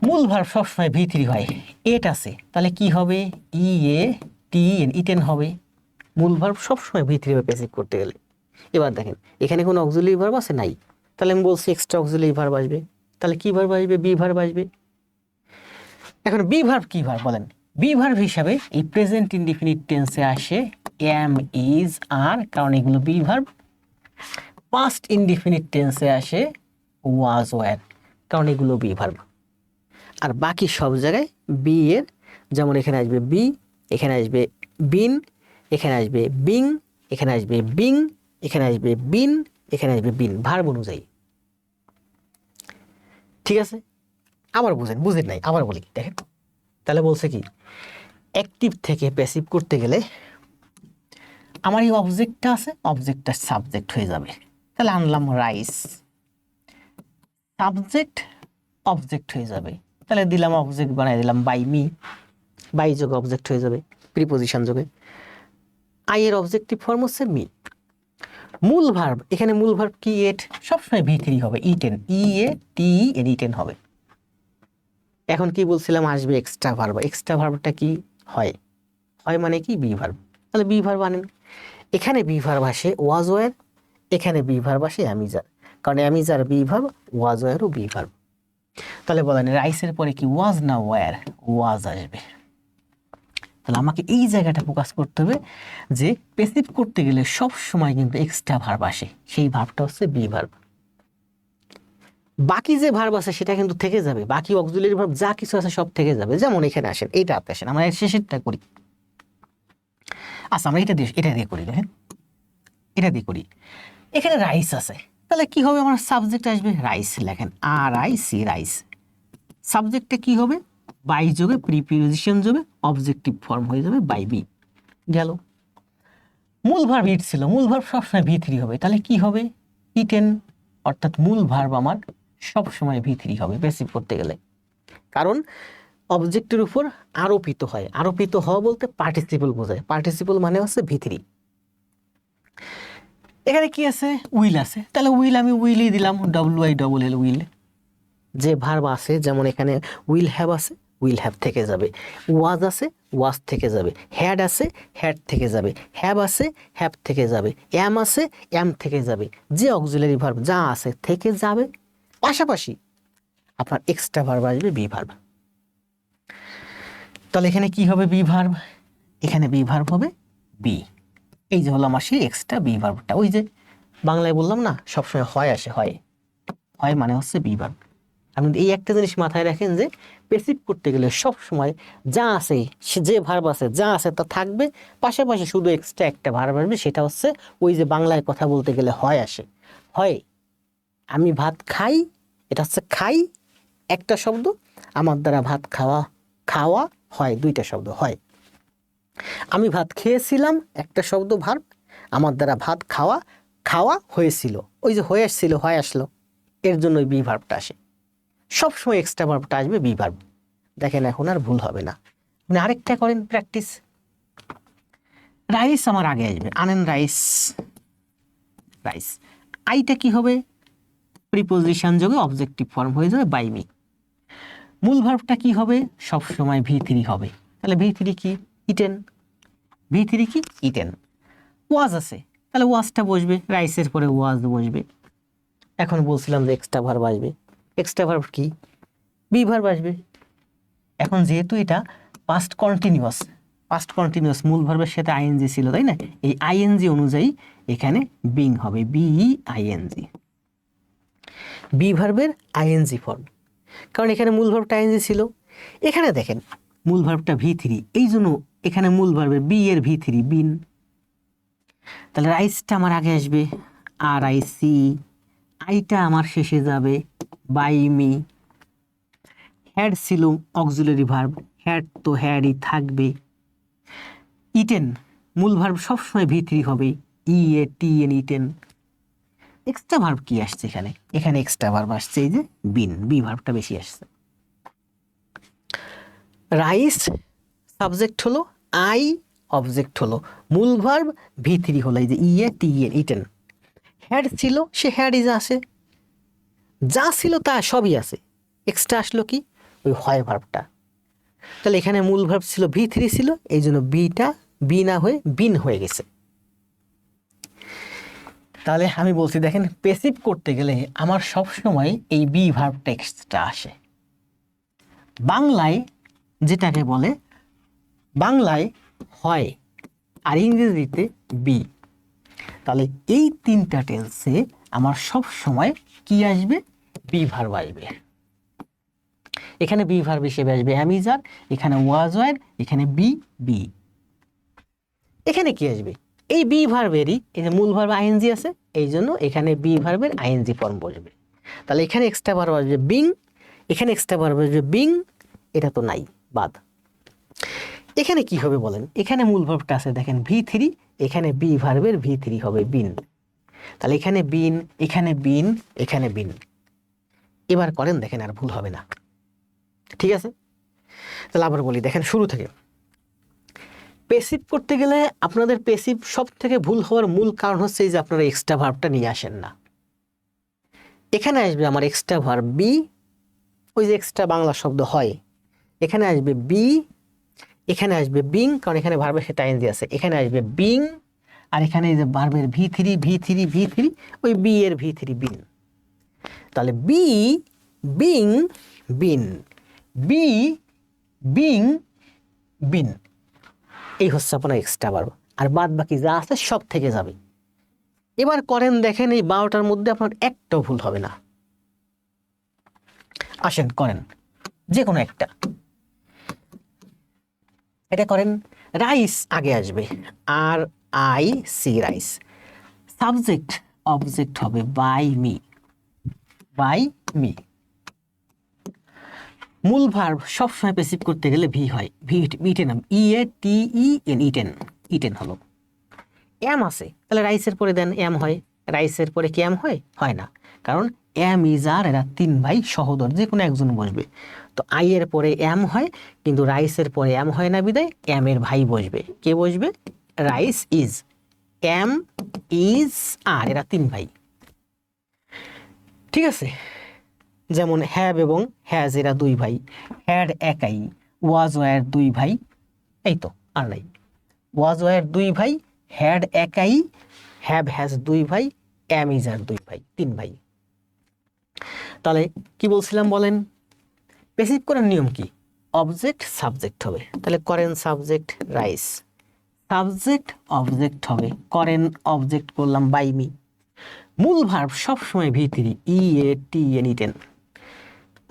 মূল ভার্ব সবসময় ভি থ্রি হয়, এট আছে তাহলে কি হবে ই এ টি এন, ইটেন হবে। মূল ভার্ব সবসময় ভি থ্রি হবে প্যাসিভ করতে গেলে। এবার দেখেন এখানে কোনো অক্সিলারি ভার্ব আছে নাই, তাহলে আমি বলছি এক্সট্রা অক্সিলারি ভার্ব আসবে। তাহলে কি ভার্ব আসবে? বি ভার্ব আসবে। এখন বি ভার্ব কি ভার্ব বলেন? বি ভার্ব হিসাবে এই প্রেজেন্ট ইনডিফিনিট টেন্সে আসে এম, ইজ, আর, কারণ এগুলো বি ভার্ব। পাস্ট ইনডিফিনিট টেন্সে আসে ওয়াজ, ওয়্যার, কারণ এগুলো বি ভার্ব। আর বাকি সব জায়গায় বি এর, যেমন এখানে আসবে বি, এখানে আসবে বিন, এখানে আসবে বিং, এখানে আসবে বিং, এখানে আসবে বিন, এখানে আসবে বিন, ভার্ব অনুযায়ী। ঠিক আছে, আবার বুঝেন নাই, আবার বলি দেখেন। তাহলে বলছে কি অ্যাক্টিভ থেকে প্যাসিভ করতে গেলে আমার এই অবজেক্টটা আছে, অবজেক্টটা সাবজেক্ট হয়ে যাবে। তাহলে আনলাম রাইস, সাবজেক্ট অবজেক্ট হয়ে যাবে। তাহলে দিলাম অবজেক্ট বানাই দিলাম বাই মি, বাই যোগে অবজেক্ট হয়ে যাবে প্রিপোজিশন যোগে। আই এর অবজেক্টিভ ফর্ম হচ্ছে মি। মূল ভার্ব, এখানে মূল ভার্ব কি এট, সবসময় ভি থ্রি হবে, eaten, E A T N, eaten হবে। এখন কি বলছিলাম আসবে এক্সট্রা ভার্ব, এক্সট্রা ভার্বটা কি হয়, হয় মানে কি বি ভার্ব। তাহলে বি ভার্ব আনেন, এখানে বি ভার্ব আসে ওয়াজ, ওয়্যার, এখানে বি ভার্ব আসে অ্যামিজার, কারণ অ্যামিজার বি ভার্ব, ওয়াজ, ওয়্যারও বি ভার্ব। তাহলে বলেন রাইসের পরে কি ওয়াজ না ওয়্যার? ওয়াজ আসবে। তাহলে আমাকে এই জায়গাটা ফোকাস করতে হবে যে প্যাসিভ করতে গেলে সব সময় কিন্তু এক্সট্রা ভার্ব আসে, সেই ভার্বটা হচ্ছে বি ভার্ব। বাকি যে ভার্ব আছে সেটা কিন্তু থেকে যাবে, বাকি অক্সিলারি ভার্ব যা কিছু আছে সব থেকে যাবে। যেমন এখানে আসেন, এইটা আসেন, আমরা শেষেরটা করি। আচ্ছা আমরা এটা দিয়ে করি, দেখেন এটা দিয়ে করি। এখানে রাইস আছে, তাহলে কি হবে, আমার সাবজেক্ট আসবে রাইস, লেখেন RIC রাইস। সাবজেক্টে কি হবে, বাই যোগে প্রিপোজিশন যোগে অবজেক্টিভ ফর্ম হয়ে যাবে বাই বি। গেল। মূল ভার্ব ইট ছিল, মূল ভার্ব সবসময় V3 হবে, তাহলে কি হবে ইটেন, অর্থাৎ মূল ভার্ব আমার সবসময় V3 হবে প্যাসিভ করতে গেলে, কারণ অবজেক্টের উপর আরোপিত হয়। আরোপিত হওয়া বলতে পার্টিসিপল বোঝায়, পার্টিসিপল মানে হচ্ছে V3। এখানে কি আছে, উইল আছে, তাহলে উইল আমি উইলই দিলাম, WILL উইল। যে ভার্ব আছে, যেমন এখানে উইল হ্যাভ আছে, উইল হ্যাভ থেকে যাবে, ওয়াজ আছে, ওয়াজ থেকে যাবে, হ্যাড আছে, হ্যাড থেকে যাবে, হ্যাভ আছে, হ্যাভ থেকে যাবে, অ্যাম আছে, অ্যাম থেকে যাবে। যে অক্সিলারি ভার্ব যা আছে থেকে যাবে, পাশাপাশি আপনার এক্সট্রা ভার্ব আসবে বি ভার্ব। তাহলে এখানে কি হবে বি ভার্ব, এখানে বি ভার্ব হবে বি। এই যে হলো আমার সেই এক্সট্রা বি ভার্বটা, ওই যে বাংলায় বললাম না সবসময় হয় আসে, হয় হয় মানে হচ্ছে বি ভার্ব। আপনি এই একটা জিনিস মাথায় রাখেন যে প্যাসিভ করতে গেলে সব সময় যা আছে, যে ভার্ব আছে যা আছে তা থাকবে, পাশাপাশি শুধু এক্সট্রা একটা ভার্ব আসবে, সেটা হচ্ছে ওই যে বাংলায় কথা বলতে গেলে হয় আসে। হয়, আমি ভাত খাই, এটা হচ্ছে খাই একটা শব্দ, আমার দ্বারা ভাত খাওয়া, খাওয়া হয় দুইটা শব্দ হয়। আমি ভাত খেয়েছিলাম একটা শব্দ ভার্ব, আমার দ্বারা ভাত খাওয়া, খাওয়া হয়েছিল, ওই যে হয়ে আসছিল হয় আসলো, এর জন্য ওই বি ভার্বটা আসে। সবসময় এক্সট্রা ভার্বটা আসবে বি ভার্ব। দেখেন এখন আর ভুল হবে না। আপনি আরেকটা করেন প্র্যাকটিস, রাইস আমার আগে আসবে, আনেন রাইস, রাইস। আইটা কি হবে, প্রিপোজিশন যোগে অবজেক্টিভ ফর্ম হয়ে যাবে বাই মি। মূল ভার্বটা কি হবে, সবসময় V3 হবে, তাহলে V3 কি ইটেন, V3 কি ইটেন। ওয়াজ আছে, তাহলে ওয়াজটা বসবে, রাইসের পরে ওয়াজ বসবে। এখন বলছিলাম যে এক্সট্রা ভার্ব আসবে, এক্সট্রা ভার্ব কি বি ভার্ব আসবে। এখন যেহেতু এটা পাস্ট কন্টিনিউয়াস, পাস্ট কন্টিনিউয়াস মূল ভার্বের সাথে আইএনজি ছিল তাই না, এই আইএনজি অনুযায়ী এখানে বিং হবে, BEING, বি ভার্বের আইএনজি ফর্ম, কারণ এখানে মূল ভার্বটা আইএনজি ছিল। এখানে দেখেন মূল ভার্বটা V3, এই জন্য এখানে মূল ভার্বের বি এর V3 বিন। তাহলে রাইসটা আমার আগে আসবে RIC, আইটা আমার শেষে যাবে বাই মি। হ্যাড ছিল অক্সিলারি ভার্ব, হ্যাড তো হ্যাডই থাকবে। ইটেন মূল ভার্ব সবসময় V3 হবে, EATN ইটেন। এক্সট্রা ভার্ব কি আসছে এখানে, এখানে এক্সট্রা ভার্ব আসছে এই যে বিন, বি ভার্বটা বেশি আসছে। রাইস সাবজেক্ট হলো, আই অবজেক্ট হলো, মূল ভার্ব V3 হলো এই যে EATN ইটেন। হ্যাড ছিল, সে হ্যাডই যা আছে, যা ছিল তা সবই আছে, এক্সট্রা আসলো কি ওই হয় ভার্বটা। তাহলে এখানে মূল ভার্ব ছিল V3 ছিল, এই জন্য বিটা বি না হয়ে বিন হয়ে গেছে। তাহলে আমি বলছি দেখেন প্যাসিভ করতে গেলে আমার সব সময় এই বি ভার্ব টেক্সটটা আসে। বাংলায় যেটাকে বলে, বাংলায় হয় আর ইংরেজিতে বি। তাহলে এই তিনটা টেন্সে আমার সব সময় কি আসবে, বি ভার্ব আসবে। এখানে বি ভার্ব হিসেবে আসবে অ্যামিজার, এখানে ওয়াজ ওয়ার, এখানে বি। এখানে কি আসবে, এই বি ভার্বেরই এই যে মূল ভার্ব আইএনজি আছে, এই জন্য এখানে বি ভার্বের আইএনজি ফর্ম বসবে। তাহলে এখানে এক্সট্রা ভার্ব আসবে বিং, এখানে এক্সট্রা ভার্ব আসবে বিং, এটা তো নাই, বাদ। এখানে কি হবে বলেন, এখানে মূল ভার্বটা আছে দেখেন V3, এখানে বি ভার্বের V3 হবে বিন। তাহলে এখানে বিন, এখানে বিন, এখানে বিন। এবার করেন দেখেন আর ভুল হবে না, ঠিক আছে। তাহলে আবার বলি দেখেন শুরু থেকে, প্যাসিভ করতে গেলে আপনাদের প্যাসিভ সব থেকে ভুল হওয়ার মূল কারণ হচ্ছে এই যে আপনারা এক্সট্রা ভার্বটা নিয়ে আসেন না। এখানে আসবে আমার এক্সট্রা ভার্ব বি, ওই যে এক্সট্রা বাংলা শব্দ হয়, এখানে আসবে বি, এখানে আসবে বিং, কারণ এখানে ভার্বের সাথে আইএনজি আছে, এখানে আসবে বিং, আর এখানে এই যে ভার্বের V3 ওই বি এর V3 বিন। তাহলে be being been, be being been, এই হচ্ছে আপনার এক্সট্রা ভার্ব, আর বাদ বাকি যা আছে সব থেকে যাবে। এবার করেন দেখেন এই 12টার মধ্যে আপনার একটাও ভুল হবে না। আসেন করেন যে কোনো একটা, এটা করেন। রাইস আগে আসবে, আর I see rice. Subject object হবে বাই মি, বাই মি। মূল ভার্ব সবসময় প্যাসিভ করতে গেলে ভি হয়, V eaten, E A T E N, eaten, eaten হলো। এম আছে, তাহলে রাইসের পরে দেন এম হয়, রাইসের পরে কি এম হয়? হয় না, কারণ এম ইজ আর, এরা তিন ভাই সহোদর, যে কোনো একজন বসবে। তো আই এর পরে এম হয়, কিন্তু রাইসের পরে এম হয় না বিদায় এম এর ভাই বসবে। কে বসবে? রাইস ইজ, এম ইজ আর, এরা তিন ভাই। ঠিক আছে, যেমন হ্যাভ এবং হ্যাজ এরা দুই ভাই, হ্যাড একাই, ওয়াজ ওয়ার দুই ভাই, এই তো আর নাই। ওয়াজ ওয়ার দুই ভাই, হ্যাড একাই, হ্যাভ হ্যাজ দুই ভাই, এম ইজ আর দুই ভাই, তিন ভাই। তাহলে কি বলছিলাম বলেন? প্যাসিভ করার নিয়ম কি? অবজেক্ট সাবজেক্ট হবে, তাহলে করেন সাবজেক্ট রাইস, সাবজেক্ট অবজেক্ট হবে, করেন অবজেক্ট করলাম বাই মি। মূল ভার্ব সবসময় ভি3, E A T N, eaten.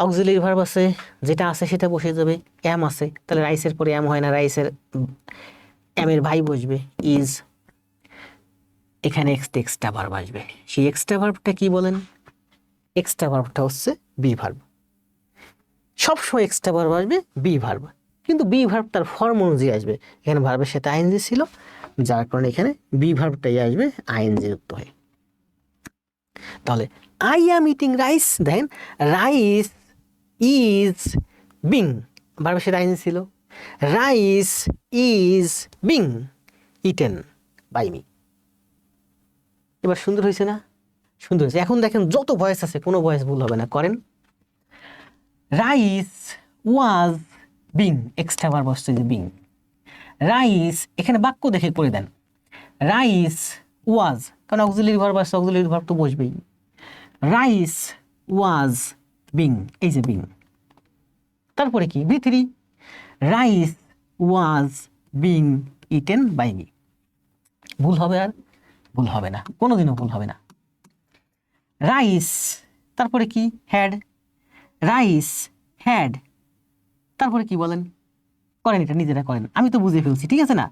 Auxiliary verb আছে, যেটা আছে সেটা বসে যাবে। এম আছে, তাহলে রাইসের পরে এম হয় না, রাইসের এম এর ভাই বসবে ইজ। এখানে এক্সট্রা ভার্ব আসবে, সেই এক্সট্রা ভার্বটা কি বলেন? এক্সট্রা ভার্বটা হচ্ছে বি ভার্ব। সবসময় এক্সট্রা ভার্ব আসবে বি ভার্ব, কিন্তু বি ভার্ব তার ফর্ম অনুযায়ী আসবে। এখানে ভার্বের সাথে আইএনজি ছিল, যার কারণে এখানে বি ভার্বটাই আসবে আইএনজি যুক্ত হয়ে। তাহলে আই অ্যাম ইটিং রাইস, দেখেন রাইস ইজ বিং, ভার্বের সাথে আইএনজি ছিল, rice is being eaten by me. এবার সুন্দর হয়েছে না? সুন্দর হয়েছে। এখন দেখেন যত ভয়েস আছে কোনো ভয়েস ভুল হবে না। করেন rice was being, extra verb আসছে যে বিং। রাইস, এখানে বাক্য দেখে করে দেন, রাইস ওয়াজ, কারণ অক্সিলারি ভার্ব আসছে, অক্সিলারি ভার্ব তো বসবেই। রাইস ওয়াজ বিং, এই যে বিং, তারপরে কি ভি3, rice was being eaten by me. ভুল হবে? আর ভুল হবে না, কোনোদিনও ভুল হবে না। রাইস, তারপরে কি হ্যাড, রাইস হ্যাড, তারপরে কি বলেন? করেন, এটা নিজেরা করেন, আমি তো বুঝে ফেলছি, ঠিক আছে না?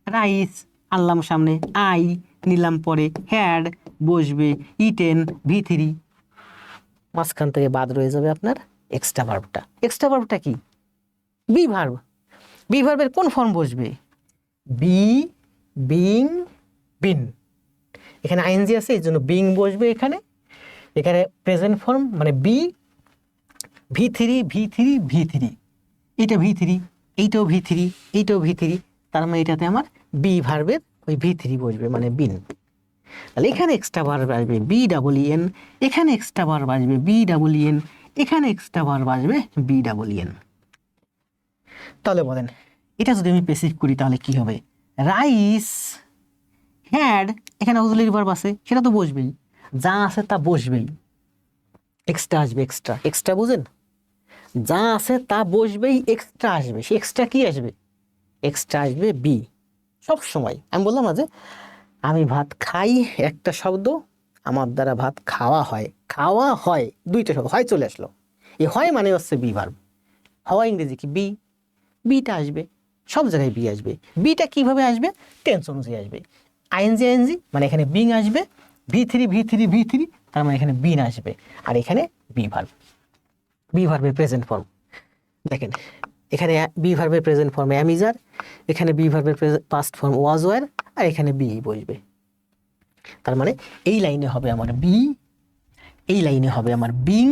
রাইস আনলাম সামনে, আই নিলাম পরে, হ্যাড বসবে, ইটেন ভি3, মাঝখান থেকে বাদ রয়ে যাবে আপনার এক্সট্রা ভার্বটা। এক্সট্রা ভার্বটা কি? Be verb. বি ভার্বের কোন ফর্ম বসবে? বি, বিং, বিন। এখানে আইএনজি আছে, এই জন্য বিং বসবে এখানে। এখানে প্রেজেন্ট ফর্ম মানে বি, ভি3, ভি3, ভি3, এইটা ভি3, এইটাও ভি3, এইটাও ভি3, তার মানে এটাতে আমার বি ভার্বের ওই ভি3 বসবে, মানে বিন। তাহলে এখানে এক্সট্রা ভার্ব আসবে বি ডাবল ইএন, এখানে এক্সট্রা ভার্ব আসবে বি ডাবল ইএন, এখানে এক্সট্রা ভার্ব আসবে বি ডাবল ইএন। তাহলে বলেন এটা যদি আমি প্যাসিভ করি তাহলে কি হবে? রাইস হ্যাড, এখানে অক্সিলারি ভার্ব আছে, সেটা তো বসবেই, যা আছে তা বসবেই। এক্সট্রা আসবে, এক্সট্রা, এক্সট্রা বুঝেন? যা আছে তা বসবেই, এক্সট্রা আসবে। সে এক্সট্রা কি আসবে? এক্সট্রা আসবে বি সব সময়। আমি বললাম না যে আমি ভাত খাই একটা শব্দ, আমার দ্বারা ভাত খাওয়া হয়, খাওয়া হয় দুইটা শব্দ, হয় চলে আসলো, এই হয় মানে হচ্ছে বি ভার্ব। হওয়া ইংরেজি কি? বি, বিটা আসবে, সব জায়গায় বি আসবে। বিটা কিভাবে আসবে? টেন্স অনুযায়ী আসবে। আইএনজি, আইএনজি মানে এখানে বিং আসবে, ভি3, ভি3, ভি3, তার মানে এখানে বিন আসবে, আর এখানে বি ভার্ব, বি ভার্বের প্রেজেন্ট ফর্ম। দেখেন এখানে বি ভার্বের প্রেজেন্ট ফর্ম অ্যাম ইজ আর, এখানে বি ভার্বের পাস্ট ফর্ম ওয়াজ ওয়ার, আর এখানে বি বসবে। তার মানে এই লাইনে হবে আমার বি, এই লাইনে হবে আমার বিং,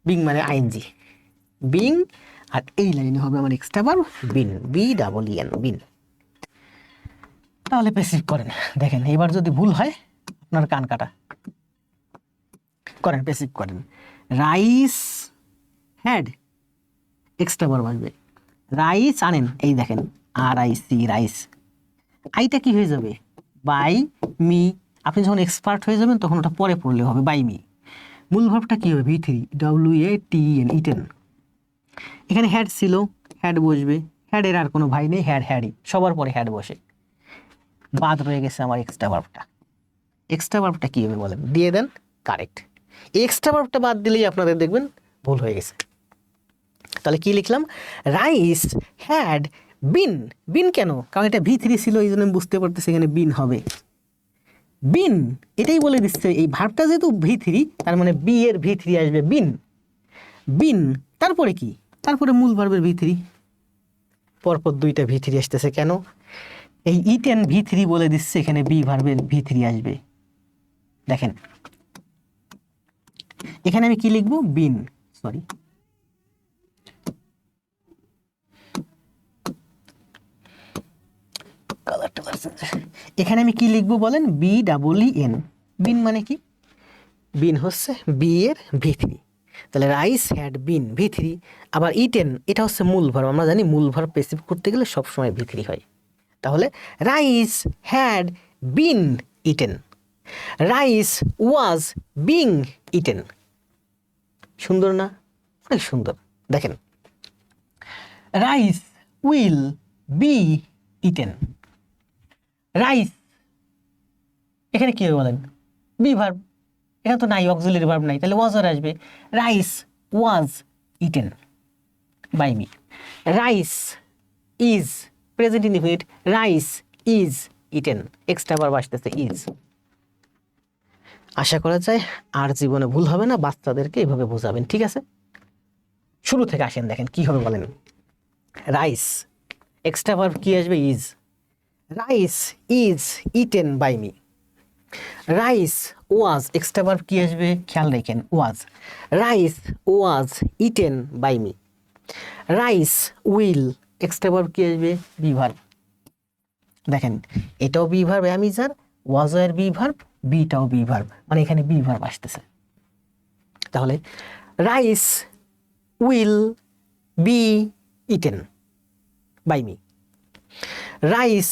বিং মানে আইএনজি বিং, আর এই লাইনে হবে আমার এক্সট্রা ভার্ব বিন, বি ডাবল ইএন, বিন। তাহলে প্যাসিভ করেন, দেখেন এবার যদি ভুল হয় আপনার কান কাটা। করেন প্যাসিভ করেন, রাইস হ্যাড, এক্সট্রা ভার্ব আসবে, রাইস আনেন, এই দেখেন আর আই সি রাইস, আইটা কি হয়ে যাবে? By me. আপনি যখন এক্সপার্ট হয়ে যাবেন তখন ওটা পরে পড়লে হবে বাই মি। মূল ভার্বটা কি হবে? ভি3, W A T N, eaten. এখানে হ্যাড ছিল, হ্যাড বসবে, হ্যাডের আর কোনো ভাই নেই, হ্যাড হ্যাডই, সবার পরে হ্যাড বসে। বাদ রয়ে গেছে আমার এক্সট্রা ভার্বটা। এক্সট্রা ভার্বটা কী হবে বলেন? দিয়ে দেন, কারেক্ট। এক্সট্রা ভার্বটা বাদ দিলেই আপনাদের দেখবেন ভুল হয়ে গেছে। তাহলে কি লিখলাম? রাইস হ্যাড বিন, বিন কেন? কারণ এটা V3 ছিল, এই জন্য আমি বুঝতে পারতেছি এখানে বিন হবে। বিন এটাই বলে দিচ্ছে এই ভার্বটা যেহেতু V3, তার মানে বি এর V3 আসবে বিন। বিন তারপরে কি? তারপরে মূল ভার্বের V3। পরপর দুইটা V3 আসতেছে কেন? এই ইটেন V3 বলে দিচ্ছে এখানে বি ভার্বের V3 আসবে। দেখেন এখানে আমি কি লিখবো? বিন, সরি, এখানে আমি কি লিখবো বলেন? BEEN। বিন মানে কি? বিন হচ্ছে বি এর V3। তাহলে রাইস হ্যাড বিন V3। আবার ইটেন এটা হচ্ছে মূল ভার্ব, আমরা জানি মূল ভার্ব পেসিভ করতে গেলে সবসময় V3 হয়। তাহলে rice had been eaten, rice was being eaten. সুন্দর না? অনেক সুন্দর। দেখেন rice will be eaten. Rice এখানে কি হবে বলেন? বি ভার্ব, এখানে তো নাই, অক্সিলারি ভার্ব নাই, তাহলে ওয়াজ আর আসবে। Rice was eaten by me. Rice is, present indefinite, rice is eaten, extra verb আসতেছে ইজ। আশা করা যায় আর জীবনে ভুল হবে না, বাচ্চাদেরকে এভাবে বোঝাবেন, ঠিক আছে? শুরু থেকে আসেন, দেখেন কি হবে বলেন। রাইস এক্সট্রা ভার্ব কি আসবে? Is. Rice is eaten by me. Rice was extra verb কি আসবে? খেয়াল রাখেন, was. Rice was eaten by me. Rice will extra verb কি আসবে? Be verb. দেখেন এটাও বি ভার্ব আমি যার, ওয়াজও এর বি ভার্ব, বিটাও বি ভার্ব, মানে এখানে বি ভার্ব আসতেছে। তাহলে rice will be eaten by me. Rice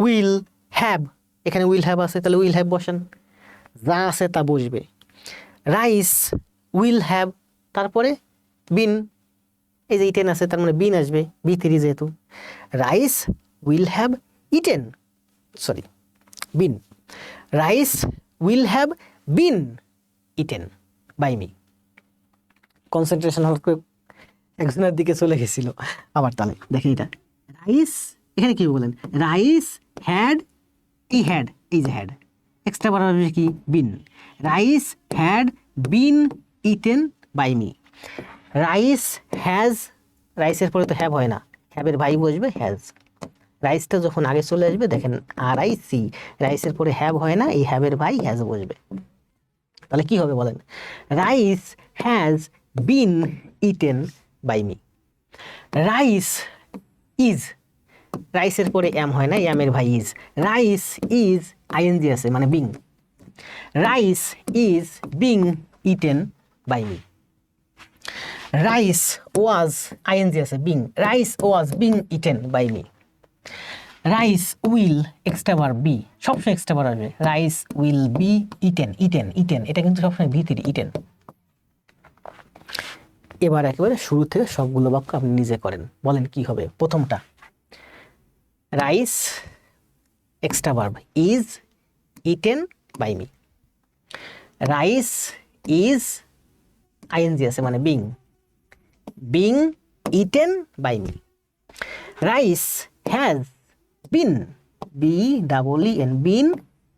will have, এখানে উইল হ্যাভ আছে, তাহলে উইল হ্যাভ বসান, যা আছে তা বসবে। রাইস উইল হ্যাভ, তারপরে বিন, এই যে ইটেন আছে তার মানে বিন আসবে, B3 যেহেতু। Rice will have eaten, sorry been. Rice will have been eaten by me. Concentration হল একজনের দিকে চলে গেছিল আবার। তাহলে দেখেন এটা রাইস, এখানে কি বলেন? রাইস হ্যাড, এই হ্যাড, এই যে হ্যাড, এক্সট্রা ভার্ব আসবে কি? Been. Rice had been eaten by me. Rice has, রাইসের পরে তো হ্যাভ হয় না, হ্যাভের ভাই বসবে হ্যাজ। রাইসটা যখন আগে চলে আসবে দেখেন RIC, রাইসের পরে হ্যাভ হয় না, এই হ্যাভের ভাই হ্যাজ বসবে। তাহলে কি হবে বলেন? Rice has been eaten by me. Rice is, রাইসের পরে এম হয় না, এমের ভাই ইজ। রাইস ইজ ING আছে মানে being. Rice is being eaten by me. Rice was ING আছে being, rice was being eaten by me. Rice will extra verb be, সবসময় extra verb আসবে। Rice will be eaten, eaten eaten এটা কিন্তু সবসময় V3 eaten. এবার একেবারে শুরু থেকে সবগুলো বাক্য আপনি নিজে করেন, বলেন কি হবে। প্রথমটা rice extra verb is eaten by me. Rice is ING আছে মানে being, being eaten by me. Rice has been, BEEN been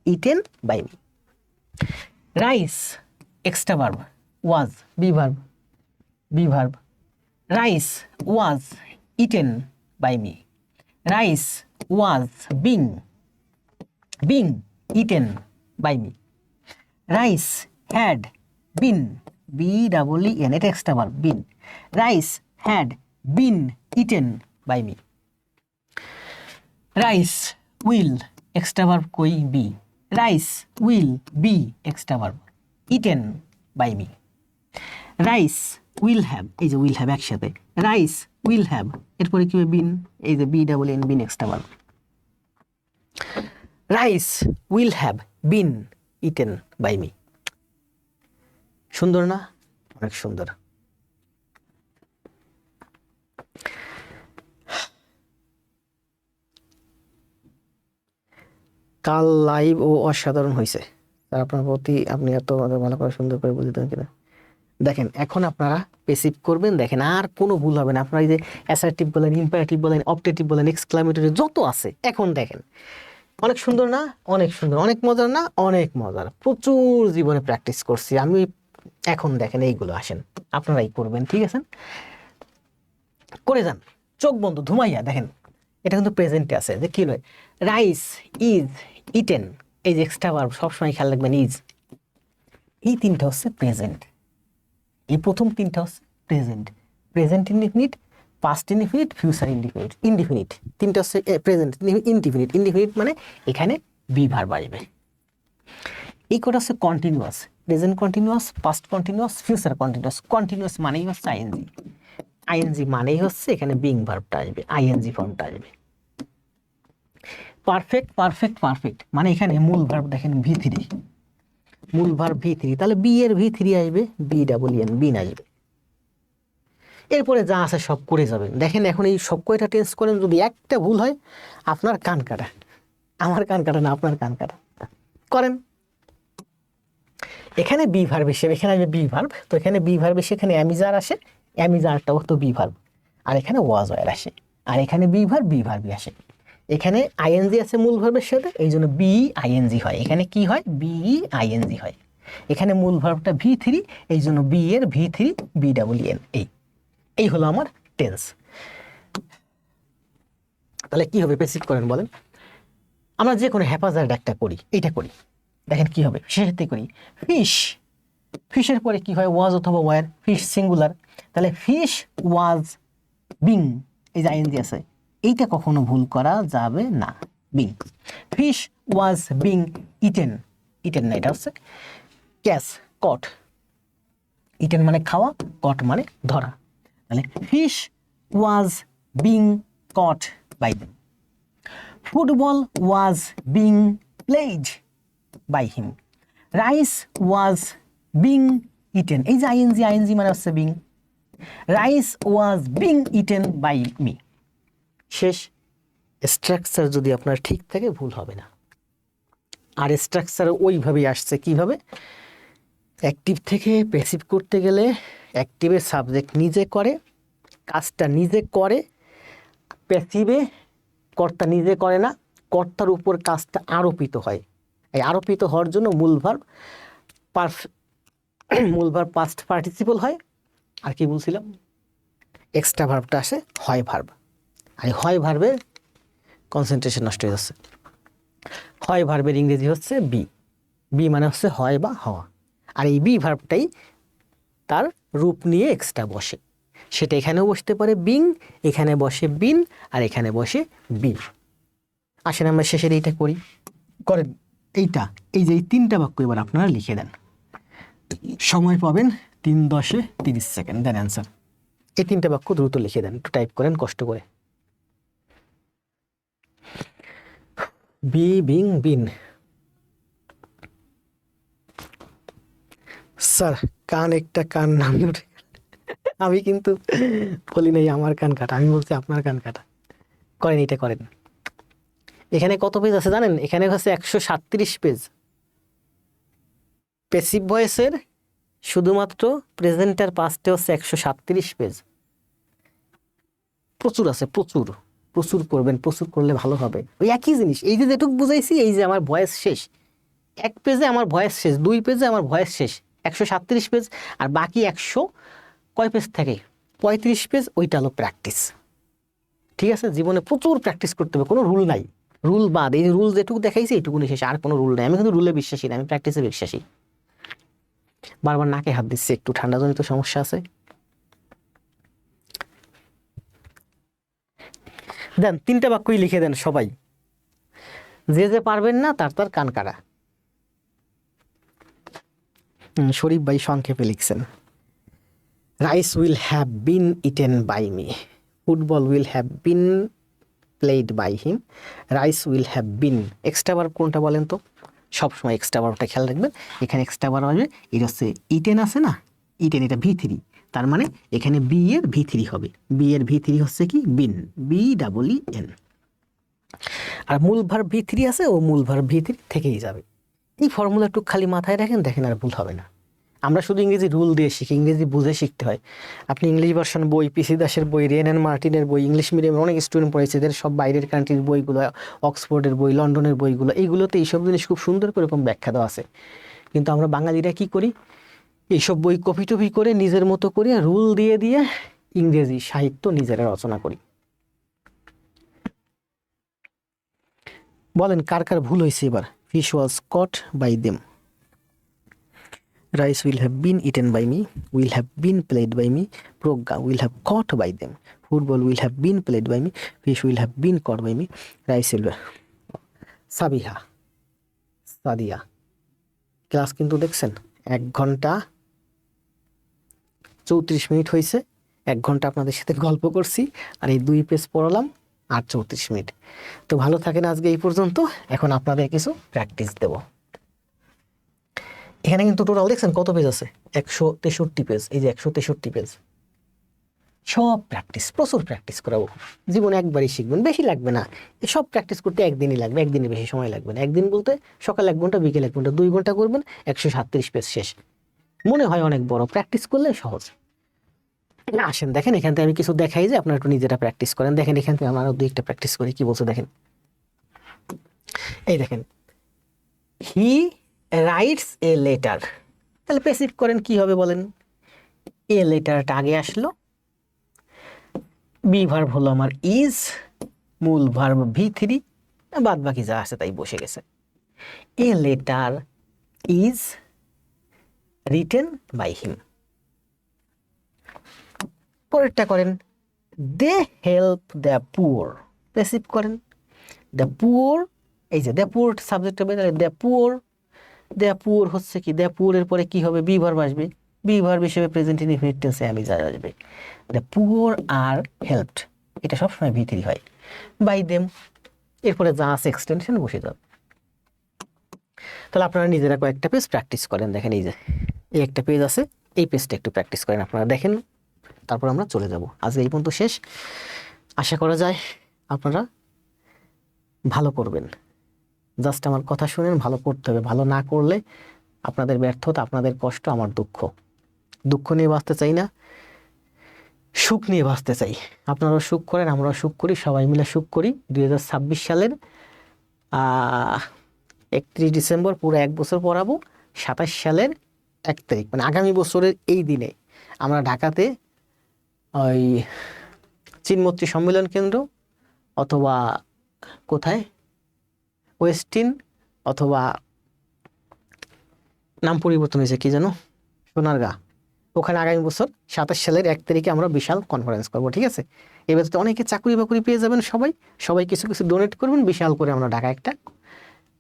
eaten by me. Rice extra verb was, be verb, be verb. Rice was eaten by me. Rice was being, being eaten by me. Rice had been, BEEN এটা extra verb been. Rice had been eaten by me. Rice will extra verb কই? Be. Rice will be extra verb eaten by me. Rice will have, এই যে will have একসাথে, rice will have, এরপরে কি হবে? Been, এই যে BEEN been extra verb. Rice will have been eaten by me. সুন্দর না? অনেক সুন্দর। কাল লাইভ ও অসাধারণ হয়েছে, তার আপনার প্রতি আপনি এত ভালো করে সুন্দর করে বুঝতেন কিনা। দেখেন এখন আপনারা পেসিভ করবেন, দেখেন আর কোনো ভুল হবে না। আপনারা এই যে অ্যাসার্টিভ বলেন, ইম্পারেটিভ বলেন, অবজেক্টিভ বলেন, এক্সক্লামেটরি যত আছে এখন দেখেন অনেক সুন্দর না? অনেক সুন্দর, অনেক মজার না? অনেক মজার। প্রচুর জীবনে প্র্যাকটিস করছি আমি। এখন দেখেন এইগুলো আসেন আপনারাই করবেন, ঠিক আছে? করে যান, চোখ বন্ধ ধুমাইয়া দেখেন। এটা কিন্তু প্রেজেন্টে আছে, যে কি নয়, রাইস ইজ ইটেন, এই যে এক্সট্রা ভার্ব সবসময় খেয়াল রাখবেন, ইজ। এই তিনটা হচ্ছে প্রেজেন্ট, এই প্রথম তিনটা হচ্ছে present. Present indefinite, past indefinite, future indefinite. Indefinite তিনটা হচ্ছে প্রেজেন্ট ইনডিফিনিট। ইনডিফিনিট মানে এখানে বি ভার্ব আসবে। এই কটা হচ্ছে continuous, present continuous, past continuous, future continuous. Continuous মানেই হচ্ছে আইএনজি, আইএনজি মানেই হচ্ছে এখানে বিং ভার্বটা আসবে, আইএনজি ফর্মটা আসবে। পারফেক্ট, পারফেক্ট, পারফেক্ট মানে এখানে মূল ভার্ব দেখেন V3, মূল ভার্ব V3, তাহলে বি এর V3 আসবে, BEEN, বিন আসবে। এরপরে যা আছে সব করে যাবেন। দেখেন এখন এই সব কয়টা টেন্স করেন, যদি একটা ভুল হয় আপনার কান কাটা, আমার কান কাটা না, আপনার কান কাটা। করেন, এখানে বি ভার্ব হিসেবে এখানে আসবে বি ভার্ব, তো এখানে বি ভার্ব এসে এখানে অ্যামিজার আসে, অ্যামিজারটাও তো বি ভার্ব, আর এখানে ওয়াজ ওয়ার আসে, আর এখানে বি ভার্বই আসে। এখানে আইএনজি আছে মূল ভার্বের সাথে, এই জন্য বি আইএনজি হয়। এখানে কি হয়? বি আইএনজি হয়। এখানে মূল ভার্বটা V3, এই জন্য বি এর V3 BEEN। এই হলো আমার টেন্স। তাহলে কি হবে? পেসিভ করেন বলেন। আমরা যে কোনো হ্যাপাজার্ড একটা করি, এইটা করি, দেখেন কি হবে। শেষেতে করি ফিশ, ফিশের পরে কি হয়? ওয়াজ অথবা ওয়ার, ফিশ সিঙ্গুলার, তাহলে ফিশ ওয়াজ বিং, এই যে আইএনজি আছে, এইটা কখনো ভুল করা যাবে না, being. Fish was being eaten, eaten না, এটা হচ্ছে ক্যাচ, কট। ইটেন মানে খাওয়া, কট মানে ধরা, তাহলে fish was being caught by them. Football was being played by him. Rice was being eaten, এই যে আইএনজি, আইএনজি মানে হচ্ছে being. Rice was being eaten by me. শেষ। স্ট্রাকচার যদি আপনার ঠিক থাকে ভুল হবে না। আর স্ট্রাকচার ওইভাবেই আসছে, কিভাবে? অ্যাক্টিভ থেকে প্যাসিভ করতে গেলে অ্যাক্টিভের সাবজেক্ট নিজে করে, কাজটা নিজে করে। প্যাসিভে কর্তা নিজে করে না, কর্তার উপর কাজটা আরোপিত হয়। এই আরোপিত হওয়ার জন্য মূল ভার্ব পাস্ট পার্টিসিপল হয়। আর কি বলছিলাম? এক্সট্রা ভার্বটা আসে হয় ভার্ব, আর হয় ভার্বের কনসেন্ট্রেশন নষ্ট হয়ে যাচ্ছে। হয় ভার্বের ইংরেজি হচ্ছে বি, বি মানে হচ্ছে হয় বা হওয়া, আর এই বি ভার্বটাই তার রূপ নিয়ে এক্সট্রা বসে। সেটা এখানেও বসতে পারে বিং, এখানে বসে বিন, আর এখানে বসে বি। আসেন আমরা শেষের এইটা করি, করেন এইটা। এই যে এই তিনটা বাক্য এবার আপনারা লিখে দেন, সময় পাবেন 3:10-30 দেন অ্যান্সার। এই তিনটা বাক্য দ্রুত লিখে দেন, একটু টাইপ করেন কষ্ট করে। Be being been. স্যার কান একটা, কান নাম উঠে, আমি কিন্তু বলি নাই আমার কান কাটা, আমি বলছি আপনার কান কাটা। করেন, এটা করেন। এখানে কত পেজ আছে জানেন? এখানে হচ্ছে 137 পেজ। প্যাসিভ ভয়েসের শুধুমাত্র প্রেজেন্টার পাস্টে হচ্ছে 137 পেজ। প্রচুর আছে, প্রচুর প্রচুর করবেন, প্রচুর করলে ভালো হবে। ওই একই জিনিস, এই যে যেটুকু বুঝাইছি, এই যে আমার ভয়েস শেষ, 1 পেজে আমার ভয়েস শেষ, 2 পেজে আমার ভয়েস শেষ, 137 পেজ। আর বাকি 100 কয় পেজ থাকে? 35 পেজ। ওইটা হলো প্র্যাকটিস, ঠিক আছে? জীবনে প্রচুর প্র্যাকটিস করতে হবে, কোনো রুল নাই, রুল বাদ। এই রুল যেটুকু দেখাইছি এইটুকুনি শেষ, আর কোনো রুল নাই। আমি কিন্তু রুলে বিশ্বাসী না, আমি প্র্যাকটিসে বিশ্বাসী। বারবার নাকে হাত দিচ্ছে, একটু ঠান্ডা জনিত সমস্যা আছে। দেন, তিনটা বাক্যই লিখে দেন সবাই, যে যে পারবেন না তার তার কান কাটা। শরীফ ভাই সংক্ষেপে লিখছেন, rice will have been eaten by me, football will have been played by him, rice will have been. Extra verb কোনটা বলেন তো? সবসময় এক্সট্রা ভার্বটা খেয়াল রাখবেন। এখানে এক্সট্রা ভার্ব আসবে, এটা হচ্ছে ইটেন আছে না, ইটেন, এটা V3, তার মানে এখানে বি এর V3 হবে। বি এর V3 হচ্ছে কি? বিন, BEEN। আর মূল ভার্ব V3 আছে, ও মূল ভার্ব V3 থেকেই যাবে। এই ফর্মুলা একটু খালি মাথায় রাখেন, দেখেন আর ভুল হবে না। আমরা শুধু ইংরেজি রুল দিয়ে শিখি, ইংরেজি বুঝে শিখতে হয়। আপনি ইংলিশ ভার্সন বই, পিসি দাসের বই, রেন অ্যান্ড মার্টিনের বই, ইংলিশ মিডিয়ামে অনেক স্টুডেন্ট পড়েছে, এদের সব বাইরের কান্ট্রির বইগুলো, অক্সফোর্ডের বই, লন্ডনের বইগুলো, এইগুলোতে এইসব জিনিস খুব সুন্দর করে এরকম ব্যাখ্যা দেওয়া আছে। কিন্তু আমরা বাঙালিরা কি করি, এইসব বই কপি টপি করে নিজের মতো করে রুল দিয়ে দিয়ে ইংরেজি সাহিত্য নিজেরা রচনা করি। বলেন কার কার ভুল হয়েছে এবার? Fish was caught by them, rice will have been eaten by me, will have been played by me, Pragya will have caught by them, football will have been played by me, fish will have been caught by me, rice will, Sabiha, Sadia. Class কিন্তু দেখছেন 1 ঘন্টা 34 minute হয়েছে। 1 ঘন্টা আপনাদের সাথে গল্প করছি, আর এই 2 পেজ পড়ালাম, আর 34 মিনিট। তো ভালো থাকেন আজকে এই পর্যন্ত। এখন আপনাদের কিছু প্র্যাকটিস দেব। এখানে কিন্তু টোটাল দেখছেন কত পেজ আছে? 163 পেজ। এই যে 163 পেজ, সব প্র্যাকটিস, প্রচুর প্র্যাকটিস করাবো। জীবনে একবারই শিখবেন, বেশি লাগবে না। সব প্র্যাকটিস করতে একদিনই লাগবে, একদিনে বেশি সময় লাগবে না। একদিন বলতে সকাল 1 ঘন্টা, বিকেল 1 ঘন্টা, 2 ঘন্টা করবেন, 137 পেজ শেষ। মনে হয় অনেক বড়, প্র্যাকটিস করলে সহজ। আসেন দেখেন, এখান থেকে আমি কিছু দেখাই যে আপনারা একটু নিজেরা প্র্যাকটিস করেন। দেখেন এখান থেকে আমরা আরো 2-1টা প্র্যাকটিস করি। কি বলছে দেখেন, এই দেখেন, হি রাইটস এ লেটার। তাহলে প্যাসিভ করেন কি হবে বলেন? এ লেটারটা আগে আসলো, বি ভার্ব হলো আমার ইজ, মূল ভার্ব V3, বাদ বাকি যা আছে তাই বসে গেছে। A letter is written by him. পরেরটা করেন, they help the poor. Passive করেন, দ্য পুয়ার, এই যে দ্য পুয়ার সাবজেক্ট হবে, তাহলে দ্য পুয়ার, দ্য পুয়ার হচ্ছে কি, দ্য পুয়ার এর পরে কি হবে? বি ভার্ব আসবে, বি ভার্ব হিসেবে প্রেজেন্ট ইনডিফিনিট টেন্সে আমি যা আসবে। দ্য পুয়ার আর হেল্পড, এটা সবসময় V3 হয়। বাই দেম, এরপরে যা আছে এক্সটেনশন বসে যাবে। তাহলে আপনারা নিজেরা কয়েকটা পেজ প্র্যাকটিস করেন। দেখেন এই যে এই একটা পেজ আছে, এই পেজটা একটু প্র্যাকটিস করেন আপনারা, দেখেন। তারপর আমরা চলে যাব। আজকে এই পর্যন্ত শেষ। আশা করা যায় আপনারা ভালো করবেন। জাস্ট আমার কথা শুনেন, ভালো করতে হবে। ভালো না করলে আপনাদের ব্যর্থতা, আপনাদের কষ্ট, আমার দুঃখ। দুঃখ নিয়ে বাঁচতে চাই না, সুখ নিয়ে বাঁচতে চাই। আপনারাও সুখ করেন, আমরাও সুখ করি, সবাই মিলে সুখ করি। 2026 সালের 31 ডিসেম্বর পুরো 1 বছর পড়াবো। 27 সালের 1 তারিখ মানে আগামী বছরের এই দিনে আমরা ঢাকাতে ওই চিনমৈত্রী সম্মেলন কেন্দ্র অথবা কোথায়, ওয়েস্টিন, অথবা নাম পরিবর্তন হয়েছে কি যেন, সোনারগাঁ, ওখানে আগামী বছর 27 সালের 1 তারিখে আমরা বিশাল কনফারেন্স করবো। ঠিক আছে? এবার তো অনেকে চাকরি বাকরি পেয়ে যাবেন, সবাই সবাই কিছু কিছু ডোনেট করবেন, বিশাল করে আমরা ঢাকা একটা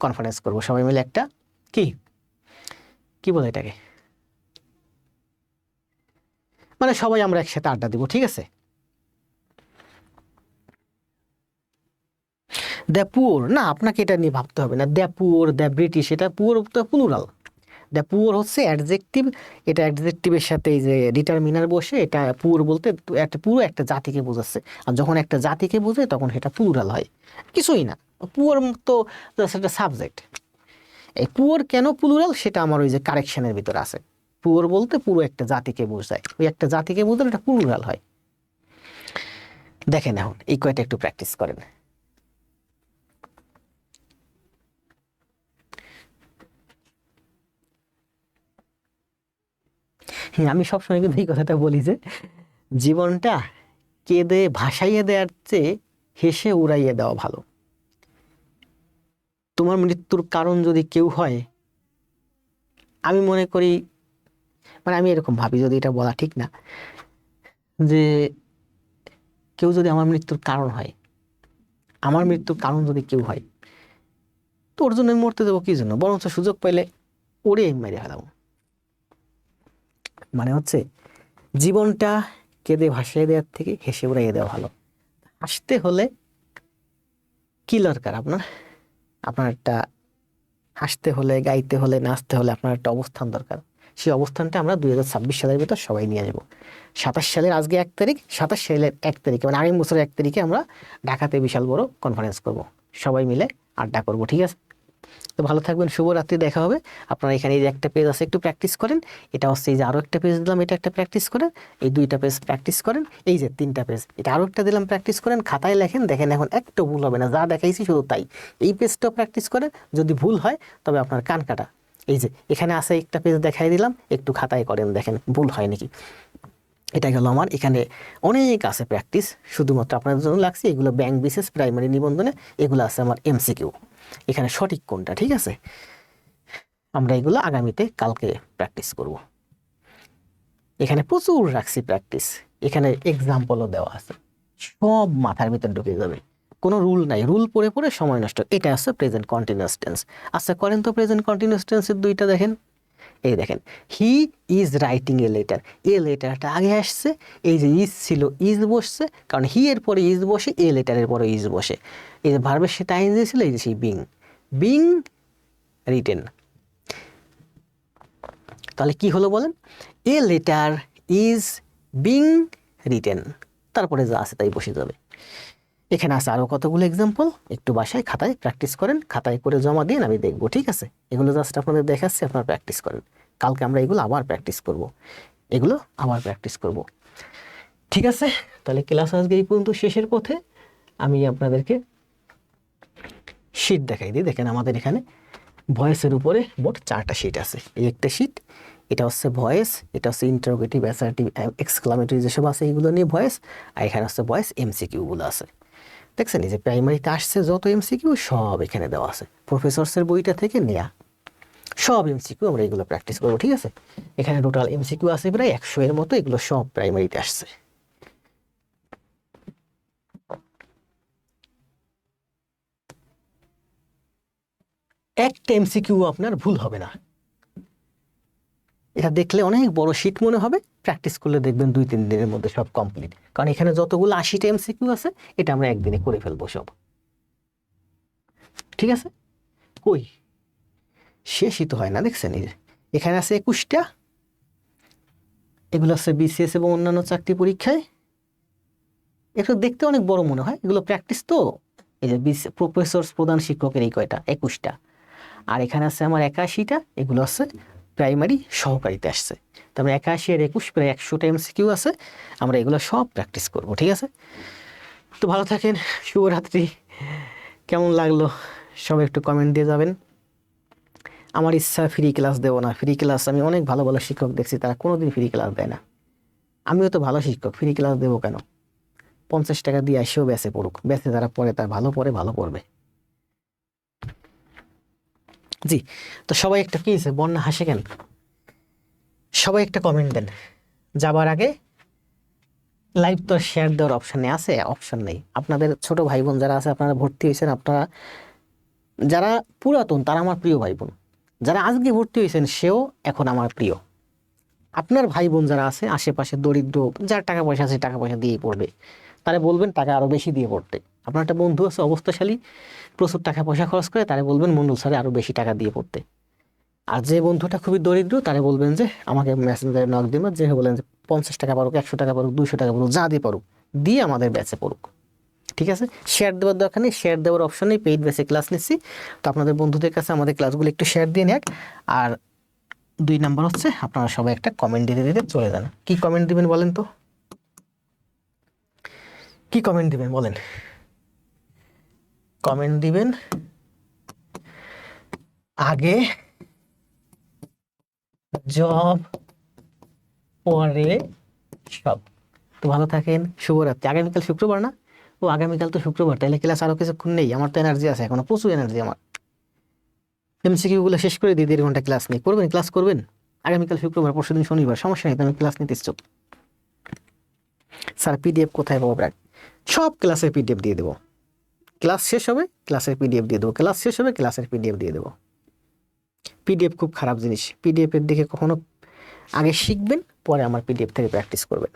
কনফারেন্স করব সবাই মিলে। একটা কি কি বলে এটাকে, মানে সবাই আমরা একসাথে আড্ডা দিব। ঠিক আছে? দ্য পুয়ার না, আপনাকে এটা নিয়ে ভাবতে হবে না। দ্য পুয়ার, দ্য ব্রিটিশ, এটা পুয়ার তো প্লুরাল। দ্য পুয়ার হচ্ছে অ্যাডজেক্টিভ, এটা অ্যাডজেক্টিভের সাথে এই যে ডিটারমিনার বসে, এটা পুয়ার বলতে একটা পুরো একটা জাতিকে বোঝাচ্ছে। আর যখন একটা জাতিকে বোঝে তখন সেটা প্লুরাল হয়, কিছুই না। পুয়ার তো একটা সাবজেক্ট। এই পুয়ার কেন প্লুরাল সেটা আমার ওই যে কারেকশনের ভিতরে আছে। পুয়ার বলতে পুরো একটা জাতিকে বোঝায়, ওই একটা জাতিকে বোঝালে এটা প্লুরাল হয়। দেখেন এখন এই কয়টা একটু প্র্যাকটিস করেন। হ্যাঁ, আমি সবসময় কিন্তু এই কথাটা বলি যে জীবনটা কেঁদে ভাসাইয়ে দেওয়ার চেয়ে হেসে উড়াইয়ে দেওয়া ভালো। তোমার মৃত্যুর কারণ যদি কেউ হয়, আমি মনে করি, মানে আমি এরকম ভাবি, যদি এটা বলা ঠিক না, যে কেউ যদি আমার মৃত্যুর কারণ হয়, আমার মৃত্যুর কারণ যদি কেউ হয়, তো ওর জন্য আমি মরতে দেবো কি জন্য? বরঞ্চ সুযোগ পাইলে ওরে মেরে ফেলাবো। মানে হচ্ছে জীবনটা কেঁদে ভাসিয়ে দেওয়ার থেকে হেসে উড়াইয়ে দেওয়া ভালো। হাসতে হলে কি দরকার আপনার? আপনার একটা হাসতে হলে, গাইতে হলে, নাচতে হলে আপনার একটা অবস্থান দরকার। সেই অবস্থানটা আমরা 2026 সালের ভিতর সবাই নিয়ে যাবো। 27 সালের আজকে 1 তারিখ, 27 সালের 1 তারিখে মানে আগামী বছরের 1 তারিখে আমরা ঢাকাতে বিশাল বড় কনফারেন্স করব, সবাই মিলে আড্ডা করব। ঠিক আছে? তো ভালো থাকবেন, শুভরাত্রি, দেখা হবে। আপনারা এখানে এই যে একটা পেজ আছে, একটু প্র্যাকটিস করেন। এটা হচ্ছে এই যে আরও একটা পেজ দিলাম, এটা একটা প্র্যাকটিস করেন। এই 2টা পেজ প্র্যাকটিস করেন। এই যে 3টা পেজ, এটা আরও একটা দিলাম, প্র্যাকটিস করেন, খাতায় লেখেন, দেখেন এখন একটু ভুল হবে না, যা দেখাইছি শুধু তাই। এই পেজটাও প্র্যাকটিস করেন, যদি ভুল হয় তবে আপনার কান কাটা। এই যে এখানে আছে একটা পেজ দেখাই দিলাম, একটু খাতায় করেন, দেখেন ভুল হয় নাকি। এটা গেল আমার, এখানে অনেক আছে প্র্যাকটিস, শুধুমাত্র আপনাদের জন্য লাগছে এগুলো ব্যাংক বিশেষ প্রাইমারি নিবন্ধনে, এগুলো আছে আমার এমসিকিউ, এখানে সঠিক কোনটা, ঠিক আছে। আমরা এগুলো আগামীতে কালকে প্র্যাকটিস করব। এখানে প্রচুর রাখছি প্র্যাকটিস, এখানে এক্সাম্পলও দেওয়া আছে, সব মাথার ভিতর ঢুকে যাবে, কোনো রুল নাই, রুল পড়ে পড়ে সময় নষ্ট। এটা আছে প্রেজেন্ট কন্টিনিউয়াস টেন্স। আচ্ছা করেন তো প্রেজেন্ট কন্টিনিউয়াস টেন্সের 2টা দেখেন। এই দেখেন, he is writing a letter, a লেটারটা আগে আসছে, এই যে ইজ ছিল ইজ বসছে, কারণ হি এর পরে ইজ বসে, এ লেটারের পরে ইজ বসে। এই যে ভার্বের সেটা আইন দিয়েছিল, এই যে সেই বিং, বিং রিটেন। তাহলে কি হলো বলেন, এ লেটার ইজ বিং রিটেন, তারপরে যা আছে তাই বসে যাবে। এখানে আছে আরও কতগুলো এক্সাম্পল, একটু বাসায় খাতায় প্র্যাকটিস করেন, খাতায় করে জমা দিন, আমি দেখবো, ঠিক আছে। এগুলো জাস্ট আপনাদের দেখাচ্ছি, আপনারা প্র্যাকটিস করেন। কালকে আমরা এগুলো আবার প্র্যাকটিস করব, এগুলো আবার প্র্যাকটিস করব, ঠিক আছে। তাহলে ক্লাস আজকে এই পর্যন্ত শেষের পথে। আমি আপনাদেরকে শিট দেখাই দিই। দেখেন আমাদের এখানে ভয়েসের উপরে মোট 4টা শিট আছে। এই একটা শিট, এটা হচ্ছে ভয়েস, এটা হচ্ছে ইন্টারোগেটিভ, অ্যাসার্টিভ, এক্সক্লামেটরি যেসব আছে এইগুলো নিয়ে ভয়েস, আর এখানে হচ্ছে ভয়েস এমসিকিউগুলো আছে। দেখছেন এই যে প্রাইমারিতে আসছে যত এমসিকিউ সব এখানে দেওয়া আছে, প্রফেসরসের বইটা থেকে নেয়া সব এমসিকিউ, আমরা এগুলো প্র্যাকটিস করবো, ঠিক আছে। এখানে টোটাল এমসিকিউ আছে প্রায় 100 এর মতো, এগুলো সব প্রাইমারিতে আসছে। একটা এমসিকিউ আপনার ভুল হবে না, এটা দেখলে অনেক বড় শিট মনে হবে, প্র্যাকটিস করলে দেখবেন 2-3 দিনের মধ্যে সব কমপ্লিট, কারণ এখানে যতগুলো 80টা এমসিকিউ আছে, এটা আমরা একদিনে করে ফেলবো সব, ঠিক আছে। কই শেষই তো হয় না, দেখছেন এই যে এখানে আছে 21টা, এগুলো আছে বিসিএস এবং অন্যান্য চাকরি পরীক্ষায়। একটু দেখতে অনেক বড় মনে হয়, এগুলো প্র্যাকটিস তো। এই যে প্রফেসর প্রধান শিক্ষকের এই কয়টা 21টা, আর এখানে আছে আমার 81টা, এগুলো আছে প্রাইমারি সহকারীতে আসছে। তারপরে 81 আর 21 প্রায় 100টা এমসিকিউ আছে, আমরা এগুলো সব প্র্যাকটিস করব, ঠিক আছে। তো ভালো থাকেন, শুভরাত্রি। কেমন লাগলো সবাই একটু কমেন্ট দিয়ে যাবেন। আমার ইচ্ছা ফ্রি ক্লাস দেবো না, ফ্রি ক্লাস আমি অনেক ভালো ভালো শিক্ষক দেখছি, তারা কোনোদিন ফ্রি ক্লাস দেয় না। আমিও তো ভালো শিক্ষক, ফ্রি ক্লাস দেবো কেন? 50 টাকা দিয়ে এসেও ব্যাচে পড়ুক, ব্যাচে যারা পড়ে তার ভালো পড়ে, ভালো পড়বে। জি, তো সবাই একটা, কি হয়েছে বন্যা হাসে কেন? সবাই একটা কমেন্ট দেন যাবার আগে। লাইভ তো শেয়ার দেওয়ার অপশানে আছে, অপশান নেই। আপনাদের ছোট ভাই বোন যারা আছে, আপনারা ভর্তি হয়েছেন, আপনারা যারা পুরাতন তারা আমার প্রিয় ভাই বোন, যারা আজকে ভর্তি হয়েছেন সেও এখন আমার প্রিয়। আপনার ভাই বোন যারা আছে আশেপাশে দরিদ্র, যার টাকা পয়সা আছে টাকা পয়সা দিয়েই পড়বে, তারা বলবেন টাকা আরও বেশি দিয়ে পড়তে। আপনার একটা বন্ধু আছে অবস্থাশালী, প্রচুর টাকা পয়সা খরচ করে, তারা বলবেন মন্ডল স্যারে আরও বেশি টাকা দিয়ে পড়তে। আর যে বন্ধুটা খুবই দরিদ্র, তারা বলবেন যে আমাকে মেসেঞ্জারে নক দিন, যে বলেন যে 50 টাকা পারুক, 100 টাকা পারুক, 200 টাকা পারুক, যা দিয়ে পারুক দিয়ে আমাদের ব্যাচে পড়ুক, ঠিক আছে। শেয়ার দেওয়ার দরকার নেই, শেয়ার দেওয়ার অপশন নেই, পেইড ব্যাচে ক্লাস নিচ্ছি। তো আপনাদের বন্ধুদের কাছে আমাদের ক্লাসগুলো একটু শেয়ার দিয়ে নেক। আর 2 নাম্বার হচ্ছে আপনারা সবাই একটা কমেন্ট দিতে দিতে চলে যান। কি কমেন্ট দিবেন বলেন তো, কি কমেন্ট দিবেন বলেন? কমেন্ট দিবেন আগে জব পরে সব। তো ভালো থাকেন, শুভরাত্রি। আগামীকাল শুক্রবার না? ও আগামীকাল তো শুক্রবার, তাহলে ক্লাস আরও কিছুক্ষণ নেই, আমার তো এনার্জি আছে এখনো, প্রচুর এনার্জি আমার। এমসিকিউগুলো শেষ করে দিয়ে 1.5 ঘন্টা ক্লাস নেই, করবেন ক্লাস করবেন। আগামীকাল শুক্রবার, পরশুদিন শনিবার, সমস্যা নেই, তুমি ক্লাস নিতে ইচ্ছুক। স্যার পিডিএফ কোথায় পাবো? সব ক্লাসের পিডিএফ দিয়ে দেবো, ক্লাস শেষ হবে ক্লাসের পিডিএফ দিয়ে দেবো, ক্লাস শেষ হবে ক্লাসের পিডিএফ দিয়ে দেবো। পিডিএফ খুব খারাপ জিনিস, পিডিএফের দিকে কখনো আগে শিখবেন, পরে আমার পিডিএফ থেকে প্র্যাকটিস করবেন।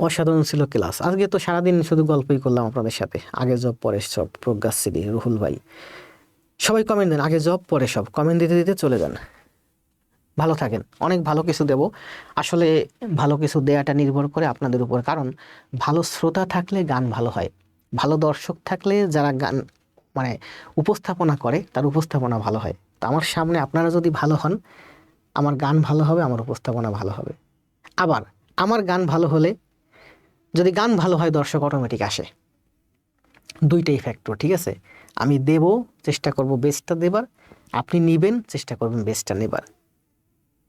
অসাধারণ ছিল ক্লাস, আজকে তো সারাদিন শুধু গল্পই করলাম আপনাদের সাথে। আগে জব পরে সব, প্রজ্ঞাশ্রী, রুহুল ভাই, সবাই কমেন্ট দেন আগে জব পরে সব, কমেন্ট দিতে দিতে চলে যান। ভালো থাকেন, অনেক ভালো কিছু দেব। আসলে ভালো কিছু দেওয়াটা নির্ভর করে আপনাদের উপর, কারণ ভালো শ্রোতা থাকলে গান ভালো হয়, ভালো দর্শক থাকলে যারা গান মানে উপস্থাপনা করে তার উপস্থাপনা ভালো হয়। তো আমার সামনে আপনারা যদি ভালো হন, আমার গান ভালো হবে, আমার উপস্থাপনা ভালো হবে। আবার আমার গান ভালো হলে, যদি গান ভালো হয় দর্শক অটোমেটিক আসে। দুইটাই ফ্যাক্টর, ঠিক আছে? আমি দেব, চেষ্টা করব বেস্টটা দেবার, আপনি নিবেন, চেষ্টা করবেন বেস্টটা নেবার।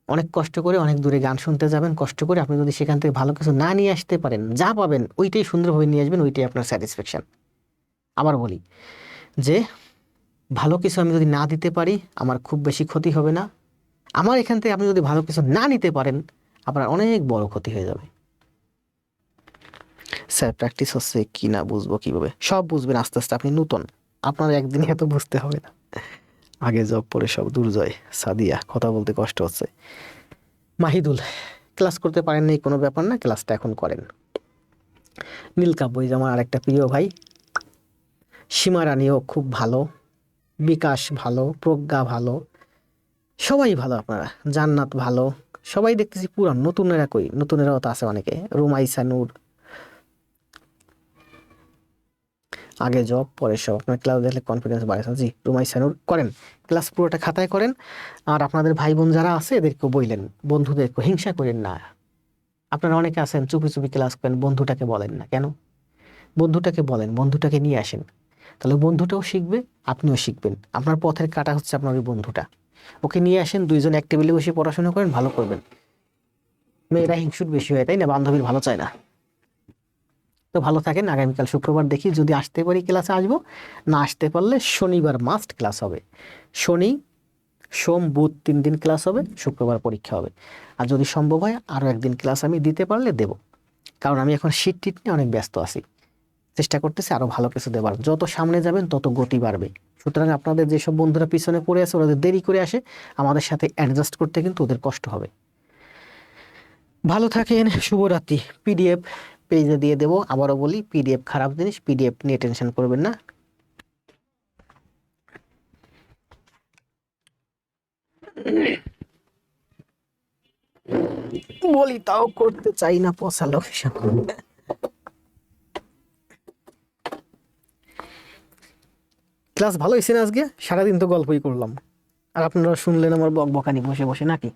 অনেক কষ্ট করে অনেক দূরে গান শুনতে যাবেন, কষ্ট করে আপনি যদি সেখান থেকে ভালো কিছু না নিয়ে আসতে পারেন, যা পাবেন ওইটাই সুন্দরভাবে নিয়ে আসবেন, ওইটাই আপনার স্যাটিসফ্যাকশন। আবার বলি যে ভালো কিছু আমি যদি না দিতে পারি, আমার খুব বেশি ক্ষতি হবে না। আমার এখান থেকে আপনি যদি ভালো কিছু না নিতে পারেন, আপনার অনেক বড় ক্ষতি হয়ে যাবে। স্যার প্র্যাকটিস হচ্ছে কি না বুঝবো কিভাবে? সব বুঝবেন আস্তে আস্তে, আপনি নতুন, আপনার একদিনে এত বুঝতে হবে না। আগে জব পরে সব। দুর্জয়, সাদিয়া, কথা বলতে কষ্ট হচ্ছে। মাহিদুল, ক্লাস করতে পারেন নাই, কোনো ব্যাপার না, ক্লাসটা এখন করেন। নীলকাব্য, যে আমার আরেকটা প্রিয় ভাই। সীমা রানীও খুব ভালো, বিকাশ ভালো, প্রজ্ঞা ভালো, সবাই ভালো আপনারা। জান্নাত ভালো, সবাই দেখতেছি পুরান। নতুনেরা কই? নতুনেরাও তো আছে অনেকে। রুমাইসা নূর, আগে জব পরে সব। আপনার ক্লাস দেখলে কনফিডেন্স বাড়ে। জি, রুমাইসা নূর করেন ক্লাস, পুরোটা খাতায় করেন। আর আপনাদের ভাই বোন যারা আছে এদেরকেও বললেন, বন্ধুদেরকে হিংসা করেন না। আপনারা অনেকে আছেন চুপি চুপি ক্লাস করেন, বন্ধুটাকে বলেন না কেন? বন্ধুটাকে বলেন, বন্ধুটাকে নিয়ে আসেন, তাহলে বন্ধুটাও শিখবে, আপনিও শিখবেন। আপনার পথের কাঁটা হচ্ছে আপনার ওই বন্ধুটা। ওকে নিয়ে আসেন, দুইজন এক টেবিলে বসে পড়াশোনা করেন, ভালো করবেন। মেয়েরা হিংসুট বেশি হয়, তাই না? বান্ধবীর ভালো চায় না। তো ভালো থাকেন। আগামীকাল শুক্রবার দেখি, যদি আসতে পারি ক্লাসে আসবো, না আসতে পারলে শনিবার মাস্ট ক্লাস হবে। শনি, সোম, বুধ 3 দিন ক্লাস হবে, শুক্রবার পরীক্ষা হবে। আর যদি সম্ভব হয় আরও একদিন ক্লাস আমি দিতে পারলে দেব, কারণ আমি এখন শীত টিট নিয়ে অনেক ব্যস্ত আছি। চেষ্টা করতেছি আরো ভালো কিছু দেবার। যত সামনে যাবেন তত গতি বাড়বে। সুতরাং আপনাদের যেসব বন্ধুরা পিছনে পড়ে আছে, ওরা দেরি করে আসে, আমাদের সাথে অ্যাডজাস্ট করতে কিন্তু ওদের কষ্ট হবে। ভালো থাকেন, শুভরাত্রি। পিডিএফ পেজে দিয়ে দেবো। আবারও বলি, পিডিএফ খারাপ জিনিস, পিডিএফ নিয়ে টেনশন করবেন না। বলি তাও করতে চাই না, পচালো। ক্লাস ভালো হয়েছে না আজকে? সারাদিন তো গল্পই করলাম, আর আপনারা শুনলেন আমার বকবকানি বসে বসে, নাকি?